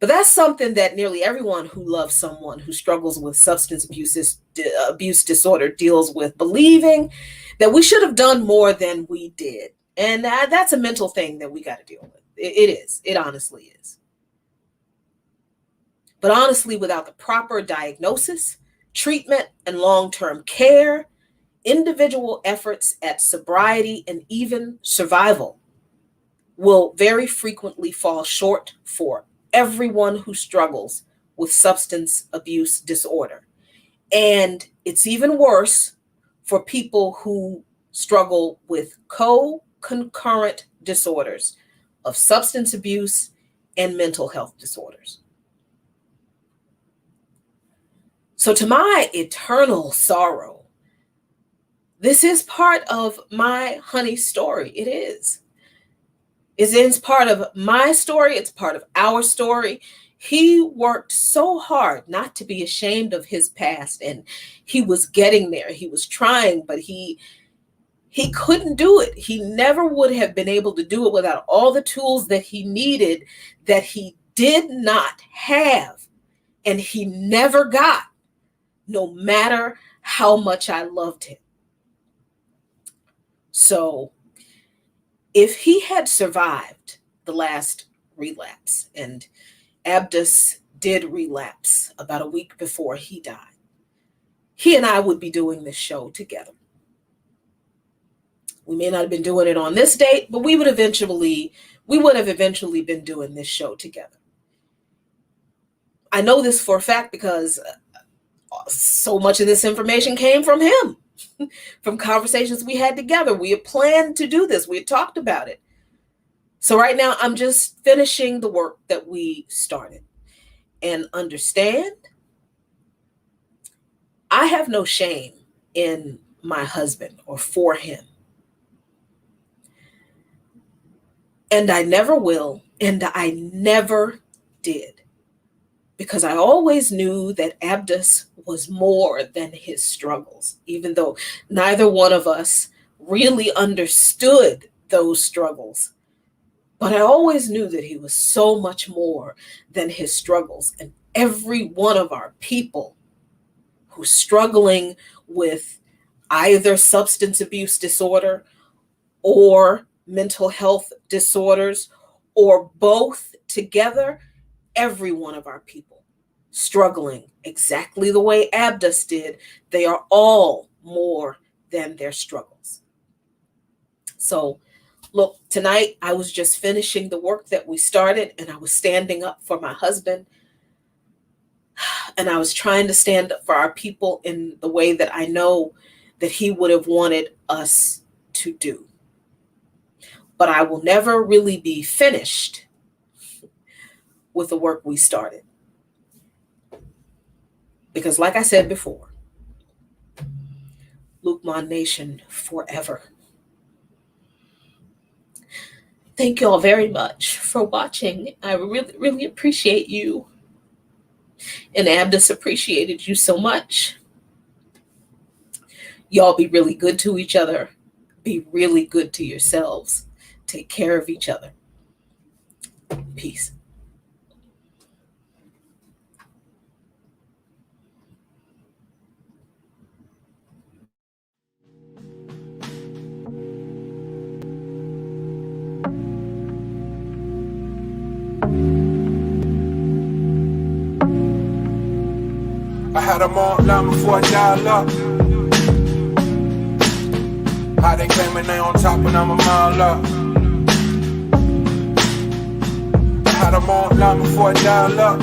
B: But that's something that nearly everyone who loves someone who struggles with substance abuse disorder deals with, believing that we should have done more than we did. And that's a mental thing that we got to deal with. It is. It honestly is. But honestly, without the proper diagnosis, treatment, and long-term care, individual efforts at sobriety and even survival will very frequently fall short for everyone who struggles with substance abuse disorder. And it's even worse for people who struggle with co-concurrent disorders of substance abuse and mental health disorders. So to my eternal sorrow, this is part of my honey's story. It is. It's part of my story. It's part of our story. He worked so hard not to be ashamed of his past, and he was getting there. He was trying, but he couldn't do it. He never would have been able to do it without all the tools that he needed that he did not have, and he never got, no matter how much I loved him. So if he had survived the last relapse, and Abdus did relapse about a week before he died, he and I would be doing this show together. We may not have been doing it on this date, but we would have eventually been doing this show together. I know this for a fact because so much of this information came from him, from conversations we had together. We had planned to do this. We had talked about it. So right now, I'm just finishing the work that we started. And understand, I have no shame in my husband or for him. And I never will, and I never did. Because I always knew that Abdus was more than his struggles, even though neither one of us really understood those struggles. But I always knew that he was so much more than his struggles. And every one of our people who's struggling with either substance abuse disorder or mental health disorders or both together, every one of our people struggling exactly the way Abdus did, they are all more than their struggles. So look, tonight I was just finishing the work that we started, and I was standing up for my husband, and I was trying to stand up for our people in the way that I know that he would have wanted us to do. But I will never really be finished with the work we started. Because like I said before, Luqman Nation forever. Thank you all very much for watching. I really, really appreciate you. And Abdus appreciated you so much. Y'all be really good to each other. Be really good to yourselves. Take care of each other. Peace.
A: I had them on line before I dial up. How they claiming they on top and I'm a mile up. I had them on line before I dial up.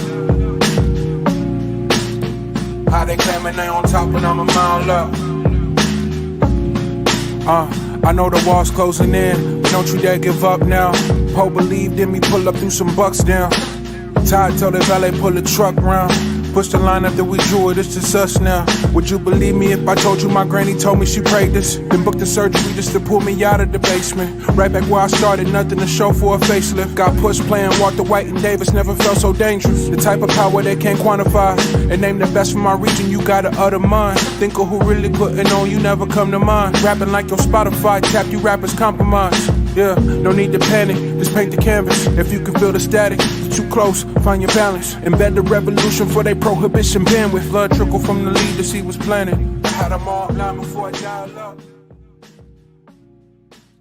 A: How they claiming they on top and I'm a mile up. I know the wall's closing in, but don't you dare give up now. Poe believed in me, pull up, threw some bucks down. Todd told the valet pull the truck round. Push the line after we drew it, it's just us now. Would you believe me if I told you my granny told me she prayed this? Then booked the surgery just to pull me out of the basement. Right back where I started, nothing to show for a facelift. Got pushed playing Walter White and Davis, never felt so dangerous. The type of power they can't quantify. And name the best from my region, you gotta utter mine. Think of who really putting on, you never come to mind. Rapping like your Spotify, tap you rappers compromise. Yeah, no need to panic, just paint the canvas. If you can feel the static, you're too close, find your balance. Embed the revolution for they prohibition bandwidth. Blood trickle from the lead to see what's planted. I had them all line before I dial up.